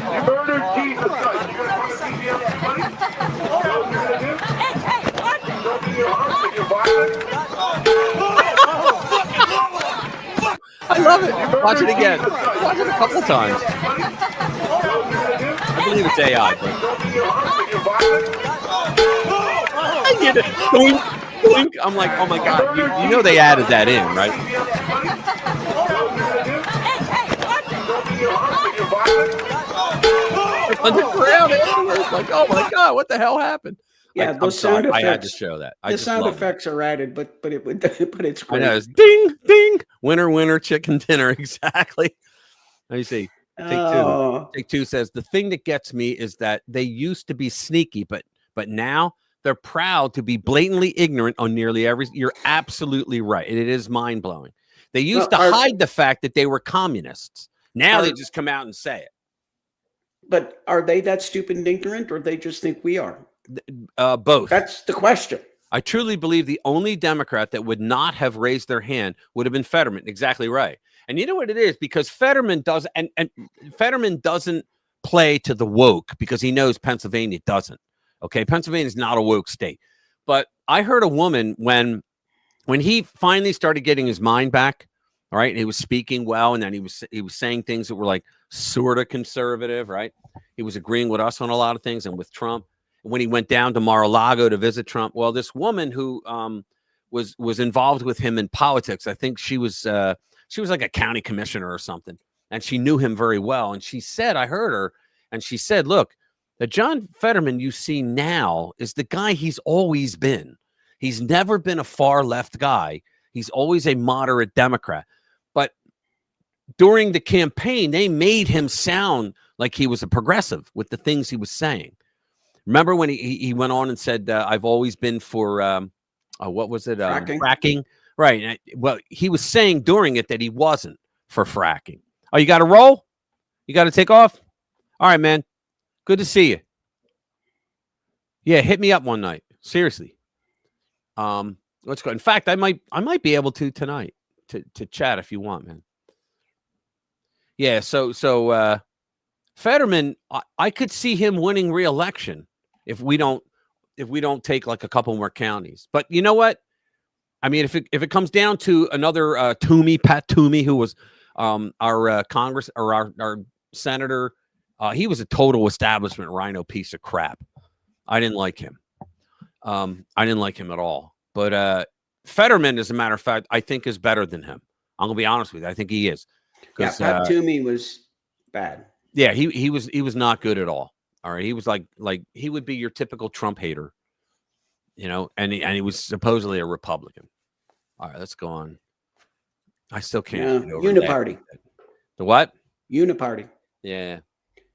love it. Watch it again. Watch it a couple times. I believe it's AI, but I get it. Boink, boink. I'm like, oh my God. You know they added that in, right? On the ground afterwards, like, oh my God, what the hell happened? Yeah, those sound effects. I had to show that. The sound effects are added, but it's great. I know. It's ding, ding. Winner, winner, chicken dinner. Exactly. Let me see. Take two says the thing that gets me is that they used to be sneaky, but now they're proud to be blatantly ignorant on nearly every. You're absolutely right. And it is mind blowing. They used to hide the fact that they were communists. Now they just come out and say it. But are they that stupid and ignorant, or they just think we are? Both. That's the question. I truly believe the only Democrat that would not have raised their hand would have been Fetterman. Exactly right. And you know what it is? Because Fetterman does, and Fetterman doesn't play to the woke because he knows Pennsylvania doesn't. Okay, Pennsylvania is not a woke state. But I heard a woman when he finally started getting his mind back. All right, and he was speaking well, and then he was saying things that were like sort of conservative. Right, he was agreeing with us on a lot of things and with Trump. When he went down to Mar-a-Lago to visit Trump, well, this woman who was involved with him in politics, I think she was like a county commissioner or something, and she knew him very well. And she said, I heard her, and she said, look, the John Fetterman you see now is the guy he's always been. He's never been a far left guy. He's always a moderate Democrat. But during the campaign, they made him sound like he was a progressive with the things he was saying. Remember when he went on and said, I've always been for, what was it? Fracking. Right. Well, he was saying during it that he wasn't for fracking. Oh, you got to roll? You got to take off? All right, man. Good to see you. Yeah, hit me up one night. Seriously. Let's go. In fact, I might be able to tonight to chat if you want, man. Yeah, so Fetterman, I could see him winning re-election if we don't take like a couple more counties. But you know what? I mean, if it comes down to another Pat Toomey, who was our Congress or our senator, he was a total establishment rhino piece of crap. I didn't like him. I didn't like him at all. But Fetterman, as a matter of fact, I think is better than him. I'm gonna be honest with you. I think he is. Yeah, Pat Toomey was bad. Yeah, he was not good at all. All right, he was like he would be your typical Trump hater, you know, and he was supposedly a Republican. All right, let's go on. I still can't. Yeah, Uniparty. The what? Uniparty. Yeah.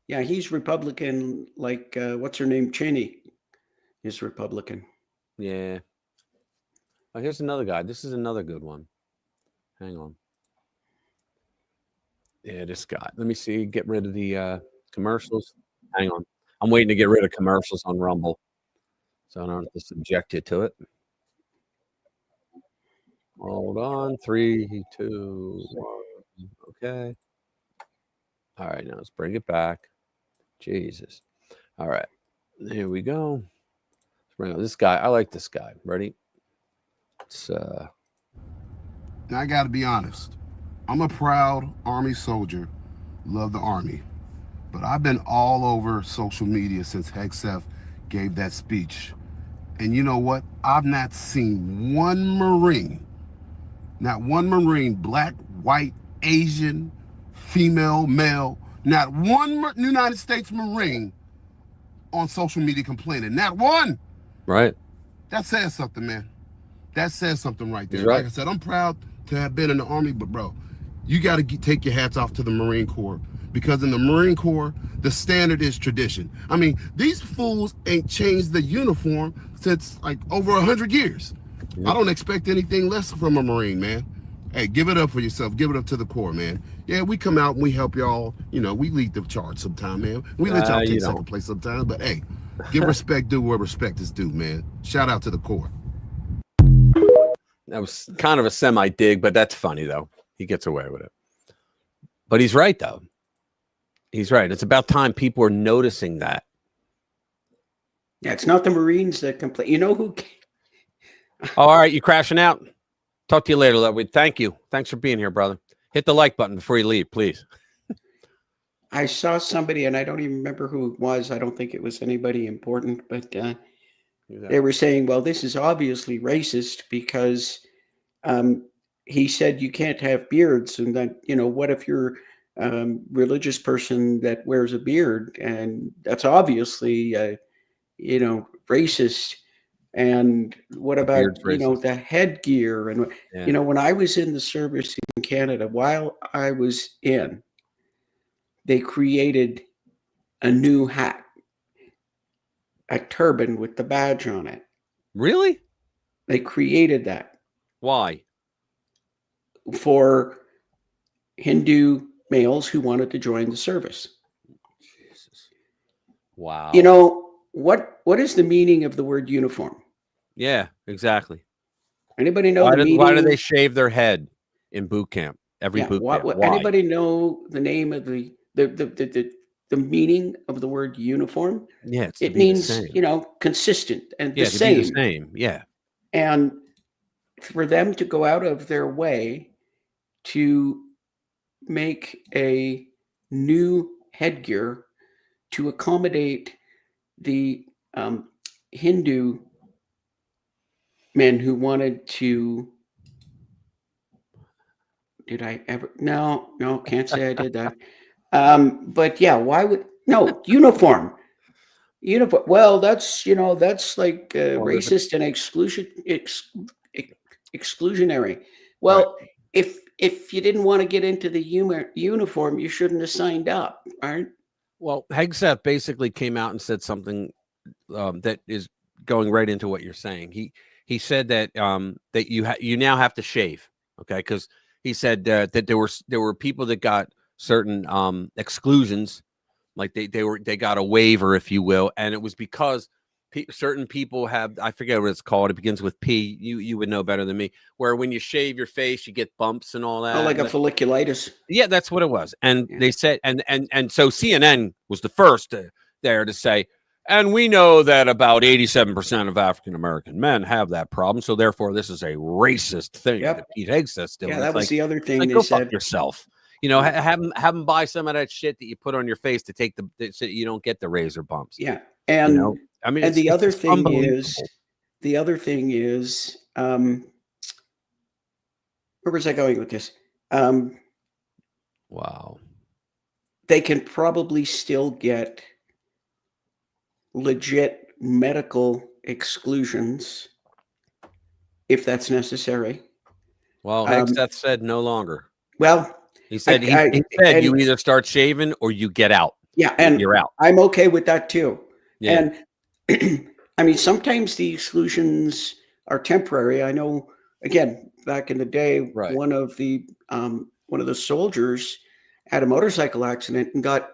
Yeah, he's Republican. Like what's her name? Cheney is Republican. Yeah. Oh, here's another guy. This is another good one. Hang on. Yeah, this guy. Let me see. Get rid of the commercials. Hang on. I'm waiting to get rid of commercials on Rumble, so I don't have to subject you to it. Hold on. 3, 2, 1. Okay. All right, now let's bring it back. Jesus. All right. Here we go. Let's bring up this guy. I like this guy. Ready? It's Now I got to be honest. I'm a proud Army soldier. Love the Army. But I've been all over social media since Hegseth gave that speech. And you know what? I've not seen one Marine, not one Marine, black, white, Asian, female, male, not one United States Marine on social media complaining. Not one. Right. That says something, man. That says something right there. Right. Like I said, I'm proud to have been in the Army, but bro, you got to take your hats off to the Marine Corps, because in the Marine Corps, the standard is tradition. I mean, these fools ain't changed the uniform since like over 100 years. I don't expect anything less from a Marine, man. Hey, give it up for yourself. Give it up to the Corps, man. Yeah, we come out and we help y'all. You know, we lead the charge sometime, man. We let y'all take second place sometimes, but hey, give respect due where respect is due, man. Shout out to the Corps. That was kind of a semi-dig, but that's funny, though. He gets away with it. But he's right, though. He's right. It's about time people are noticing that. Yeah, it's not the Marines that complain. You know who? All right, you crashing out? Talk to you later, Ludwig. Thank you. Thanks for being here, brother. Hit the like button before you leave, please. I saw somebody, and I don't even remember who it was. I don't think it was anybody important, but they were saying, well, this is obviously racist because he said you can't have beards. And that, what if you're religious person that wears a beard? And that's obviously, racist. And what about, the headgear? And, when I was in the service in Canada, while I was in, they created a new hat, a turban with the badge on it. Really? They created that. Why? For Hindu males who wanted to join the service. Jesus. Wow. What is the meaning of the word uniform? Yeah, exactly. Anybody know the meaning? Why do they shave their head in boot camp? Every boot camp. Why? Anybody know the name of the meaning of the word uniform? Yeah, it means consistent and the to same. Be the same. Yeah. And for them to go out of their way to make a new headgear to accommodate the Hindu men who wanted to. Did I ever? No, can't say I did that. But yeah, why would uniform? Uniform. Well, that's like racist and exclusionary. Well, right. if you didn't want to get into the uniform, you shouldn't have signed up, right? Well, Hegseth basically came out and said something that is going right into what you're saying. He said that that you now have to shave, okay? Because he said that there were people that got certain exclusions, like they got a waiver, if you will, and it was because certain people have, I forget what it's called. It begins with P. You would know better than me. Where when you shave your face, you get bumps and all that. Oh, like a folliculitis. Yeah, that's what it was. And they said, and so CNN was the first there to say, and we know that about 87% of African American men have that problem, so therefore this is a racist thing that Pete Hegseth's doing. Yeah, that was the other thing they go said. Fuck yourself. Have them buy some of that shit that you put on your face to take so you don't get the razor bumps. Yeah, and I mean, and the other thing is, where was I going with this? Wow. They can probably still get legit medical exclusions if that's necessary. Well, Hegseth said no longer. Well, he said he said you either start shaving or you get out. Yeah, and you're out. I'm okay with that too. Yeah. And I mean, sometimes the exclusions are temporary. I know, again, back in the day, one of the soldiers had a motorcycle accident and got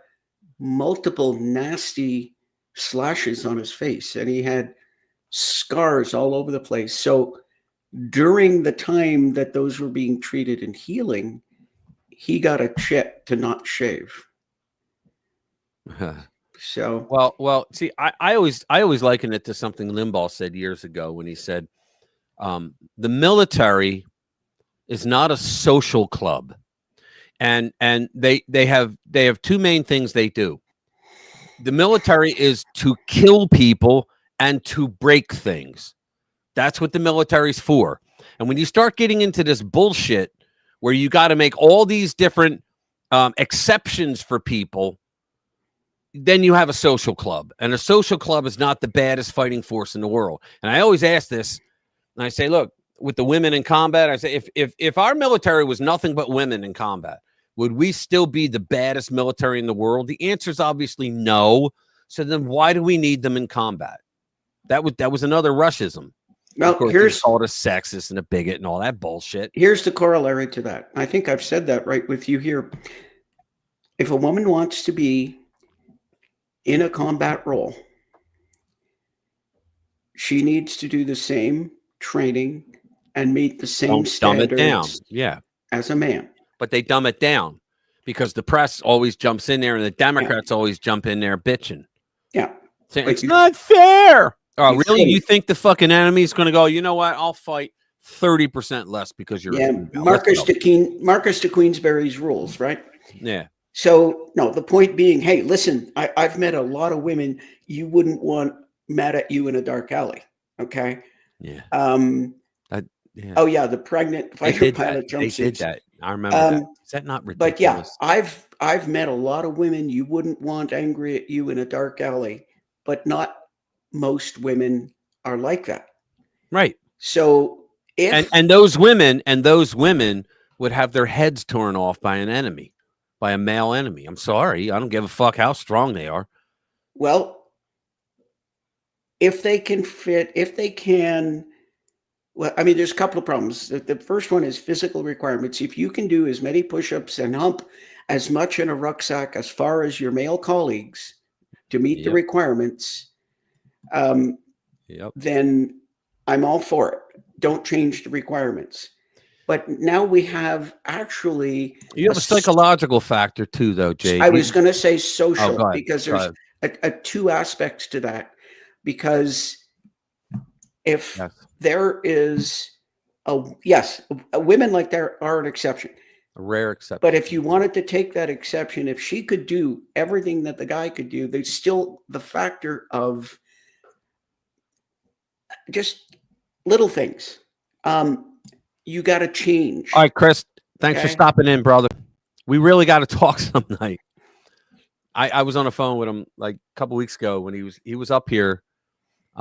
multiple nasty slashes on his face, and he had scars all over the place. So during the time that those were being treated and healing, he got a check to not shave. So well, see, I always liken it to something Limbaugh said years ago when he said, the military is not a social club, and they have two main things they do. The military is to kill people and to break things. That's what the military's for. And when you start getting into this bullshit where you got to make all these different exceptions for people, then you have a social club. And a social club is not the baddest fighting force in the world. And I always ask this, and I say, look, with the women in combat, I say, if our military was nothing but women in combat, would we still be the baddest military in the world? The answer is obviously no. So then why do we need them in combat? That was another Rushism. Well, of course, here's called a sexist and a bigot and all that bullshit. Here's the corollary to that. I think I've said that right with you here. If a woman wants to be in a combat role, she needs to do the same training and meet the same standards dumb it down. Yeah. As a man. But they dumb it down because the press always jumps in there and the Democrats always jump in there bitching. Yeah. Saying, it's not fair. Oh, really? You think the fucking enemy is going to go, you know what? I'll fight 30% less because you're a female. Marcus de Queensberry's rules, right? Yeah. So no, the point being, hey, listen, I've met a lot of women you wouldn't want mad at you in a dark alley. Okay. Yeah. Yeah. Oh yeah, the pregnant fighter pilot jumpsuits. They did that. I remember that. Is that not ridiculous? But yeah, I've met a lot of women you wouldn't want angry at you in a dark alley, but not most women are like that. Right. So if and those women would have their heads torn off by an enemy, by a male enemy. I'm sorry. I don't give a fuck how strong they are. Well, if they can, well, I mean, there's a couple of problems. The first one is physical requirements. If you can do as many push-ups and hump as much in a rucksack as far as your male colleagues to meet the requirements, then I'm all for it. Don't change the requirements. But now we have actually... You have a psychological factor too, though, Jay. I was going to say social, because there's a two aspects to that. Because if there is women like that are an exception. A rare exception. But if you wanted to take that exception, if she could do everything that the guy could do, there's still the factor of just little things. You got to change. All right, Chris, thanks for stopping in, brother. We really got to talk some night. I was on the phone with him like a couple weeks ago when he was up here.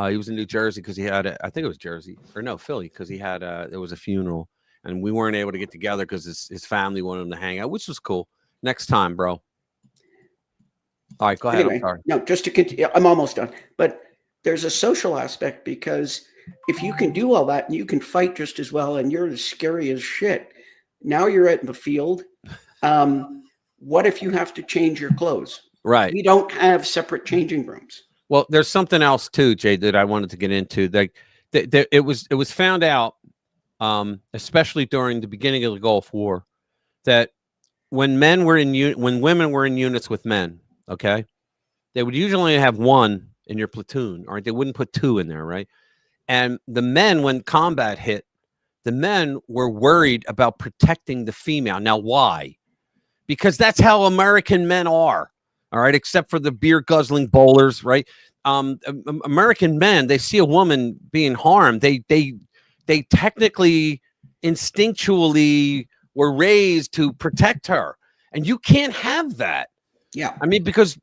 He was in New Jersey because he had I think it was Jersey or no, Philly, because he had there was a funeral and we weren't able to get together because his family wanted him to hang out, which was cool. Next time, bro. All right, go ahead. Anyway, I'm sorry. No, just to continue. I'm almost done. But there's a social aspect, because if you can do all that and you can fight just as well and you're as scary as shit, now you're out in the field. What if you have to change your clothes? Right. We don't have separate changing rooms. Well, there's something else too, Jay, that I wanted to get into. Like, it was found out, especially during the beginning of the Gulf War, that when women were in units with men, okay, they would usually have one in your platoon, or they wouldn't put two in there, right? And the men, when combat hit, the men were worried about protecting the female. Now, why? Because that's how American men are. All right, except for the beer guzzling bowlers, right? American men, they see a woman being harmed, they technically, instinctually were raised to protect her, and you can't have that. Yeah, I mean, because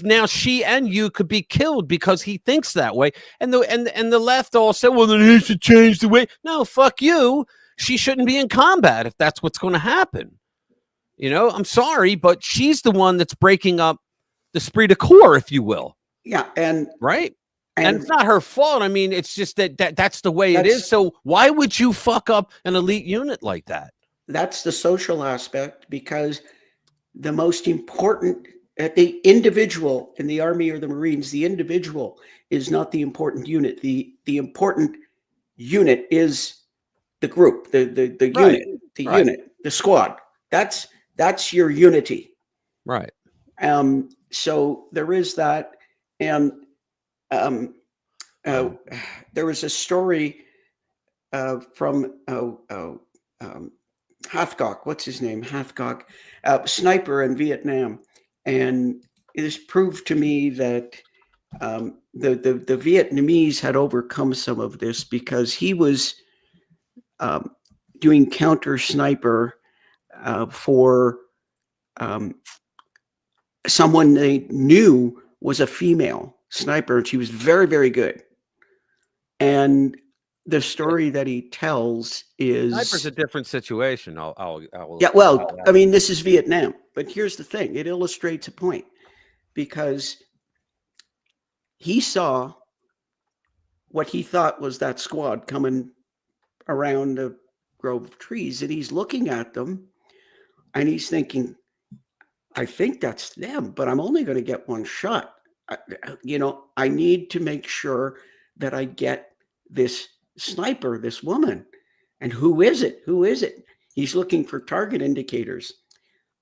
now she and you could be killed because he thinks that way, and the left all said, well, then he should change the way. No, fuck you. She shouldn't be in combat if that's what's going to happen. You know, I'm sorry, but she's the one that's breaking up the esprit de corps, if you will. Yeah, and it's not her fault. I mean, it's just that's the way it is. So why would you fuck up an elite unit like that? That's the social aspect, because the most important, the individual in the Army or the Marines, the individual is not the important unit. The important unit is the group, the unit, the squad. That's your unity. Right. So there is that. And there was a story from Hathcock. What's his name? Hathcock, sniper in Vietnam. And it has proved to me that the Vietnamese had overcome some of this, because he was doing counter sniper for someone they knew was a female sniper, and she was very, very good. And the story that he tells is... Sniper's a different situation. Yeah, well, I mean, this is Vietnam. But here's the thing. It illustrates a point, because he saw what he thought was that squad coming around a grove of trees, and he's looking at them, and he's thinking, I think that's them, but I'm only going to get one shot. I need to make sure that I get this sniper, this woman. And who is it? Who is it? He's looking for target indicators.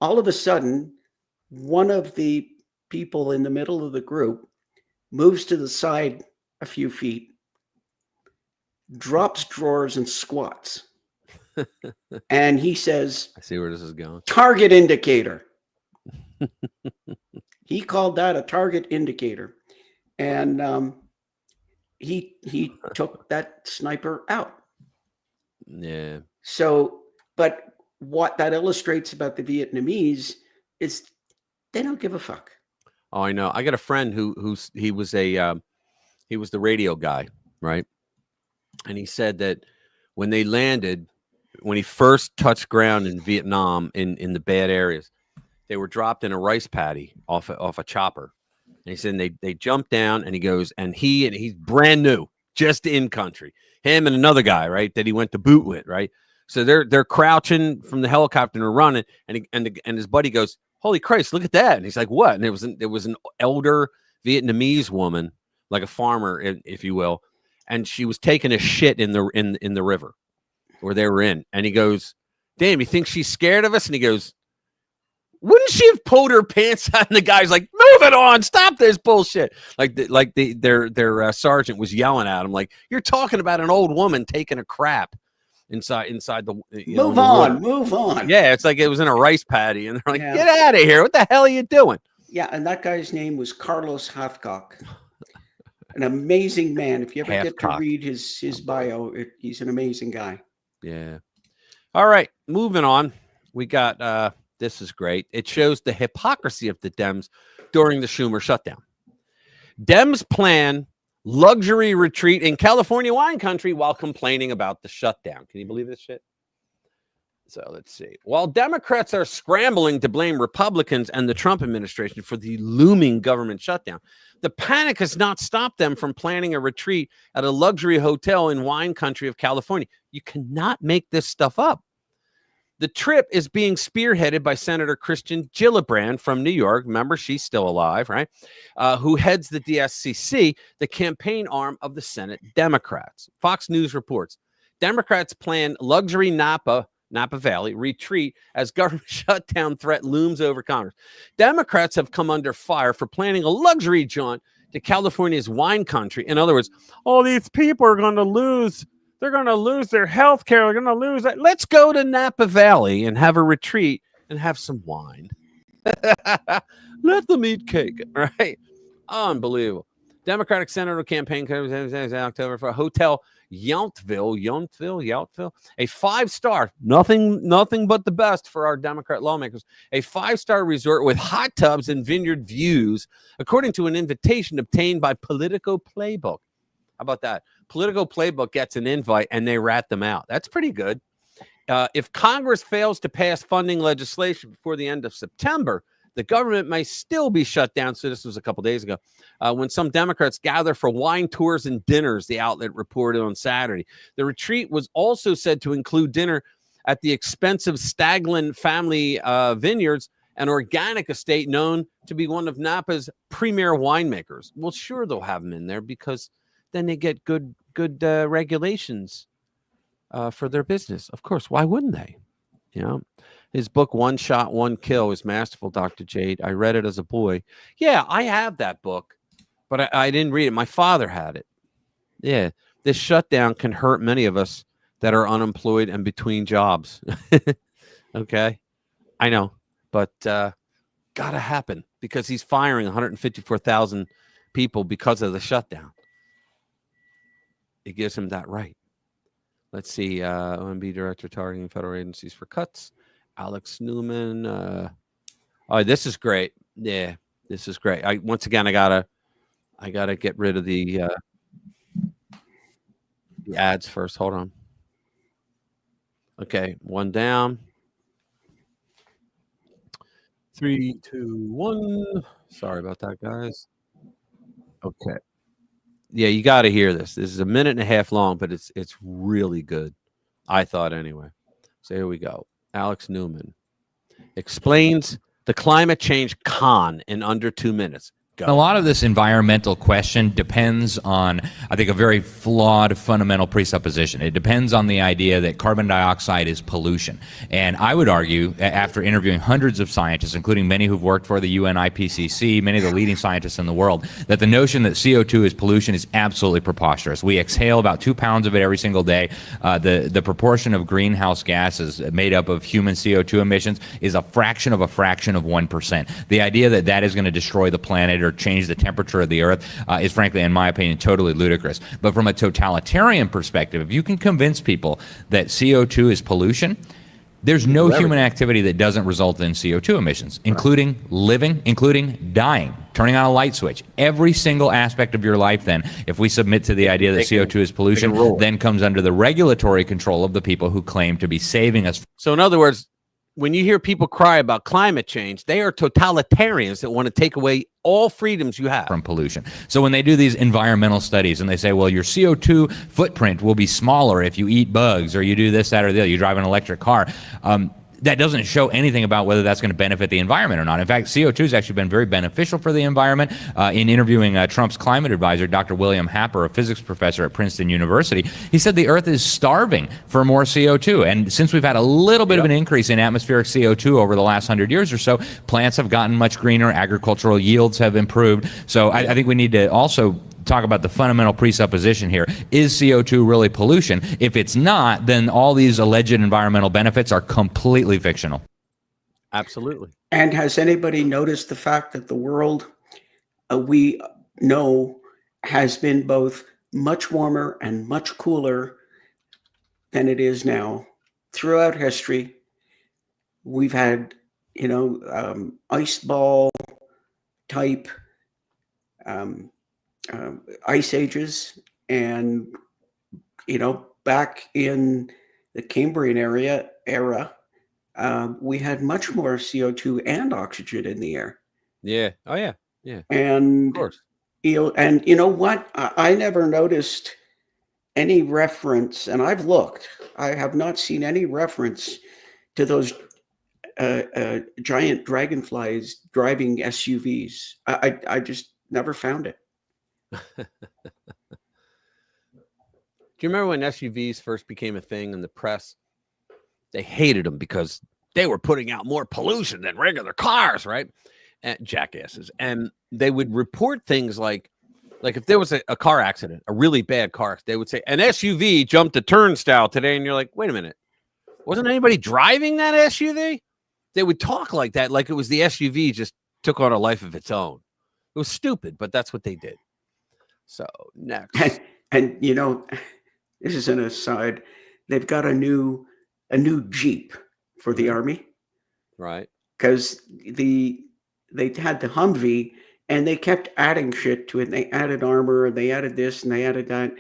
All of a sudden, one of the people in the middle of the group moves to the side a few feet drops drawers and squats. And he says, I see where this is going. Target indicator. He called that a target indicator. And he took that sniper out. Yeah. So, but what that illustrates about the Vietnamese is they don't give a fuck. Oh, I know. I got a friend he was the radio guy, right? And he said that when they landed, when he first touched ground in Vietnam in the bad areas, they were dropped in a rice paddy off a chopper. And he said they jumped down, and he goes, and he's brand new, just in country. Him and another guy, right, that he went to boot with, right? So they're crouching from the helicopter and they're running, and his buddy goes, "Holy Christ, look at that!" And he's like, "What?" And there was an elder Vietnamese woman, like a farmer, if you will, and she was taking a shit in the river where they were in. And he goes, "Damn, you think she's scared of us?" And he goes, "Wouldn't she have pulled her pants out?" And the guy's like, "Move it on! Stop this bullshit!" Their sergeant was yelling at him, like, "You're talking about an old woman taking a crap inside the move on. Yeah, it's like it was in a rice paddy, and they're like, "Get out of here! What the hell are you doing?" Yeah, and that guy's name was Carlos Hathcock, an amazing man. If you ever get to read his bio, he's an amazing guy. Yeah. All right, moving on. We got this is great. It shows the hypocrisy of the Dems during the Schumer shutdown. Dems plan luxury retreat in California wine country while complaining about the shutdown. Can you believe this shit? So let's see. While Democrats are scrambling to blame Republicans and the Trump administration for the looming government shutdown, the panic has not stopped them from planning a retreat at a luxury hotel in wine country of California. You cannot make this stuff up. The trip is being spearheaded by Senator Kirsten Gillibrand from New York. Remember, she's still alive, right? Who heads the DSCC, the campaign arm of the Senate Democrats. Fox News reports Democrats plan luxury Napa Valley retreat as government shutdown threat looms over Congress. Democrats have come under fire for planning a luxury jaunt to California's wine country. In other words, all these people are going to lose. They're going to lose their health care. They're going to lose that. Let's go to Napa Valley and have a retreat and have some wine. Let them eat cake, right? Unbelievable. Democratic Senator campaign October for a hotel Yountville, a 5-star, nothing but the best for our Democrat lawmakers. A 5-star resort with hot tubs and vineyard views, according to an invitation obtained by Politico Playbook. How about that? Politico Playbook gets an invite and they rat them out. That's pretty good. If Congress fails to pass funding legislation before the end of September, the government may still be shut down. So this was a couple days ago when some Democrats gather for wine tours and dinners, the outlet reported on Saturday. The retreat was also said to include dinner at the expensive Staglin family vineyards, an organic estate known to be one of Napa's premier winemakers. Well, sure, they'll have them in there because then they get good regulations for their business. Of course, why wouldn't they? You know, his book, One Shot, One Kill, is masterful, Dr. Jade. I read it as a boy. Yeah, I have that book, but I didn't read it. My father had it. Yeah, this shutdown can hurt many of us that are unemployed and between jobs. Okay, I know, but gotta happen because he's firing 154,000 people because of the shutdown. It gives him that right. Let's see. OMB director targeting federal agencies for cuts. Alex Newman. Oh, this is great. Yeah, this is great. I gotta get rid of the ads first. Hold on. Okay, one down. 3, 2, 1. Sorry about that, guys. Okay. Yeah, you got to hear this. This is a minute and a half long, but it's really good. I thought anyway. So here we go. Alex Newman explains the climate change con in under 2 minutes. Go. A lot of this environmental question depends on, I think, a very flawed fundamental presupposition. It depends on the idea that carbon dioxide is pollution. And I would argue, after interviewing hundreds of scientists, including many who've worked for the UN IPCC, many of the leading scientists in the world, that the notion that CO2 is pollution is absolutely preposterous. We exhale about 2 pounds of it every single day. The proportion of greenhouse gases made up of human CO2 emissions is a fraction of 1%. The idea that that is going to destroy the planet or change the temperature of the earth is, frankly, in my opinion, totally ludicrous. But from a totalitarian perspective, if you can convince people that CO2 is pollution, there's no human activity that doesn't result in CO2 emissions, including living, including dying, turning on a light switch. Every single aspect of your life, then, if we submit to the idea that CO2 is pollution, then comes under the regulatory control of the people who claim to be saving us. So in other words, when you hear people cry about climate change, they are totalitarians that want to take away all freedoms you have from pollution. So when they do these environmental studies and they say, well, your CO2 footprint will be smaller if you eat bugs or you do this, that, or the other, you drive an electric car, that doesn't show anything about whether that's going to benefit the environment or not. In fact, CO2 has actually been very beneficial for the environment. In interviewing Trump's climate advisor, Dr. William Happer, a physics professor at Princeton University, he said the Earth is starving for more CO2. And since we've had a little bit of an increase in atmospheric CO2 over the last 100 years or so, plants have gotten much greener, agricultural yields have improved. So I think we need to also talk about the fundamental presupposition here. Is CO2 really pollution? If it's not, then all these alleged environmental benefits are completely fictional. Absolutely. And has anybody noticed the fact that the world we know has been both much warmer and much cooler than it is now? Throughout history, we've had, ice ball type ice ages, and back in the Cambrian era, we had much more CO2 and oxygen in the air. Yeah. Oh yeah. Yeah. And of course. And you know what? I never noticed any reference, and I've looked. I have not seen any reference to those giant dragonflies driving SUVs. I just never found it. Do you remember when SUVs first became a thing in the press? They hated them because they were putting out more pollution than regular cars, right? And jackasses. And they would report things like if there was a car accident, a really bad car, they would say an SUV jumped a turnstile today. And you're like, wait a minute. Wasn't anybody driving that SUV? They would talk like that, like it was the SUV just took on a life of its own. It was stupid, but that's what they did. So next, and this is an aside. They've got a new Jeep for the Army, right? Because they had the Humvee, and they kept adding shit to it. They added armor, and they added this, and they added that,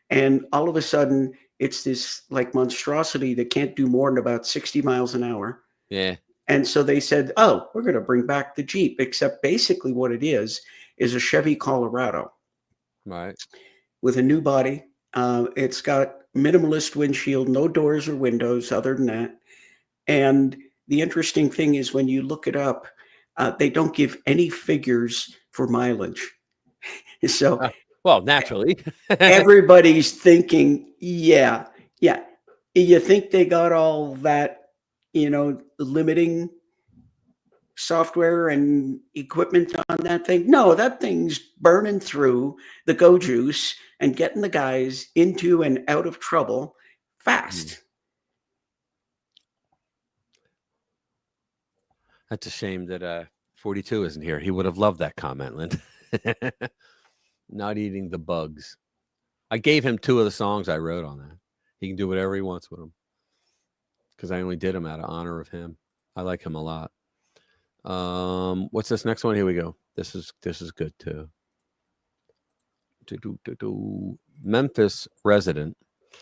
and all of a sudden, it's this like monstrosity that can't do more than about 60 miles an hour. Yeah. And so they said, "Oh, we're going to bring back the Jeep," except basically what it is a Chevy Colorado. Right. With a new body. It's got minimalist windshield, no doors or windows other than that. And the interesting thing is when you look it up, they don't give any figures for mileage. So, well, naturally, everybody's thinking, yeah. You think they got all that, limiting software and equipment on that thing? No, that thing's burning through the go juice and getting the guys into and out of trouble fast. That's a shame that 42 isn't here. He would have loved that comment, Lynn. Not eating the bugs. I gave him 2 of the songs I wrote on that. He can do whatever he wants with them because I only did them out of honor of him. I like him a lot. What's this next one? Here we go. This is good too. Memphis resident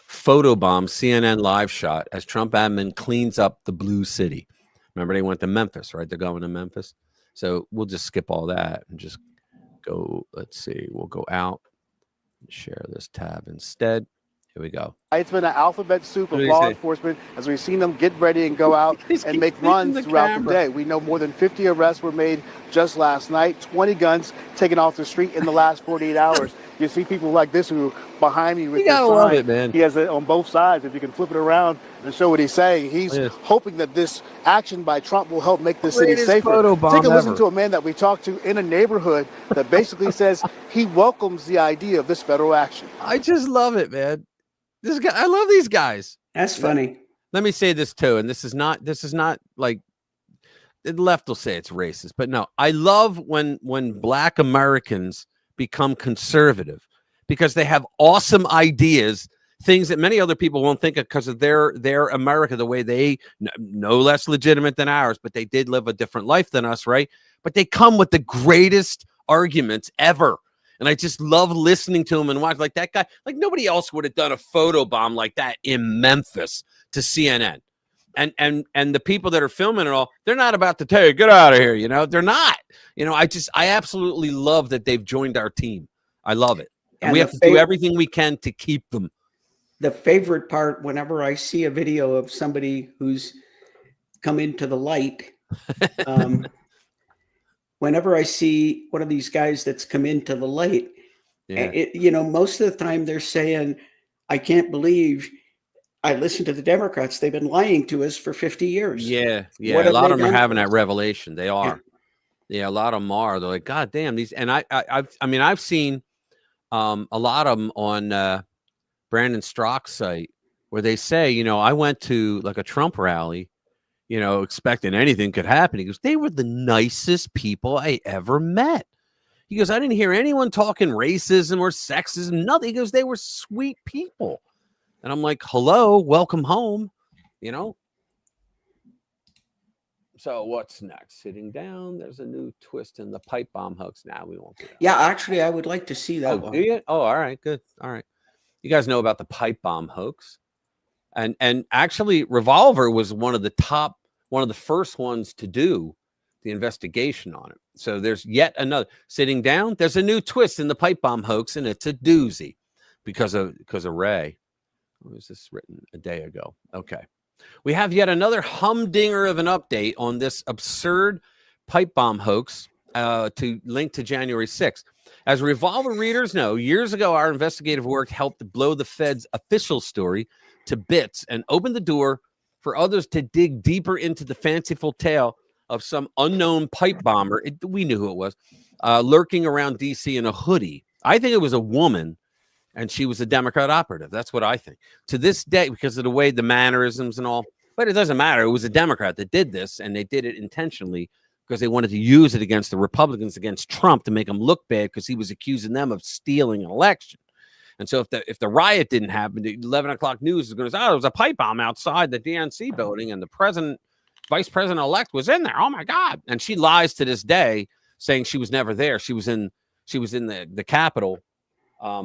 photobombs CNN live shot as Trump admin cleans up the blue city. Remember, they went to Memphis, right? They're going to Memphis. So we'll just skip all that and just go. Let's see. We'll go out and share this tab instead. Here we go. It's been an alphabet soup of law enforcement as we've seen them get ready and go out and make runs throughout the day. We know more than 50 arrests were made just last night, 20 guns taken off the street in the last 48 hours. You see people like this who behind me with You this gotta sign. love it, man. He has it on both sides. If you can flip it around and show what he's saying, he's hoping that this action by Trump will help make the city safer. Take a listen to a man that we talked to in a neighborhood that basically says he welcomes the idea of this federal action. I just love it, man. This guy, I love these guys. That's funny. Let me say this too, and this is not like the left will say it's racist, but no, I love when Black Americans become conservative because they have awesome ideas, things that many other people won't think of because of their America, the way they no less legitimate than ours, but they did live a different life than us, right? But they come with the greatest arguments ever. And I just love listening to him and watch like that guy. Like nobody else would have done a photo bomb like that in Memphis to CNN. And the people that are filming it all, they're not about to tell you, get out of here. You know, they're not. You know, I absolutely love that they've joined our team. I love it. And we have to do everything we can to keep them. The favorite part, whenever I see a video of somebody who's come into the light, whenever I see one of these guys that's come into the light, most of the time they're saying, I can't believe I listened to the Democrats. They've been lying to us for 50 years. Yeah. A lot of them are having that revelation. They are. Yeah, a lot of them are. They're like, God damn, these. And I've seen a lot of them on Brandon Strzok's site where they say, I went to like a Trump rally, expecting anything could happen. He goes, they were the nicest people I ever met. He goes, I didn't hear anyone talking racism or sexism, nothing. He goes, they were sweet people. And I'm like, hello, welcome home, So what's next? Sitting down. There's a new twist in the pipe bomb hoax. Now we won't do that. Yeah, actually, I would like to see that one. Do you? Oh, all right, good. All right. You guys know about the pipe bomb hoax. And actually, Revolver was one of the first ones to do the investigation on it. So there's yet another sitting down. There's a new twist in the pipe bomb hoax, and it's a doozy because of Ray. When was this written? A day ago. Okay. We have yet another humdinger of an update on this absurd pipe bomb hoax to link to January 6th. As Revolver readers know, years ago, our investigative work helped to blow the Fed's official story to bits and open the door for others to dig deeper into the fanciful tale of some unknown pipe bomber. We knew who it was, lurking around D.C. in a hoodie. I think it was a woman, and she was a Democrat operative. That's what I think. To this day, because of the way the mannerisms and all, but it doesn't matter. It was a Democrat that did this, and they did it intentionally because they wanted to use it against the Republicans, against Trump, to make him look bad because he was accusing them of stealing an election. And so if the riot didn't happen, the 11 o'clock news is going to say, there was a pipe bomb outside the DNC building, and the vice president-elect was in there. Oh, my God. And she lies to this day, saying she was never there. She was in the Capitol.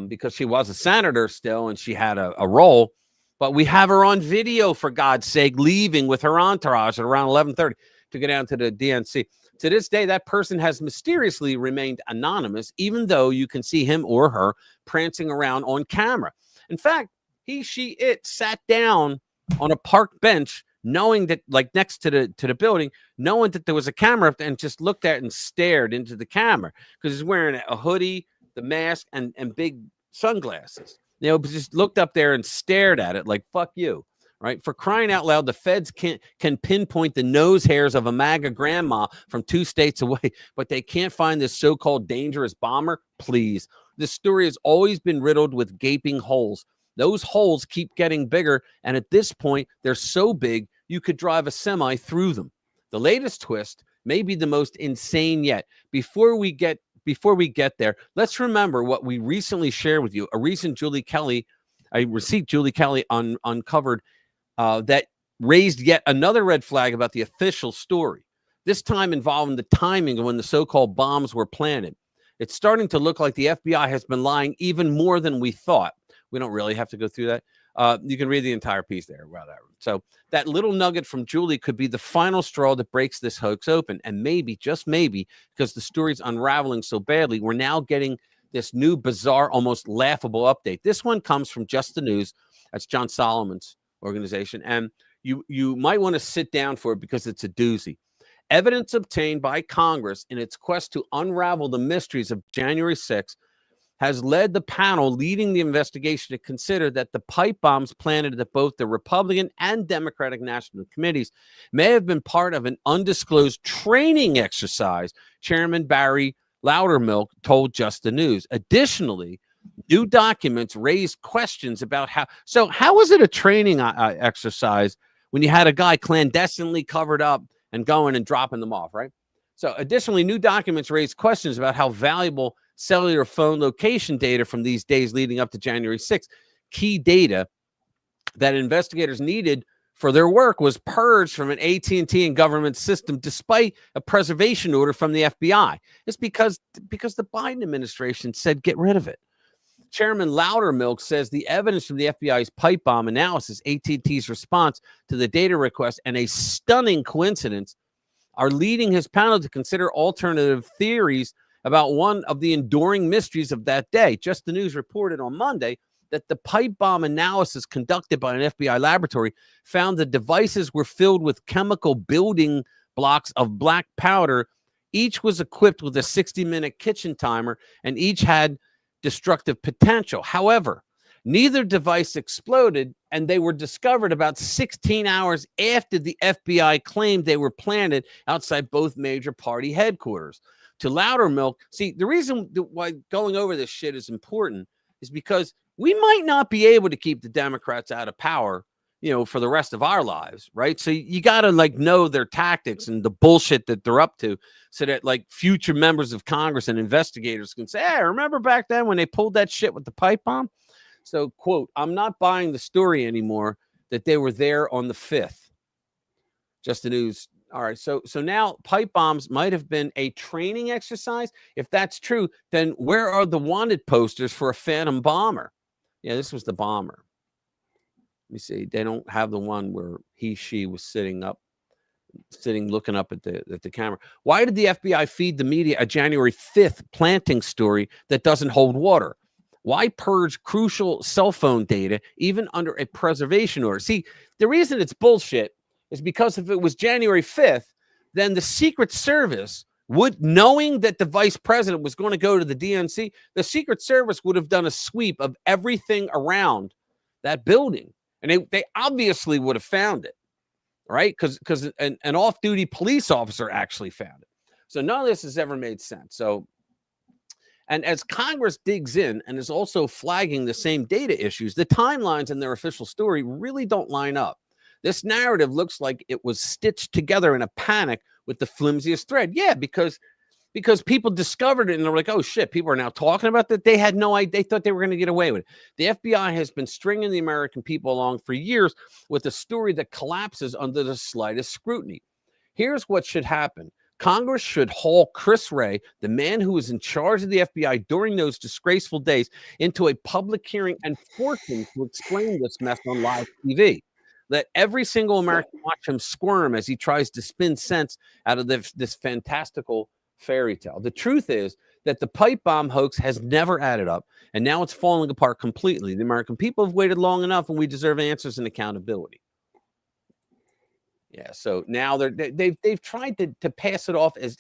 Because she was a senator still and she had a role, but we have her on video, for God's sake, leaving with her entourage at around 11:30 to go down to the DNC. To this day, that person has mysteriously remained anonymous, even though you can see him or her prancing around on camera. In fact, it sat down on a park bench, knowing that, like next to the building, knowing that there was a camera, and just looked at it and stared into the camera because he's wearing a hoodie, the mask, and big sunglasses. Just looked up there and stared at it like, fuck you, right? For crying out loud, the feds can pinpoint the nose hairs of a MAGA grandma from 2 states away, but they can't find this so-called dangerous bomber. Please. This story has always been riddled with gaping holes. Those holes keep getting bigger, and at this point, they're so big, you could drive a semi through them. The latest twist may be the most insane yet. Before we get there, let's remember what we recently shared with you. A recent receipt Julie Kelly uncovered that raised yet another red flag about the official story, this time involving the timing of when the so-called bombs were planted. It's starting to look like the FBI has been lying even more than we thought. We don't really have to go through that. You can read the entire piece there. Whatever. So that little nugget from Julie could be the final straw that breaks this hoax open. And maybe, just maybe, because the story's unraveling so badly, we're now getting this new bizarre, almost laughable update. This one comes from Just the News. That's John Solomon's organization. And you might want to sit down for it because it's a doozy. Evidence obtained by Congress in its quest to unravel the mysteries of January 6th has led the panel leading the investigation to consider that the pipe bombs planted at both the Republican and Democratic National Committees may have been part of an undisclosed training exercise, Chairman Barry Loudermilk told Just the News. Additionally, new documents raised questions about how was it a training exercise when you had a guy clandestinely covered up and going and dropping them off, right? So additionally, new documents raised questions about how valuable cellular phone location data from these days leading up to January 6th, key data that investigators needed for their work, was purged from an AT&T and government system despite a preservation order from the FBI. It's because the Biden administration said get rid of it. Chairman Loudermilk says the evidence from the FBI's pipe bomb analysis, AT&T's response to the data request, and a stunning coincidence are leading his panel to consider alternative theories about one of the enduring mysteries of that day. Just the News reported on Monday that the pipe bomb analysis conducted by an FBI laboratory found the devices were filled with chemical building blocks of black powder. Each was equipped with a 60-minute kitchen timer, and each had destructive potential. However, neither device exploded, and they were discovered about 16 hours after the FBI claimed they were planted outside both major party headquarters. To Loudermilk, see, the reason why going over this shit is important is because we might not be able to keep the Democrats out of power, for the rest of our lives, right? So you got to know their tactics and the bullshit that they're up to so that future members of Congress and investigators can say, hey, remember back then when they pulled that shit with the pipe bomb? So, quote, I'm not buying the story anymore that they were there on the 5th. Just the News. All right. So now pipe bombs might have been a training exercise. If that's true, then where are the wanted posters for a phantom bomber? Yeah, this was the bomber. Let me see. They don't have the one where she was sitting looking up at the camera. Why did the FBI feed the media a January 5th planting story that doesn't hold water? Why purge crucial cell phone data even under a preservation order? See, the reason it's bullshit is because if it was January 5th, then the Secret Service would, knowing that the vice president was going to go to the DNC, the Secret Service would have done a sweep of everything around that building. And they obviously would have found it, right? Because an off-duty police officer actually found it. So none of this has ever made sense. So, and as Congress digs in and is also flagging the same data issues, the timelines in their official story really don't line up. This narrative looks like it was stitched together in a panic with the flimsiest thread. Yeah, because people discovered it and they're like, oh shit, people are now talking about that. They had no idea. They thought they were going to get away with it. The FBI has been stringing the American people along for years with a story that collapses under the slightest scrutiny. Here's what should happen. Congress should haul Chris Wray, the man who was in charge of the FBI during those disgraceful days, into a public hearing and force him to explain this mess on live TV. Let every single American watch him squirm as he tries to spin sense out of this fantastical fairy tale. The truth is that the pipe bomb hoax has never added up, and now it's falling apart completely. The American people have waited long enough, and we deserve answers and accountability. Yeah, so now they've tried to pass it off as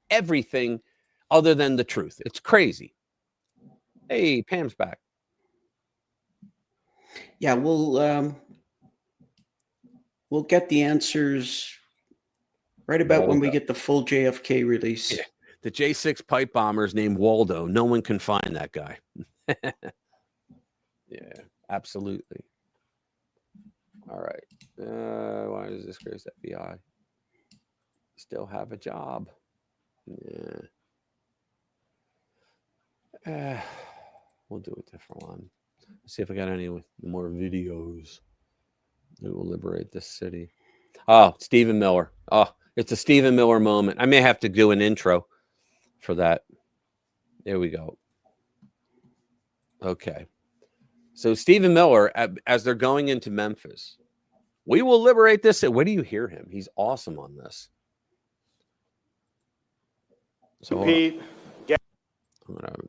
everything other than the truth. It's crazy. Hey, Pam's back. Yeah, we'll get the answers right about when we get the full JFK release. Yeah. The J6 pipe bomber is named Waldo. No one can find that guy. Yeah, absolutely. All right. Why does this Grace FBI still have a job? Yeah. We'll do a different one. Let's see if I got any more videos. It will liberate this city. Oh, Stephen Miller. Oh, it's a Stephen Miller moment. I may have to do an intro for that. There we go. Okay. So Stephen Miller, as they're going into Memphis, we will liberate this. Where do you hear him? He's awesome on this. So Pete. I'm going to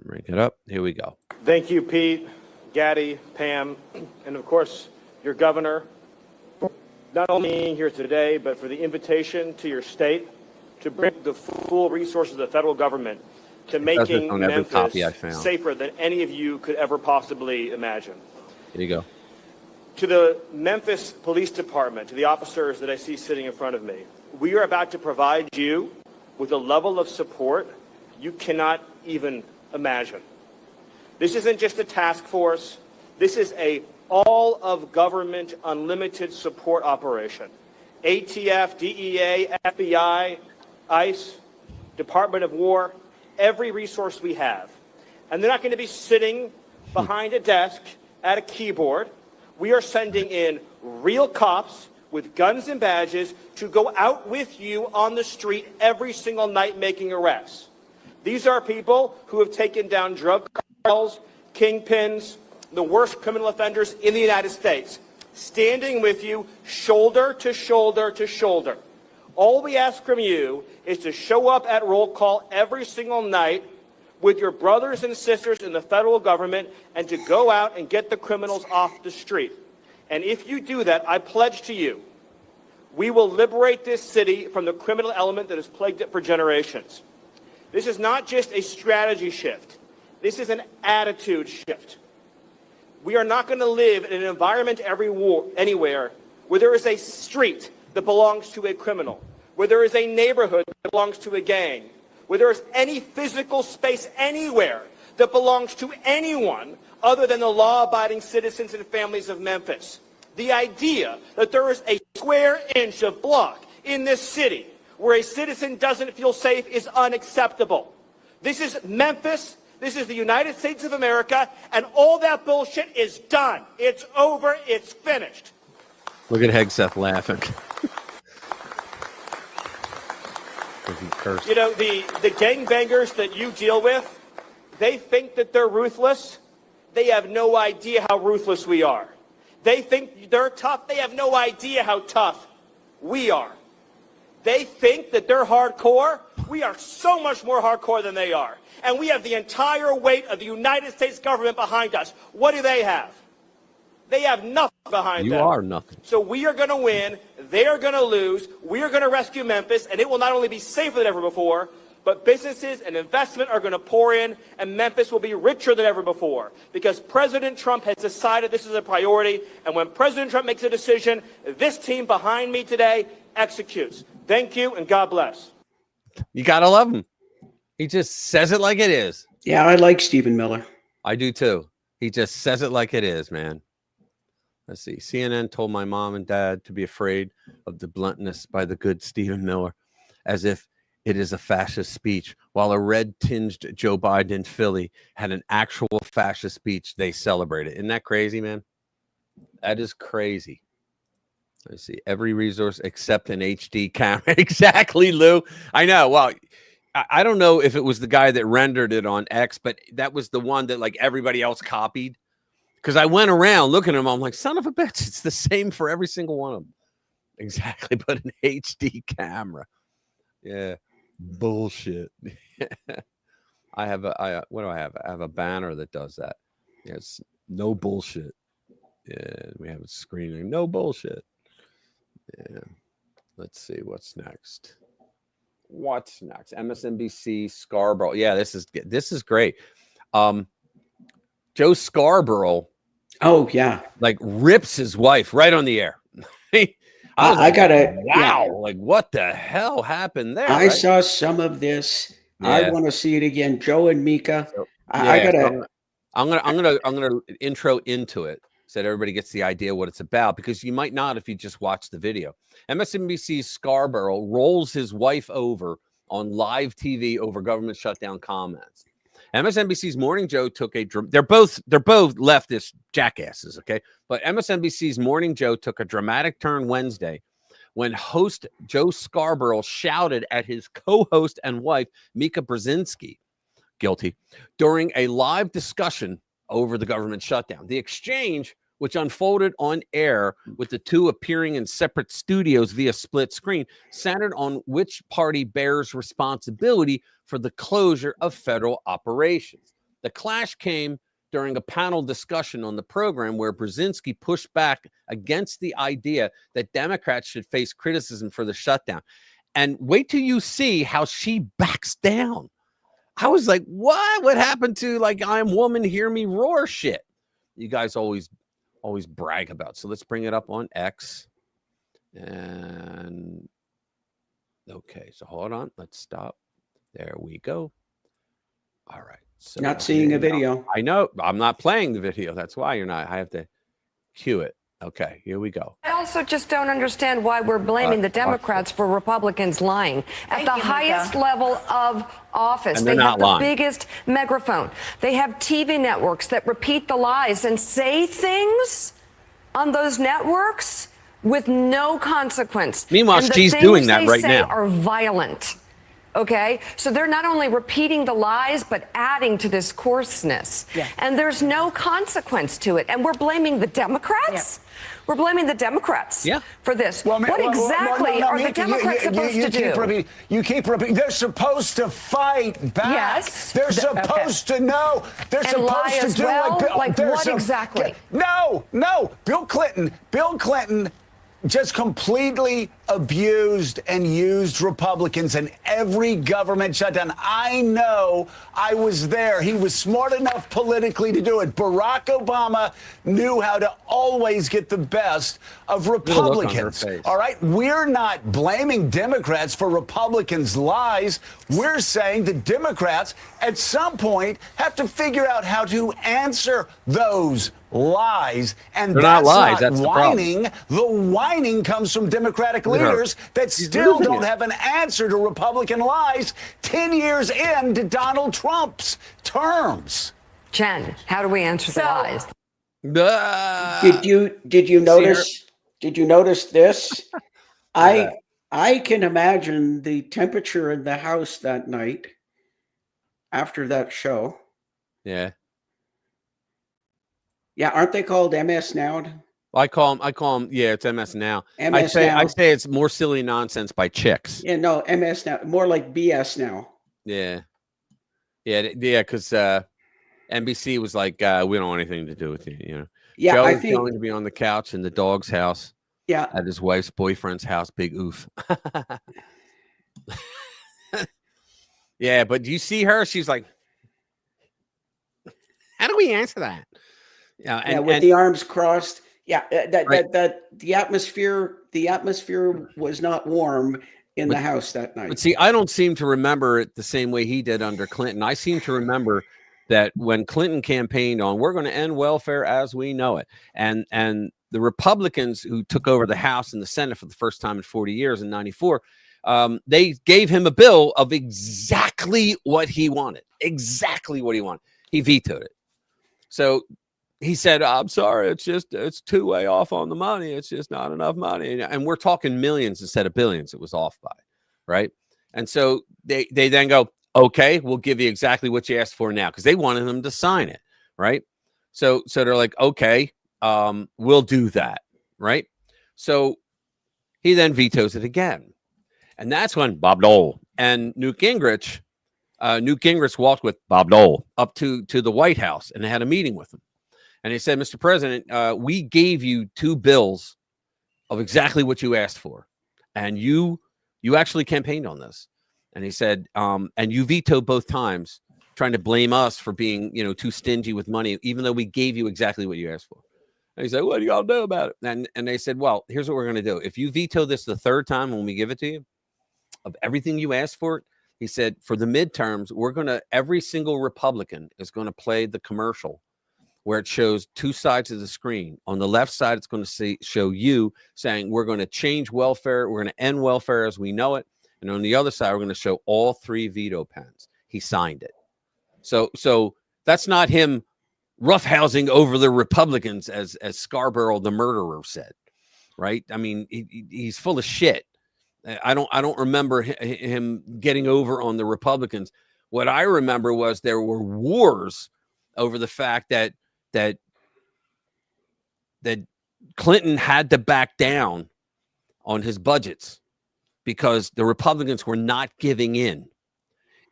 Bring it up. Here we go. Thank you, Pete, Gaddy, Pam, and of course, your governor, not only being here today, but for the invitation to your state to bring the full resources of the federal government to making Memphis safer than any of you could ever possibly imagine. Here you go. To the Memphis Police Department, to the officers that I see sitting in front of me, we are about to provide you with a level of support you cannot even imagine. This isn't just a task force. This is a all-of-government unlimited support operation. ATF, DEA, FBI, ICE, Department of War, every resource we have. And they're not going to be sitting behind a desk at a keyboard. We are sending in real cops with guns and badges to go out with you on the street every single night making arrests. These are people who have taken down drug cartels, kingpins, the worst criminal offenders in the United States, standing with you shoulder to shoulder to shoulder. All we ask from you is to show up at roll call every single night with your brothers and sisters in the federal government and to go out and get the criminals off the street. And if you do that, I pledge to you, we will liberate this city from the criminal element that has plagued it for generations. This is not just a strategy shift. This is an attitude shift. We are not going to live in an environment anywhere where there is a street that belongs to a criminal, where there is a neighborhood that belongs to a gang, where there is any physical space anywhere that belongs to anyone other than the law-abiding citizens and families of Memphis. The idea that there is a square inch of block in this city where a citizen doesn't feel safe is unacceptable. This is Memphis. This is the United States of America, and all that bullshit is done. It's over. It's finished. Look at Hegseth laughing. You know, the gangbangers that you deal with, they think that they're ruthless. They have no idea how ruthless we are. They think they're tough. They have no idea how tough we are. They think that they're hardcore. We are so much more hardcore than they are. And we have the entire weight of the United States government behind us. What do they have? They have nothing behind them. You are nothing. So we are going to win. They are going to lose. We are going to rescue Memphis. And it will not only be safer than ever before, but businesses and investment are going to pour in, and Memphis will be richer than ever before. Because President Trump has decided this is a priority. And when President Trump makes a decision, this team behind me today executes. Thank you, and God bless. You got to love him. He just says it like it is. Yeah, I like Stephen Miller. I do too. He just says it like it is, man. Let's see. CNN told my mom and dad to be afraid of the bluntness by the good Stephen Miller, as if it is a fascist speech, while a red-tinged Joe Biden in Philly had an actual fascist speech they celebrated. Isn't that crazy, man? That is crazy. Let's see. Every resource except an HD camera. Exactly, Lou. I know. Well, I don't know if it was the guy that rendered it on X, but that was the one that like everybody else copied. Because I went around looking at them, I'm like, son of a bitch, it's the same for every single one of them. Exactly, but an HD camera. Yeah, bullshit. I have a, what do I have? I have a banner that does that. Yes, no bullshit. Yeah, we have a screening, no bullshit. Yeah, let's see what's next. What's next? MSNBC Scarborough. Yeah, this is great. Joe Scarborough. Oh yeah, like rips his wife right on the air. I gotta. Wow, yeah. Like what the hell happened there? I saw some of this. Yeah. I want to see it again. Joe and Mika. So, I gotta. I'm gonna intro into it so that everybody gets the idea what it's about, because you might not if you just watch the video. MSNBC's Scarborough rolls his wife over on live TV over government shutdown comments. MSNBC's Morning Joe took a they're both leftist jackasses, okay? But MSNBC's Morning Joe took a dramatic turn Wednesday when host Joe Scarborough shouted at his co-host and wife Mika Brzezinski, guilty, during a live discussion over the government shutdown. The exchange, which unfolded on air with the two appearing in separate studios via split screen, centered on which party bears responsibility for the closure of federal operations. The clash came during a panel discussion on the program where Brzezinski pushed back against the idea that Democrats should face criticism for the shutdown. And wait till you see how she backs down. I was like, what? What happened to like, I'm woman, hear me roar shit? You guys always brag about. So let's bring it up on X. And okay, so hold on. Let's stop. There we go. All right. So not seeing a video. I know. I'm not playing the video. That's why you're not. I have to cue it. Okay, here we go. I also just don't understand why we're blaming the Democrats for Republicans lying. At the highest level of office, they have the biggest megaphone. They have TV networks that repeat the lies and say things on those networks with no consequence. Meanwhile, she's doing that right now. Are violent. Okay, so they're not only repeating the lies, but adding to this coarseness. Yeah. And there's no consequence to it. And we're blaming the Democrats? Yeah. We're blaming the Democrats for this. Well, what exactly are the Democrats supposed to do? You keep repeating. They're supposed to fight back. Yes. They're supposed to know. They're and supposed to do like what exactly? No. Bill Clinton just completely abused and used Republicans in every government shutdown. I know. I was there. He was smart enough politically to do it. Barack Obama knew how to always get the best of Republicans. All right? We're not blaming Democrats for Republicans' lies. We're saying the Democrats at some point have to figure out how to answer those lies, and they're that's not lies. Not that's whining. The whining comes from Democratic leaders that still don't have an answer to Republican lies 10 years into Donald Trump's terms. Jen, how do we answer the lies? Did you notice? Did you notice this? I can imagine the temperature in the house that night after that show. Yeah. Yeah, aren't they called MS Now? I call them. Yeah, it's MS Now. I say it's more silly nonsense by chicks. Yeah, no, MS Now, more like BS Now. Yeah. Because NBC was like, we don't want anything to do with you. You know. Yeah, Joe I was think going to be on the couch in the dog's house. Yeah. At his wife's boyfriend's house. Big oof. Yeah, but do you see her? She's like, how do we answer that? Yeah, with the arms crossed. Yeah, that the atmosphere was not warm in the house that night. But see, I don't seem to remember it the same way he did under Clinton. I seem to remember that when Clinton campaigned on, we're going to end welfare as we know it, and the Republicans who took over the House and the Senate for the first time in 40 years in '94, they gave him a bill of exactly what he wanted. Exactly what he wanted. He vetoed it. So he said, I'm sorry, it's too way off on the money. It's just not enough money. And we're talking millions instead of billions it was off by, right? And so they then go, okay, we'll give you exactly what you asked for now, because they wanted them to sign it, right? So they're like, okay, we'll do that, right? So he then vetoes it again. And that's when Bob Dole and Newt Gingrich walked with Bob Dole up to the White House, and they had a meeting with him. And he said, Mr. President, we gave you 2 bills of exactly what you asked for. And you actually campaigned on this. And he said, and you vetoed both times, trying to blame us for being, too stingy with money, even though we gave you exactly what you asked for. And he said, what are you all do about it? And they said, well, here's what we're going to do. If you veto this the 3rd time when we give it to you, of everything you asked for, he said, for the midterms, every single Republican is going to play the commercial where it shows 2 sides of the screen. On the left side, it's going to show you saying, we're going to change welfare. We're going to end welfare as we know it. And on the other side, we're going to show all 3 veto pens. He signed it. So that's not him roughhousing over the Republicans, as Scarborough, the murderer, said, right? I mean, he's full of shit. I don't remember him getting over on the Republicans. What I remember was there were wars over the fact that Clinton had to back down on his budgets because the Republicans were not giving in.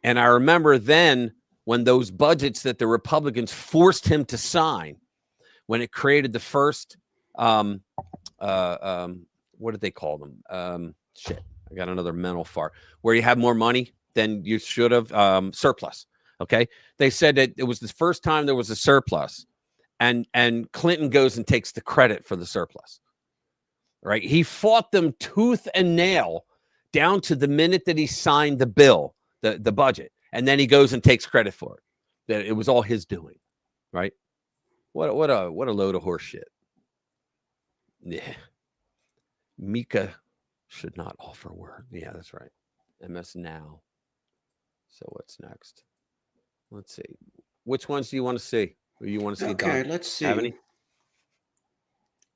And I remember then when those budgets that the Republicans forced him to sign, when it created the first, what did they call them? Shit, I got another mental fart. Where you have more money than you should have, surplus. Okay, they said that it was the first time there was a surplus, and Clinton goes and takes the credit for the surplus. Right? He fought them tooth and nail down to the minute that he signed the bill, the budget, and then he goes and takes credit for it. That it was all his doing, right? What a load of horse shit. Yeah. Mika should not offer word. Yeah, that's right. MS now. So what's next? Let's see. Which ones do you want to see? Or you want to see? Okay, done? let's see. Have any?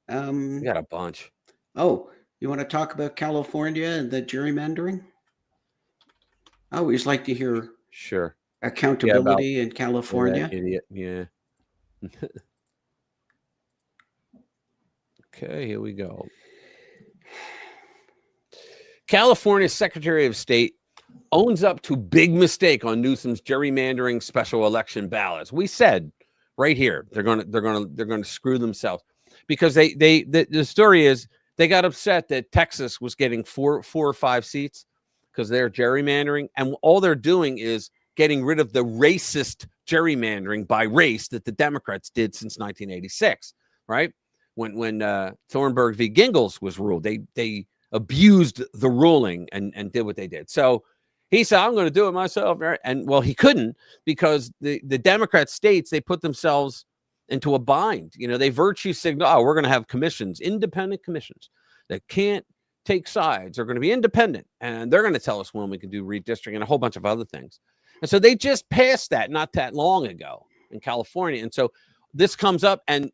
We got a bunch. Oh, you want to talk about California and the gerrymandering? I always like to hear accountability in California. Idiot. Yeah. Okay, here we go. California's Secretary of State owns up to big mistake on Newsom's gerrymandering special election ballots. We said right here they're going to screw themselves because the story is they got upset that Texas was getting four or five seats because they're gerrymandering, and all they're doing is getting rid of the racist gerrymandering by race that the Democrats did since 1986, right? When Thornburg v. Gingles was ruled, they abused the ruling and did what they did. So he said, I'm going to do it myself. And well, he couldn't because the Democrat states, they put themselves into a bind. You know, they virtue signal, oh, we're going to have commissions, independent commissions that can't take sides. They're going to be independent. And they're going to tell us when we can do redistricting and a whole bunch of other things. And so they just passed that not that long ago in California. And so this comes up and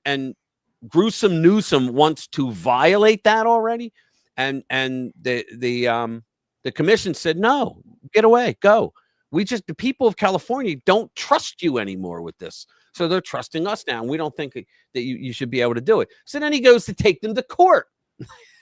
gruesome Newsom wants to violate that already. And the commission said, no, get away, go. The people of California don't trust you anymore with this. So they're trusting us now. And we don't think that you should be able to do it. So then he goes to take them to court.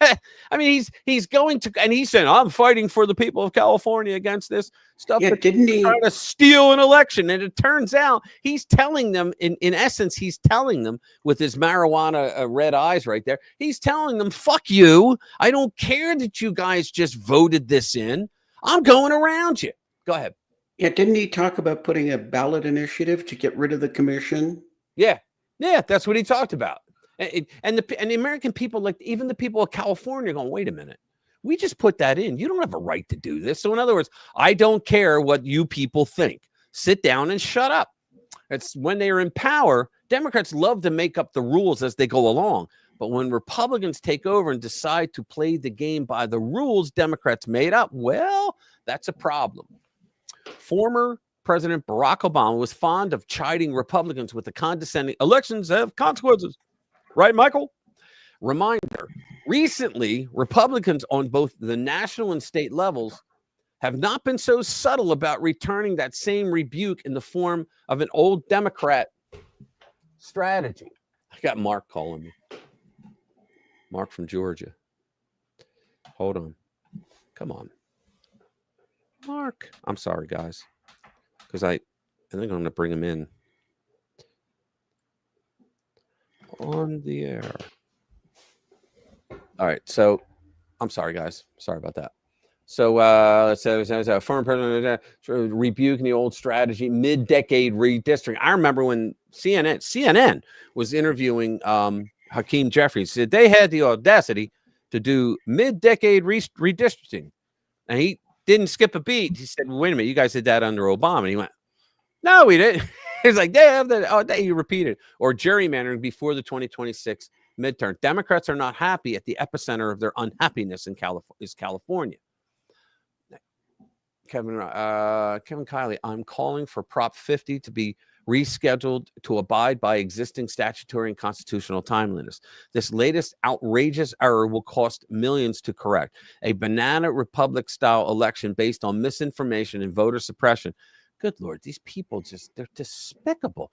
I mean, he's going to, and he's saying, I'm fighting for the people of California against this stuff. Yeah, didn't he trying to steal an election? And it turns out he's telling them, in essence, he's telling them with his marijuana red eyes right there. He's telling them, fuck you. I don't care that you guys just voted this in. I'm going around you. Go ahead. Yeah, didn't he talk about putting a ballot initiative to get rid of the commission? Yeah, that's what he talked about. And the American people, like even the people of California, going, wait a minute, we just put that in. You don't have a right to do this. So in other words, I don't care what you people think. Sit down and shut up. It's when they are in power. Democrats love to make up the rules as they go along. But when Republicans take over and decide to play the game by the rules Democrats made up, well, that's a problem. Former President Barack Obama was fond of chiding Republicans with the condescending elections have consequences. Right, Michael? Reminder, recently, Republicans on both the national and state levels have not been so subtle about returning that same rebuke in the form of an old Democrat strategy. I got Mark calling me. Mark from Georgia. Hold on. Come on. Mark. I'm sorry, guys. Because I think I'm going to bring him in. On the air. All right, so I'm sorry, guys. Sorry about that. So let's say former president rebuking the old strategy, mid-decade redistricting. I remember when CNN was interviewing Hakeem Jeffries. Said they had the audacity to do mid-decade redistricting, and he didn't skip a beat. He said, "Wait a minute, you guys did that under Obama." And he went, "No, we didn't." He's like, he repeated, or gerrymandering before the 2026 midterm. Democrats are not happy at the epicenter of their unhappiness in California. Kevin Kiley, I'm calling for Prop 50 to be rescheduled to abide by existing statutory and constitutional timeliness. This latest outrageous error will cost millions to correct. A banana republic style election based on misinformation and voter suppression. Good Lord, these people they're despicable.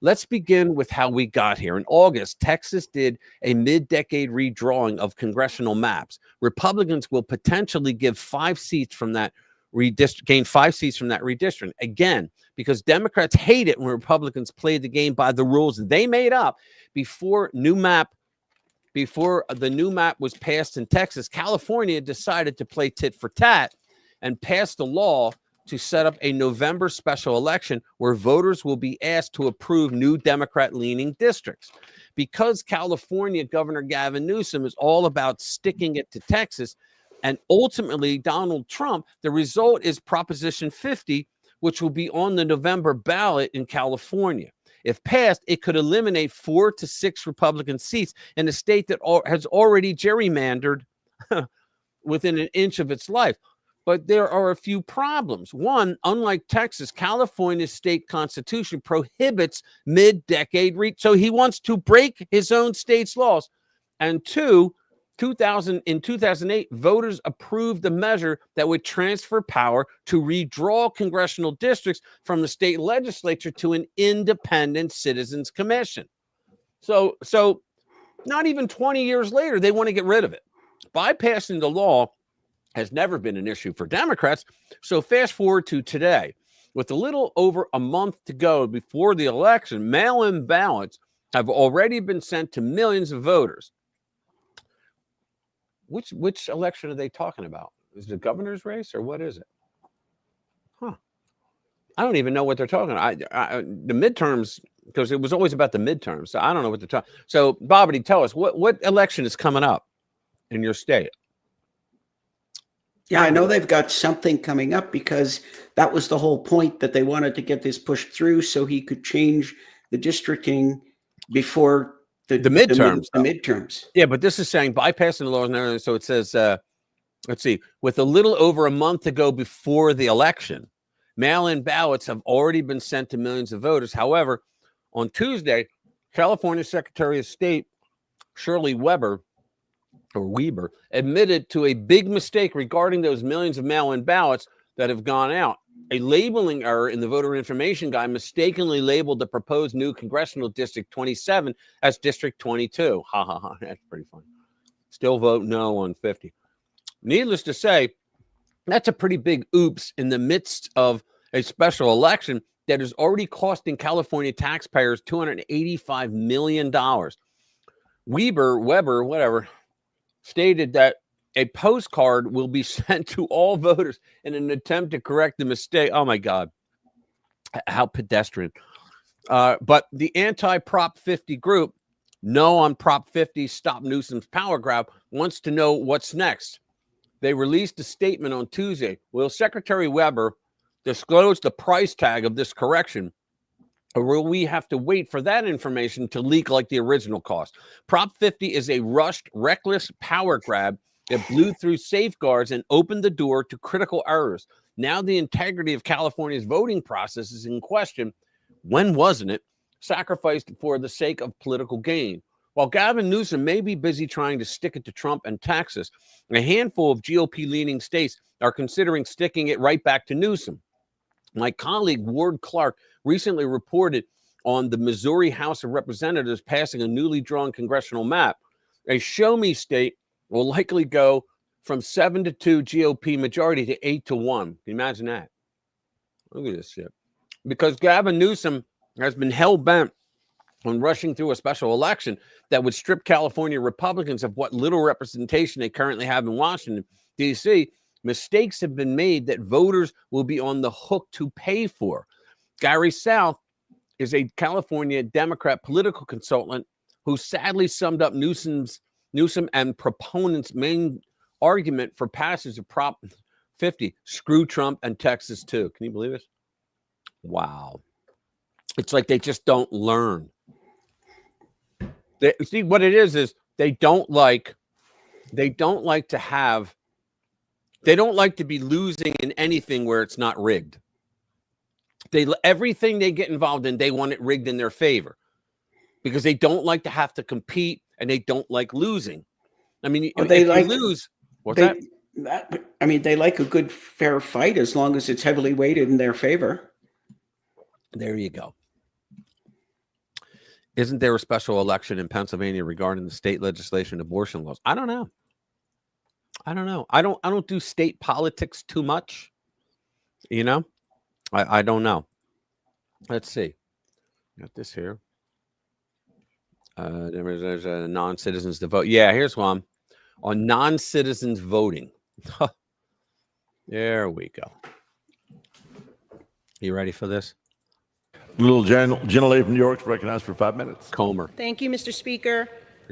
Let's begin with how we got here. In August, Texas did a mid-decade redrawing of congressional maps. Republicans will potentially give 5 seats from that gain 5 seats from that redistricting. Again, because Democrats hate it when Republicans play the game by the rules they made up before the new map was passed in Texas. California decided to play tit for tat and passed a law to set up a November special election where voters will be asked to approve new Democrat-leaning districts. Because California Governor Gavin Newsom is all about sticking it to Texas, and ultimately Donald Trump, the result is Proposition 50, which will be on the November ballot in California. If passed, it could eliminate 4 to 6 Republican seats in a state that has already gerrymandered within an inch of its life. But there are a few problems. One, unlike Texas, California's state constitution prohibits mid-decade so he wants to break his own state's laws. And two, in 2008, voters approved a measure that would transfer power to redraw congressional districts from the state legislature to an independent citizens commission. So not even 20 years later, they want to get rid of it. Bypassing the law has never been an issue for Democrats. So fast forward to today, with a little over a month to go before the election, mail-in ballots have already been sent to millions of voters. Which election are they talking about? Is it a governor's race or what is it? Huh. I don't even know what they're talking about. The midterms, because it was always about the midterms. So I don't know what they're talking. So Bobbity, tell us what election is coming up in your state? Yeah, I know they've got something coming up because that was the whole point, that they wanted to get this pushed through so he could change the districting before the midterms. The midterms. Yeah, but this is saying bypassing the laws and everything. So it says, let's see, with a little over a month to go before the election, mail-in ballots have already been sent to millions of voters. However, on Tuesday, California Secretary of State Shirley Weber admitted to a big mistake regarding those millions of mail-in ballots that have gone out. A labeling error in the voter information guide mistakenly labeled the proposed new congressional District 27 as District 22. Ha ha ha, that's pretty funny. Still vote no on 50. Needless to say, that's a pretty big oops in the midst of a special election that is already costing California taxpayers $285 million. Weber, whatever, stated that a postcard will be sent to all voters in an attempt to correct the mistake. Oh, my God. How pedestrian. But the anti-Prop 50 group, No on Prop 50, Stop Newsom's Power Grab, wants to know what's next. They released a statement on Tuesday. Will Secretary Weber disclose the price tag of this correction, or will we have to wait for that information to leak like the original cost? Prop 50 is a rushed, reckless power grab that blew through safeguards and opened the door to critical errors. Now the integrity of California's voting process is in question. When wasn't it sacrificed for the sake of political gain? While Gavin Newsom may be busy trying to stick it to Trump and Texas, a handful of GOP-leaning states are considering sticking it right back to Newsom. My colleague Ward Clark recently reported on the Missouri House of Representatives passing a newly drawn congressional map. A show-me state will likely go from 7-2 GOP majority to 8-1. Can you imagine that? Look at this shit. Because Gavin Newsom has been hell-bent on rushing through a special election that would strip California Republicans of what little representation they currently have in Washington, D.C., mistakes have been made that voters will be on the hook to pay for. Gary South is a California Democrat political consultant who sadly summed up Newsom and proponents' main argument for passage of Prop 50. Screw Trump and Texas too. Can you believe it? Wow. It's like they just don't learn. See, what it is they don't like to be losing in anything where it's not rigged. Everything they get involved in, they want it rigged in their favor because they don't like to have to compete and they don't like losing. I mean, if they lose, what's that? I mean, they like a good, fair fight as long as it's heavily weighted in their favor. There you go. Isn't there a special election in Pennsylvania regarding the state legislation abortion laws? I don't know. I don't do state politics too much. You know, I don't know. Let's see. Got this here. There's a non-citizens to vote. Yeah, here's one on non-citizens voting. There we go. You ready for this? Little gentlelady from New York is recognized for 5 minutes. Comer. Thank you, Mr. Speaker.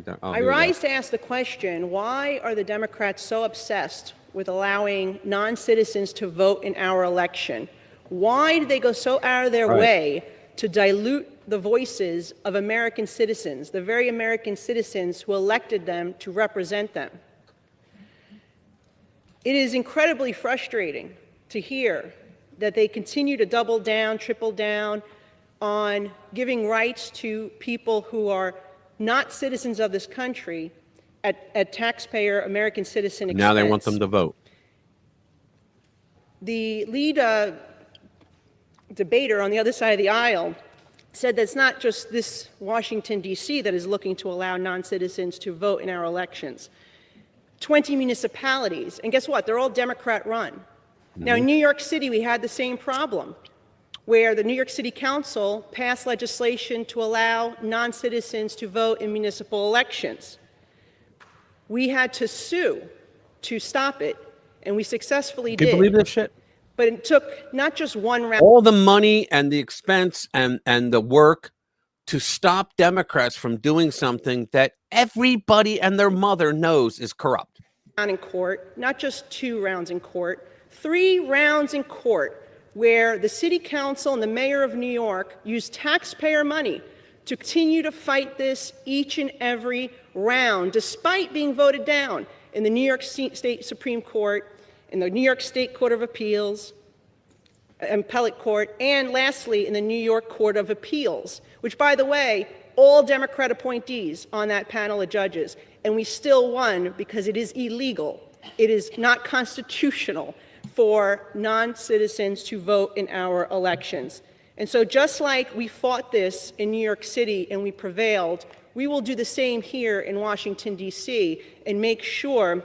Oh, I rise to ask the question, why are the Democrats so obsessed with allowing non-citizens to vote in our election? Why do they go so out of their way to dilute the voices of American citizens, the very American citizens who elected them to represent them? It is incredibly frustrating to hear that they continue to double down, triple down on giving rights to people who are not citizens of this country at taxpayer American citizen expense. Now they want them to vote. The lead debater on the other side of the aisle said that it's not just this Washington, D.C. that is looking to allow non-citizens to vote in our elections. 20 municipalities, and guess what? They're all Democrat-run. Now, in New York City, we had the same problem, where the New York City Council passed legislation to allow non-citizens to vote in municipal elections. We had to sue to stop it, and we successfully did. Can you believe this shit? But it took not just one round. All the money and the expense and the work to stop Democrats from doing something that everybody and their mother knows is corrupt. In court, not just 2 rounds in court, 3 rounds in court, where the city council and the mayor of New York used taxpayer money to continue to fight this each and every round, despite being voted down in the New York State Supreme Court, in the New York State Court of Appeals, Appellate Court, and lastly, in the New York Court of Appeals, which, by the way, all Democrat appointees on that panel of judges. And we still won because it is illegal. It is not constitutional for non-citizens to vote in our elections. And so just like we fought this in New York City and we prevailed, we will do the same here in Washington, D.C., and make sure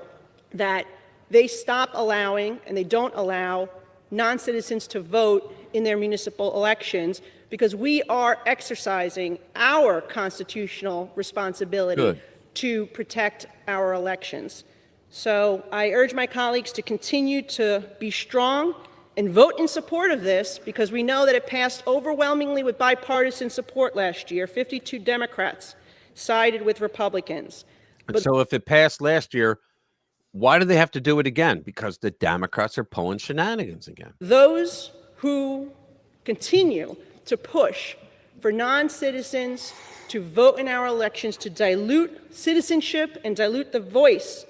that they stop allowing and they don't allow non-citizens to vote in their municipal elections, because we are exercising our constitutional responsibility to protect our elections. So I urge my colleagues to continue to be strong and vote in support of this, because we know that it passed overwhelmingly with bipartisan support last year. 52 Democrats sided with Republicans. But so if it passed last year, why do they have to do it again? Because the Democrats are pulling shenanigans again. Those who continue to push for non-citizens to vote in our elections, to dilute citizenship and dilute the voice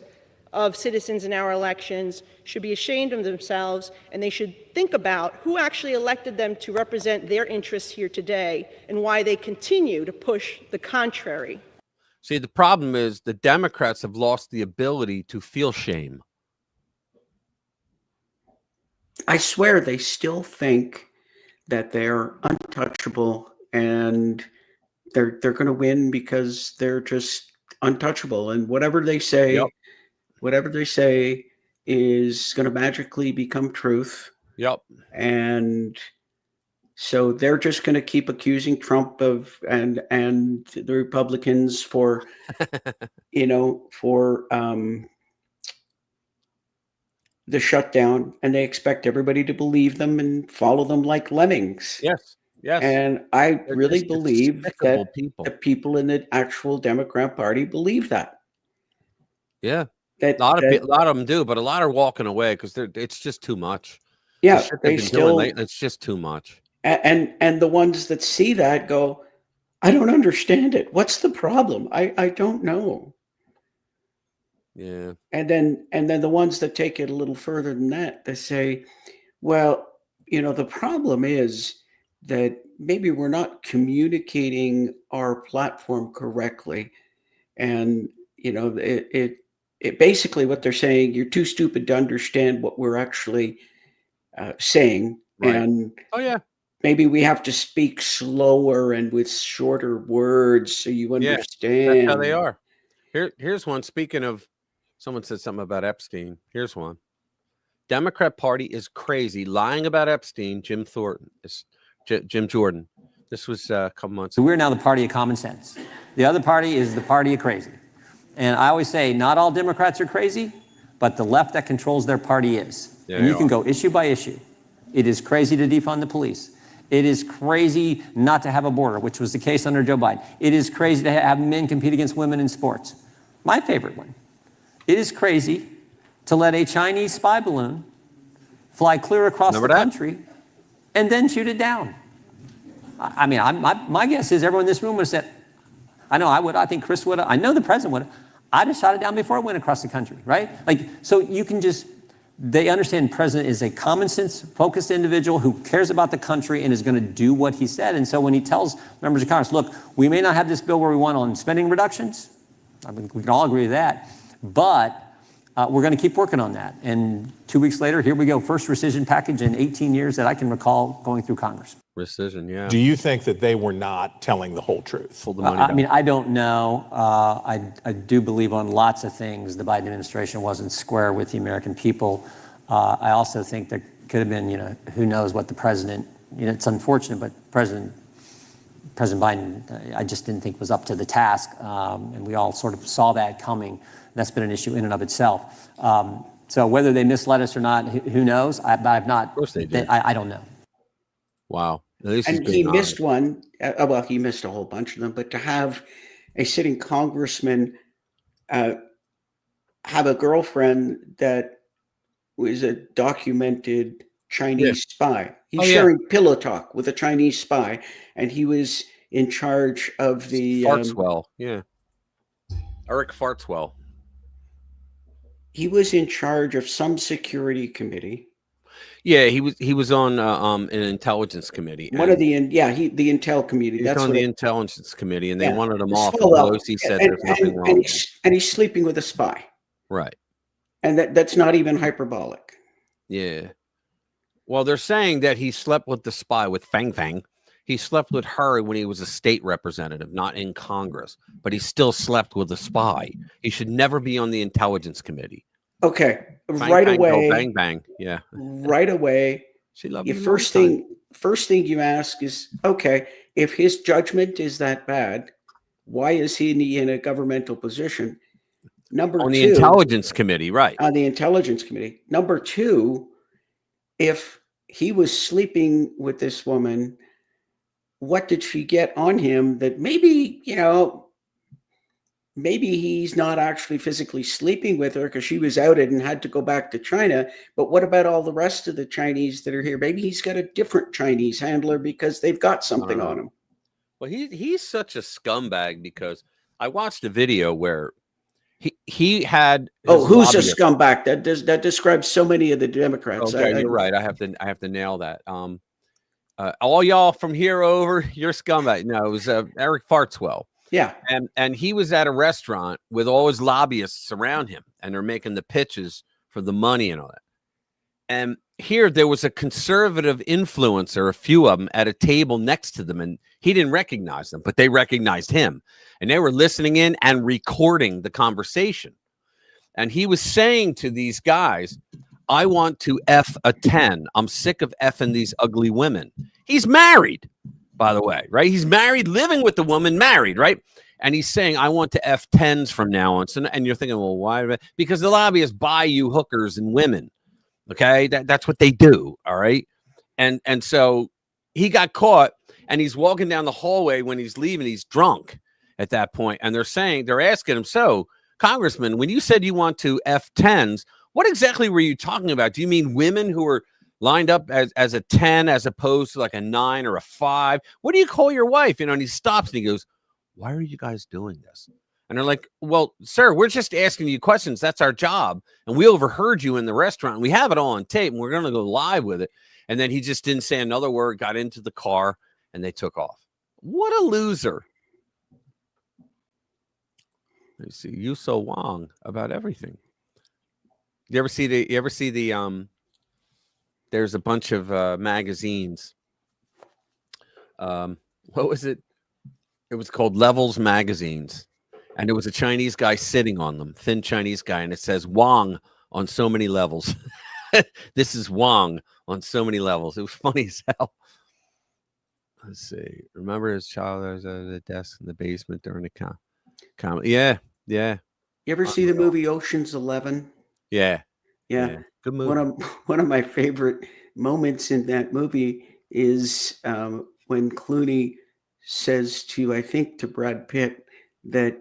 of citizens in our elections, should be ashamed of themselves, and they should think about who actually elected them to represent their interests here today and why they continue to push the contrary. See, the problem is the Democrats have lost the ability to feel shame. I swear they still think that they're untouchable and they're going to win because they're just untouchable, and whatever they say, whatever they say is going to magically become truth. Yep. And so they're just going to keep accusing Trump of and the Republicans for, for the shutdown, and they expect everybody to believe them and follow them like lemmings. Yes. Yes. And I really believe that people. the people in the actual Democrat Party believe that. Yeah. That, a lot of them do, but a lot are walking away because it's just too much. Yeah, the shit they've been doing, it's just too much. And the ones that see that go, I don't understand it. What's the problem? I don't know. Yeah. And then the ones that take it a little further than that, they say, well, the problem is that maybe we're not communicating our platform correctly. And, it basically what they're saying, you're too stupid to understand what we're actually saying. Right. And maybe we have to speak slower and with shorter words so you understand. That's how they are. Here's one. Speaking of, someone said something about Epstein. Here's one. Democrat Party is crazy, lying about Epstein. Jim Jordan. This was a couple months ago. So we're now the party of common sense. The other party is the party of crazy. And I always say, not all Democrats are crazy, but the left that controls their party is. Yeah, and you can go issue by issue. It is crazy to defund the police. It is crazy not to have a border, which was the case under Joe Biden. It is crazy to have men compete against women in sports. My favorite one. It is crazy to let a Chinese spy balloon fly clear across the country and then shoot it down. I mean, my guess is everyone in this room would have said, I know I would, I think Chris would have, I know the president would have. I'd have shot it down before it went across the country, right? Like, so you can just, they understand the president is a common sense focused individual who cares about the country and is going to do what he said. And so when he tells members of Congress, look, we may not have this bill where we want on spending reductions. I mean, we can all agree with that, but we're going to keep working on that. And 2 weeks later, here we go. First rescission package in 18 years that I can recall going through Congress. Rescission, yeah. Do you think that they were not telling the whole truth? I mean, I don't know. I do believe on lots of things the Biden administration wasn't square with the American people. I also think there could have been, who knows what the president, it's unfortunate, but President Biden, I just didn't think was up to the task. And we all sort of saw that coming. That's been an issue in and of itself. So whether they misled us or not, who knows? But I've not. Of course they did. I don't know. Wow. And he missed one. Well, he missed a whole bunch of them. But to have a sitting congressman have a girlfriend that was a documented Chinese spy. He's sharing pillow talk with a Chinese spy, and he was in charge of the Fartswell. Eric Fartswell. He was in charge of some security committee. Yeah, he was on an intelligence committee. One of the the intel committee. That's on the intelligence committee, and they wanted him off. Pelosi said there's nothing wrong. And he's sleeping with a spy. Right. And that's not even hyperbolic. Yeah. Well, they're saying that he slept with the spy, with Fang Fang. He slept with her when he was a state representative, not in Congress, but he still slept with a spy. He should never be on the intelligence committee. Okay. Bang, right bang, away. Go, bang, bang. Yeah. Right away. She loved you. First thing you ask is, okay, if his judgment is that bad, why is he in a governmental position? Number on two, the intelligence committee, right? On the intelligence committee. Number two, if he was sleeping with this woman, what did she get on him that maybe, maybe he's not actually physically sleeping with her because she was outed and had to go back to China. But what about all the rest of the Chinese that are here? Maybe he's got a different Chinese handler because they've got something on him. Well, he's such a scumbag because I watched a video where he had. Who's a scumbag? That describes so many of the Democrats. Okay, you're right. I have to nail that. All y'all from here over, you're scumbag. No, it was Eric Fartswell. Yeah. And he was at a restaurant with all his lobbyists around him, and they're making the pitches for the money and all that. And here there was a conservative influencer, a few of them, at a table next to them, and he didn't recognize them, but they recognized him. And they were listening in and recording the conversation. And he was saying to these guys, I want to F a 10. I'm sick of effing these ugly women. He's married, by the way, right? He's married, living with the woman, married, right? And he's saying, I want to F 10s from now on. So, and you're thinking, well, why? Because the lobbyists buy you hookers and women. Okay, that's what they do. All right. And so he got caught, and he's walking down the hallway when he's leaving. He's drunk at that point. And they're asking him, so, Congressman, when you said you want to F 10s, what exactly were you talking about? Do you mean women who are lined up as a 10 as opposed to like a 9 or a 5? What do you call your wife? And he stops and he goes, why are you guys doing this? And they're like, well, sir, we're just asking you questions. That's our job. And we overheard you in the restaurant. We have it all on tape, and we're going to go live with it. And then he just didn't say another word, got into the car, and they took off. What a loser. Let me see. Yuso Wong about everything. You ever see the there's a bunch of magazines. What was it? It was called Levels Magazines. And there was a Chinese guy sitting on them, thin Chinese guy, and it says Wong on so many levels. This is Wong on so many levels. It was funny as hell. Let's see. Remember his child was at the desk in the basement during the comedy. Yeah. You ever see the movie Ocean's 11? Yeah. Yeah. Good movie. One of my favorite moments in that movie is when Clooney says to, I think, to Brad Pitt that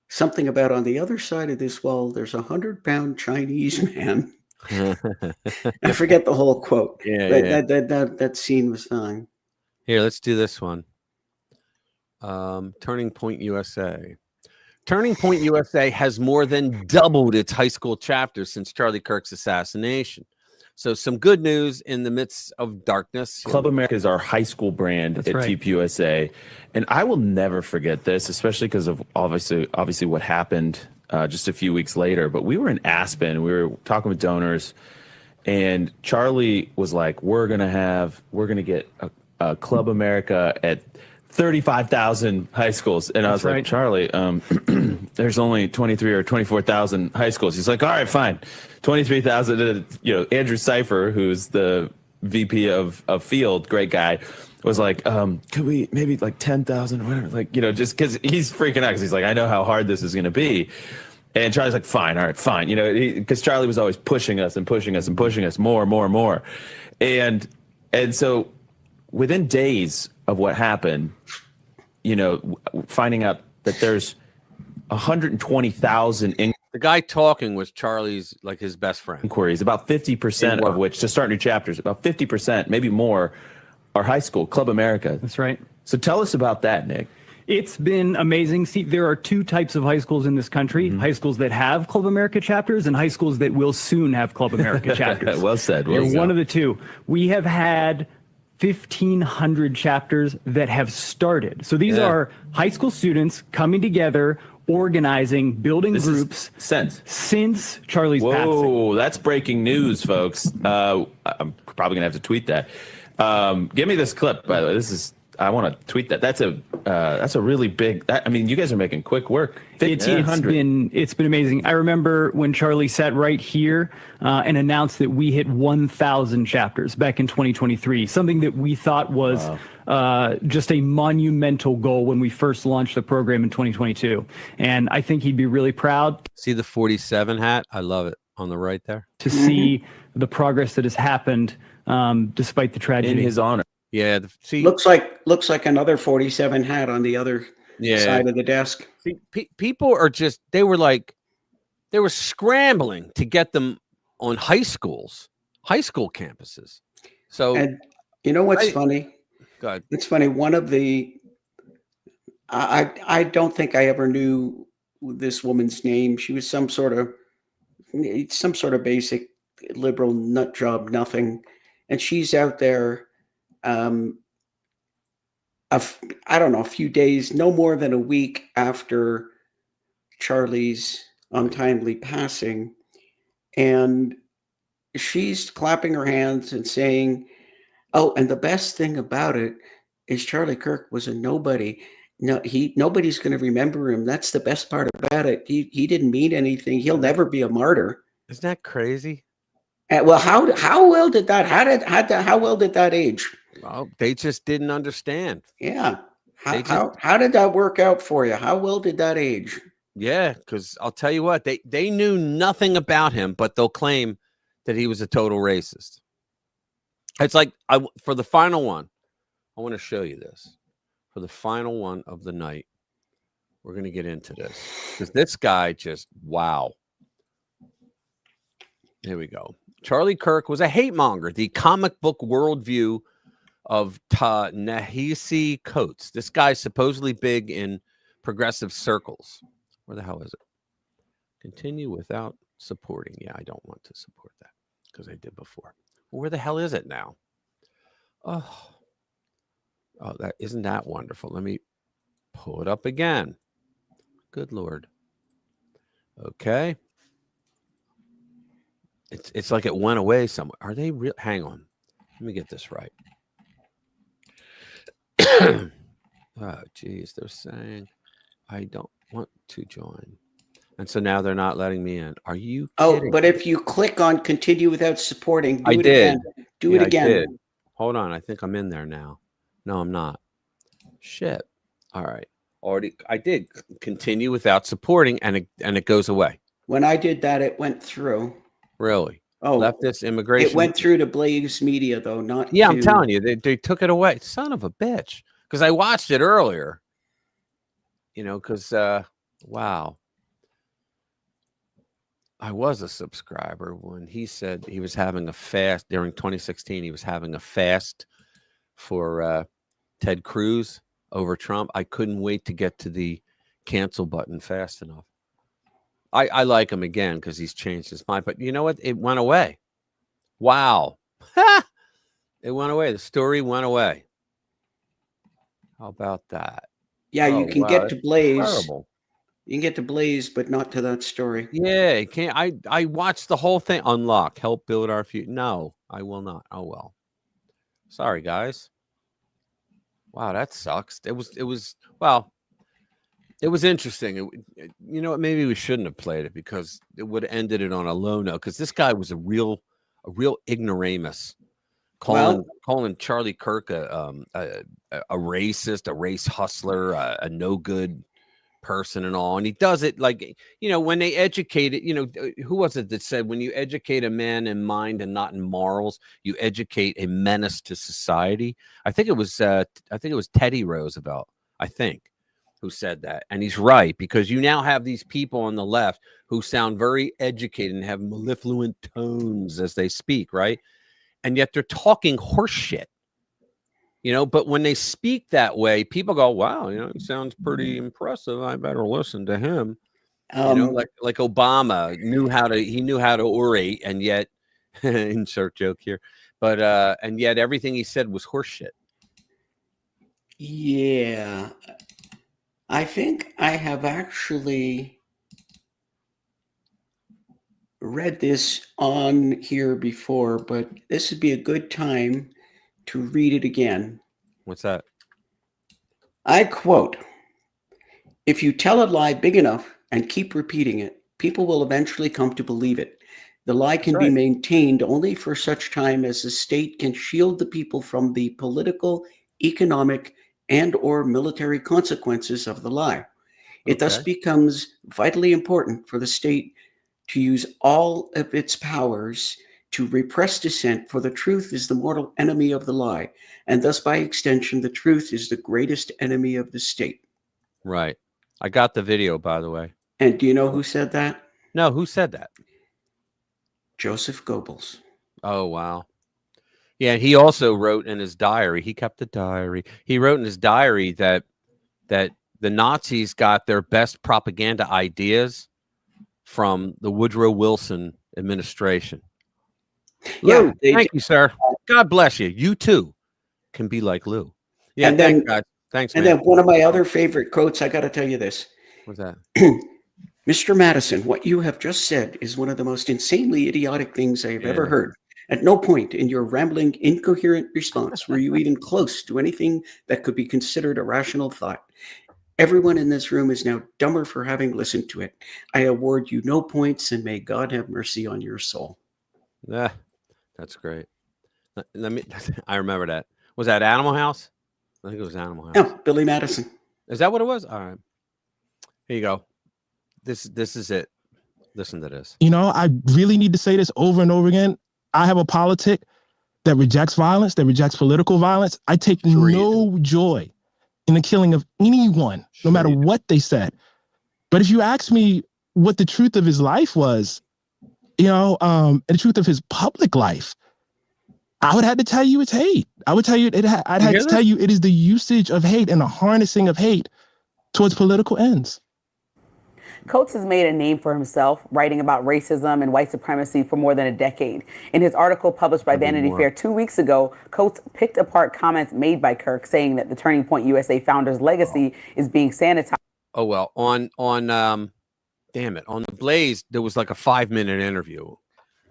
something about on the other side of this wall, there's 100-pound Chinese man. I forget the whole quote. Yeah. That scene was fine. Here, let's do this one. Turning Point USA. Turning Point USA has more than doubled its high school chapter since Charlie Kirk's assassination. So some good news in the midst of darkness. Club America is our high school brand at TPUSA. And I will never forget this, especially because of obviously what happened just a few weeks later. But we were in Aspen. We were talking with donors. And Charlie was like, we're going to get a Club America at 35,000 high schools. And I was like, Charlie, there's only 23 or 24,000 high schools. He's like, all right, fine. 23,000. Andrew Cipher, who's the VP of field, great guy, was like, could we maybe like 10,000 or whatever? Just because he's freaking out because he's like, I know how hard this is going to be. And Charlie's like, fine, all right, fine. Because Charlie was always pushing us and pushing us and pushing us more. And so within days of what happened, finding out that there's 120,000 the guy talking was Charlie's, like, his best friend. Inquiries, about 50% of which, to start new chapters, about 50%, maybe more, are high school, Club America. That's right. So tell us about that, Nick. It's been amazing. See, there are two types of high schools in this country, high schools that have Club America chapters and high schools that will soon have Club America chapters. Well said. You're one of the two. We have had 1,500 chapters that have started. So these are high school students coming together, organizing, building groups since Charlie's passing. Whoa, that's breaking news, folks. I'm probably gonna have to tweet that. Give me this clip, by the way. I want to tweet that. That's a really big. You guys are making quick work. 1,500. It's been amazing. I remember when Charlie sat right here and announced that we hit 1,000 chapters back in 2023. Something that we thought was just a monumental goal when we first launched the program in 2022. And I think he'd be really proud. See the 47 hat? I love it on the right there. To see the progress that has happened despite the tragedy. In his honor. Yeah. Looks like another 47 hat on the other side of the desk. See, people are they were scrambling to get them on high school campuses. So, and you know what's funny? Go ahead. It's funny. One of the, I don't think I ever knew this woman's name. She was some sort of basic liberal nut job, nothing. And she's out there, I don't know, a few days, no more than a week after Charlie's untimely passing. And she's clapping her hands and saying, oh, and the best thing about it is Charlie Kirk was a nobody. No, nobody's going to remember him. That's the best part about it. He didn't mean anything. He'll never be a martyr. Isn't that crazy? Well, how well did that age? Well, they just didn't understand. Yeah. How did that work out for you? How well did that age? Yeah, because I'll tell you what, they knew nothing about him, but they'll claim that he was a total racist. It's like, for the final one, I want to show you this. For the final one of the night, we're going to get into this. Because this guy just, wow. Here we go. Charlie Kirk was a hate monger, the comic book worldview of Ta-Nehisi Coates. This guy's supposedly big in progressive circles. Where the hell is it? Continue without supporting. Yeah, I don't want to support that because I did before. Where the hell is it now? Oh, that isn't that wonderful. Let me pull it up again. Good Lord. Okay. It's like it went away somewhere. Are they real? Hang on. Let me get this right. Oh, geez. They're saying I don't want to join. And so now they're not letting me in. Are you Oh, kidding but me? if you click on continue without supporting, do I it did. again. Do it I again. did. Hold on. I think I'm in there now. No, I'm not. Shit. All right. Already. I did continue without supporting, and it goes away. When I did that, it went through. Really? Oh, Leftist immigration. It went through to Blaze Media, though, not Yeah, to... I'm telling you, they took it away. Son of a bitch. Because I watched it earlier. You know, because wow. I was a subscriber when he said he was having a fast during 2016. He was having a fast for Ted Cruz over Trump. I couldn't wait to get to the cancel button fast enough. I like him again because he's changed his mind. But you know what? It went away. Wow. It went away. The story went away. How about that? Yeah, you can get to Blaze. Incredible. You can get to Blaze, but not to that story. Yeah, it can't. I watched the whole thing. Unlock, help build our future. No, I will not. Oh well. Sorry, guys. Wow, that sucks. It was well. It was interesting. You know what? Maybe we shouldn't have played it because it would have ended it on a low note. Because this guy was a real ignoramus, calling Charlie Kirk a racist, a race hustler, a no good person and all. And he does it like, you know, when they educate it, you know, who was it that said when you educate a man in mind and not in morals, you educate a menace to society? I think it was Teddy Roosevelt, I think, who said that. And he's right, because you now have these people on the left who sound very educated and have mellifluent tones as they speak, right? And yet they're talking horse shit. You know, but when they speak that way, people go, wow, you know, he sounds pretty impressive. I better listen to him. You know, like Obama knew how to orate, and yet insert joke here, but and yet everything he said was horseshit. Yeah. I think I have actually read this on here before, but this would be a good time to read it again. What's that? I quote, "If you tell a lie big enough and keep repeating it, people will eventually come to believe it. The lie can be maintained only for such time as the state can shield the people from the political, economic, and or military consequences of the lie. It thus becomes vitally important for the state to use all of its powers to repress dissent, for the truth is the mortal enemy of the lie, and thus by extension the truth is the greatest enemy of the state." Right. I got the video, by the way. And do you know who said that? No, who said that? Joseph Goebbels. Oh, wow. Yeah, he also wrote in his diary, he kept a diary. He wrote in his diary that the Nazis got their best propaganda ideas from the Woodrow Wilson administration. Lou, thank you, sir. God bless you. You too can be like Lou. Yeah, and then, thanks, guys. Thanks, and man. then one of my other favorite quotes, I got to tell you this. What's that? Mr. Madison, what you have just said is one of the most insanely idiotic things I have ever heard. At no point in your rambling, incoherent response were you even close to anything that could be considered a rational thought. Everyone in this room is now dumber for having listened to it. I award you no points, and may God have mercy on your soul. Yeah, that's great. Let me. I remember that. Was that Animal House? I think it was Animal House. No, Billy Madison. Is that what it was? All right. Here you go. This is it. Listen to this. You know, I really need to say this over and over again. I have a politic that rejects violence, that rejects political violence. I take no joy in the killing of anyone, no matter what they said. But if you ask me what the truth of his life was, you know, and the truth of his public life, I would have to tell you it's hate. I would tell you I'd have to tell you it is the usage of hate and the harnessing of hate towards political ends. Coates has made a name for himself, writing about racism and white supremacy for more than a decade. In his article published by Vanity Fair 2 weeks ago, Coates picked apart comments made by Kirk, saying that the Turning Point USA founder's legacy is being sanitized. Oh, well, on damn it, on the Blaze, there was like a 5-minute interview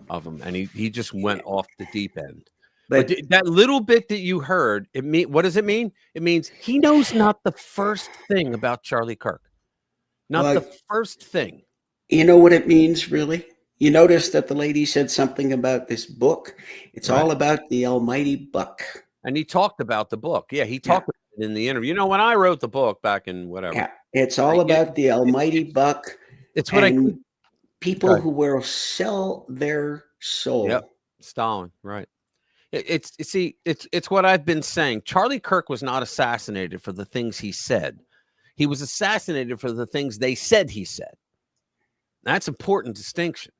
of him, and he just went off the deep end. But that little bit that you heard, what does it mean? It means he knows not the first thing about Charlie Kirk. Not the first thing. You know what it means, really? You notice that the lady said something about this book. It's all about the almighty buck. And he talked about the book. Yeah, he talked about it in the interview. You know, when I wrote the book back in whatever. Yeah, it's all about the almighty buck. It's what people who will sell their soul. Yep, Stalin, right. It's what I've been saying. Charlie Kirk was not assassinated for the things he said. He was assassinated for the things they said he said. That's an important distinction.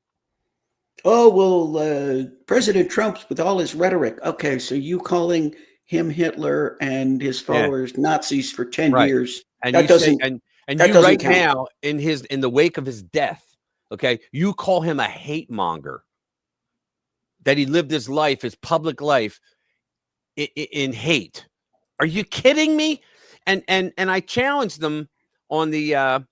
Oh, well, President Trump's with all his rhetoric. Okay, so you calling him Hitler and his followers Nazis for 10 years. And that you doesn't, say, and that you doesn't right count. now in the wake of his death, okay, you call him a hate monger. That he lived his life, his public life, in hate. Are you kidding me? And I challenged them on the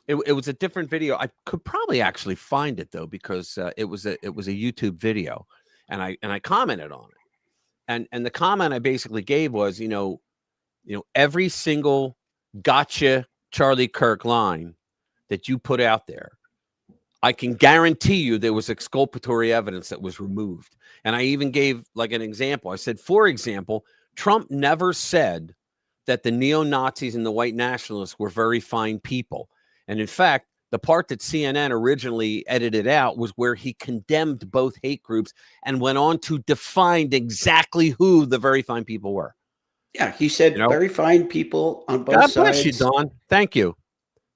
it was a different video. I could probably actually find it though, because it was a YouTube video, and I commented on it. And the comment I basically gave was, you know, every single gotcha Charlie Kirk line that you put out there, I can guarantee you there was exculpatory evidence that was removed. And I even gave like an example. I said, for example, Trump never said that the neo-Nazis and the white nationalists were very fine people. And in fact, the part that CNN originally edited out was where he condemned both hate groups and went on to define exactly who the very fine people were. Yeah, he said very fine people on both sides. God bless you, Don. Thank you.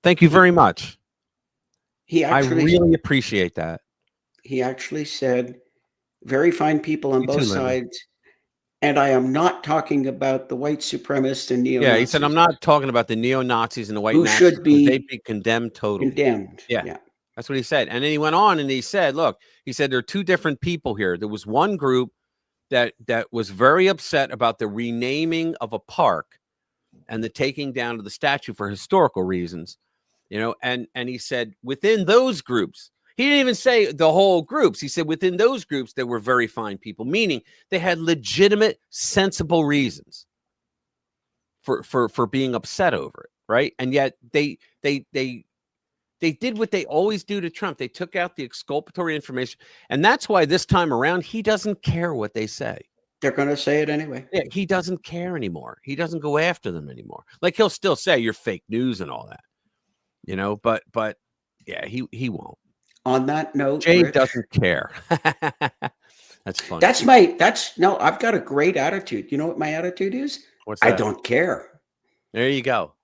Thank you very much. I really appreciate that. He actually said very fine people on both sides. And I am not talking about the white supremacists and neo-Nazis. Yeah, he said, I'm not talking about the neo-Nazis and the white nationalists. Should be they'd be condemned totally. Condemned. Yeah, that's what he said. And then he went on and he said, look, he said, there are two different people here. There was one group that was very upset about the renaming of a park and the taking down of the statue for historical reasons, and he said within those groups, he didn't even say the whole groups. He said within those groups, there were very fine people, meaning they had legitimate, sensible reasons for being upset over it, right? And yet they did what they always do to Trump. They took out the exculpatory information, and that's why this time around he doesn't care what they say. They're going to say it anyway. Yeah, he doesn't care anymore. He doesn't go after them anymore. Like he'll still say you're fake news and all that, but yeah, he won't. On that note, Jay Rich, doesn't care. That's funny. No, I've got a great attitude. You know what my attitude is? What's that? I don't care. There you go.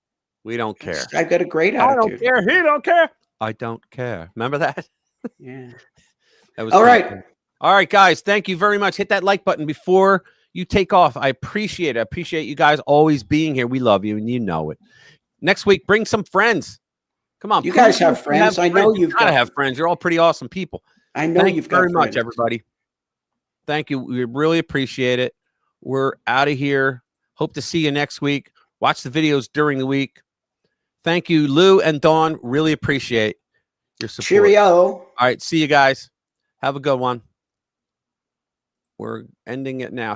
We don't care. I've got a great attitude. I don't care. He don't care. I don't care. Remember that? Yeah. That was all right. All right, guys. Thank you very much. Hit that like button before you take off. I appreciate it. I appreciate you guys always being here. We love you, and you know it. Next week, bring some friends. Come on. You guys have friends. I know you've got to have friends. You're all pretty awesome people. I know you've got very much, everybody. Thank you. We really appreciate it. We're out of here. Hope to see you next week. Watch the videos during the week. Thank you, Lou and Dawn. Really appreciate your support. Cheerio. All right. See you guys. Have a good one. We're ending it now.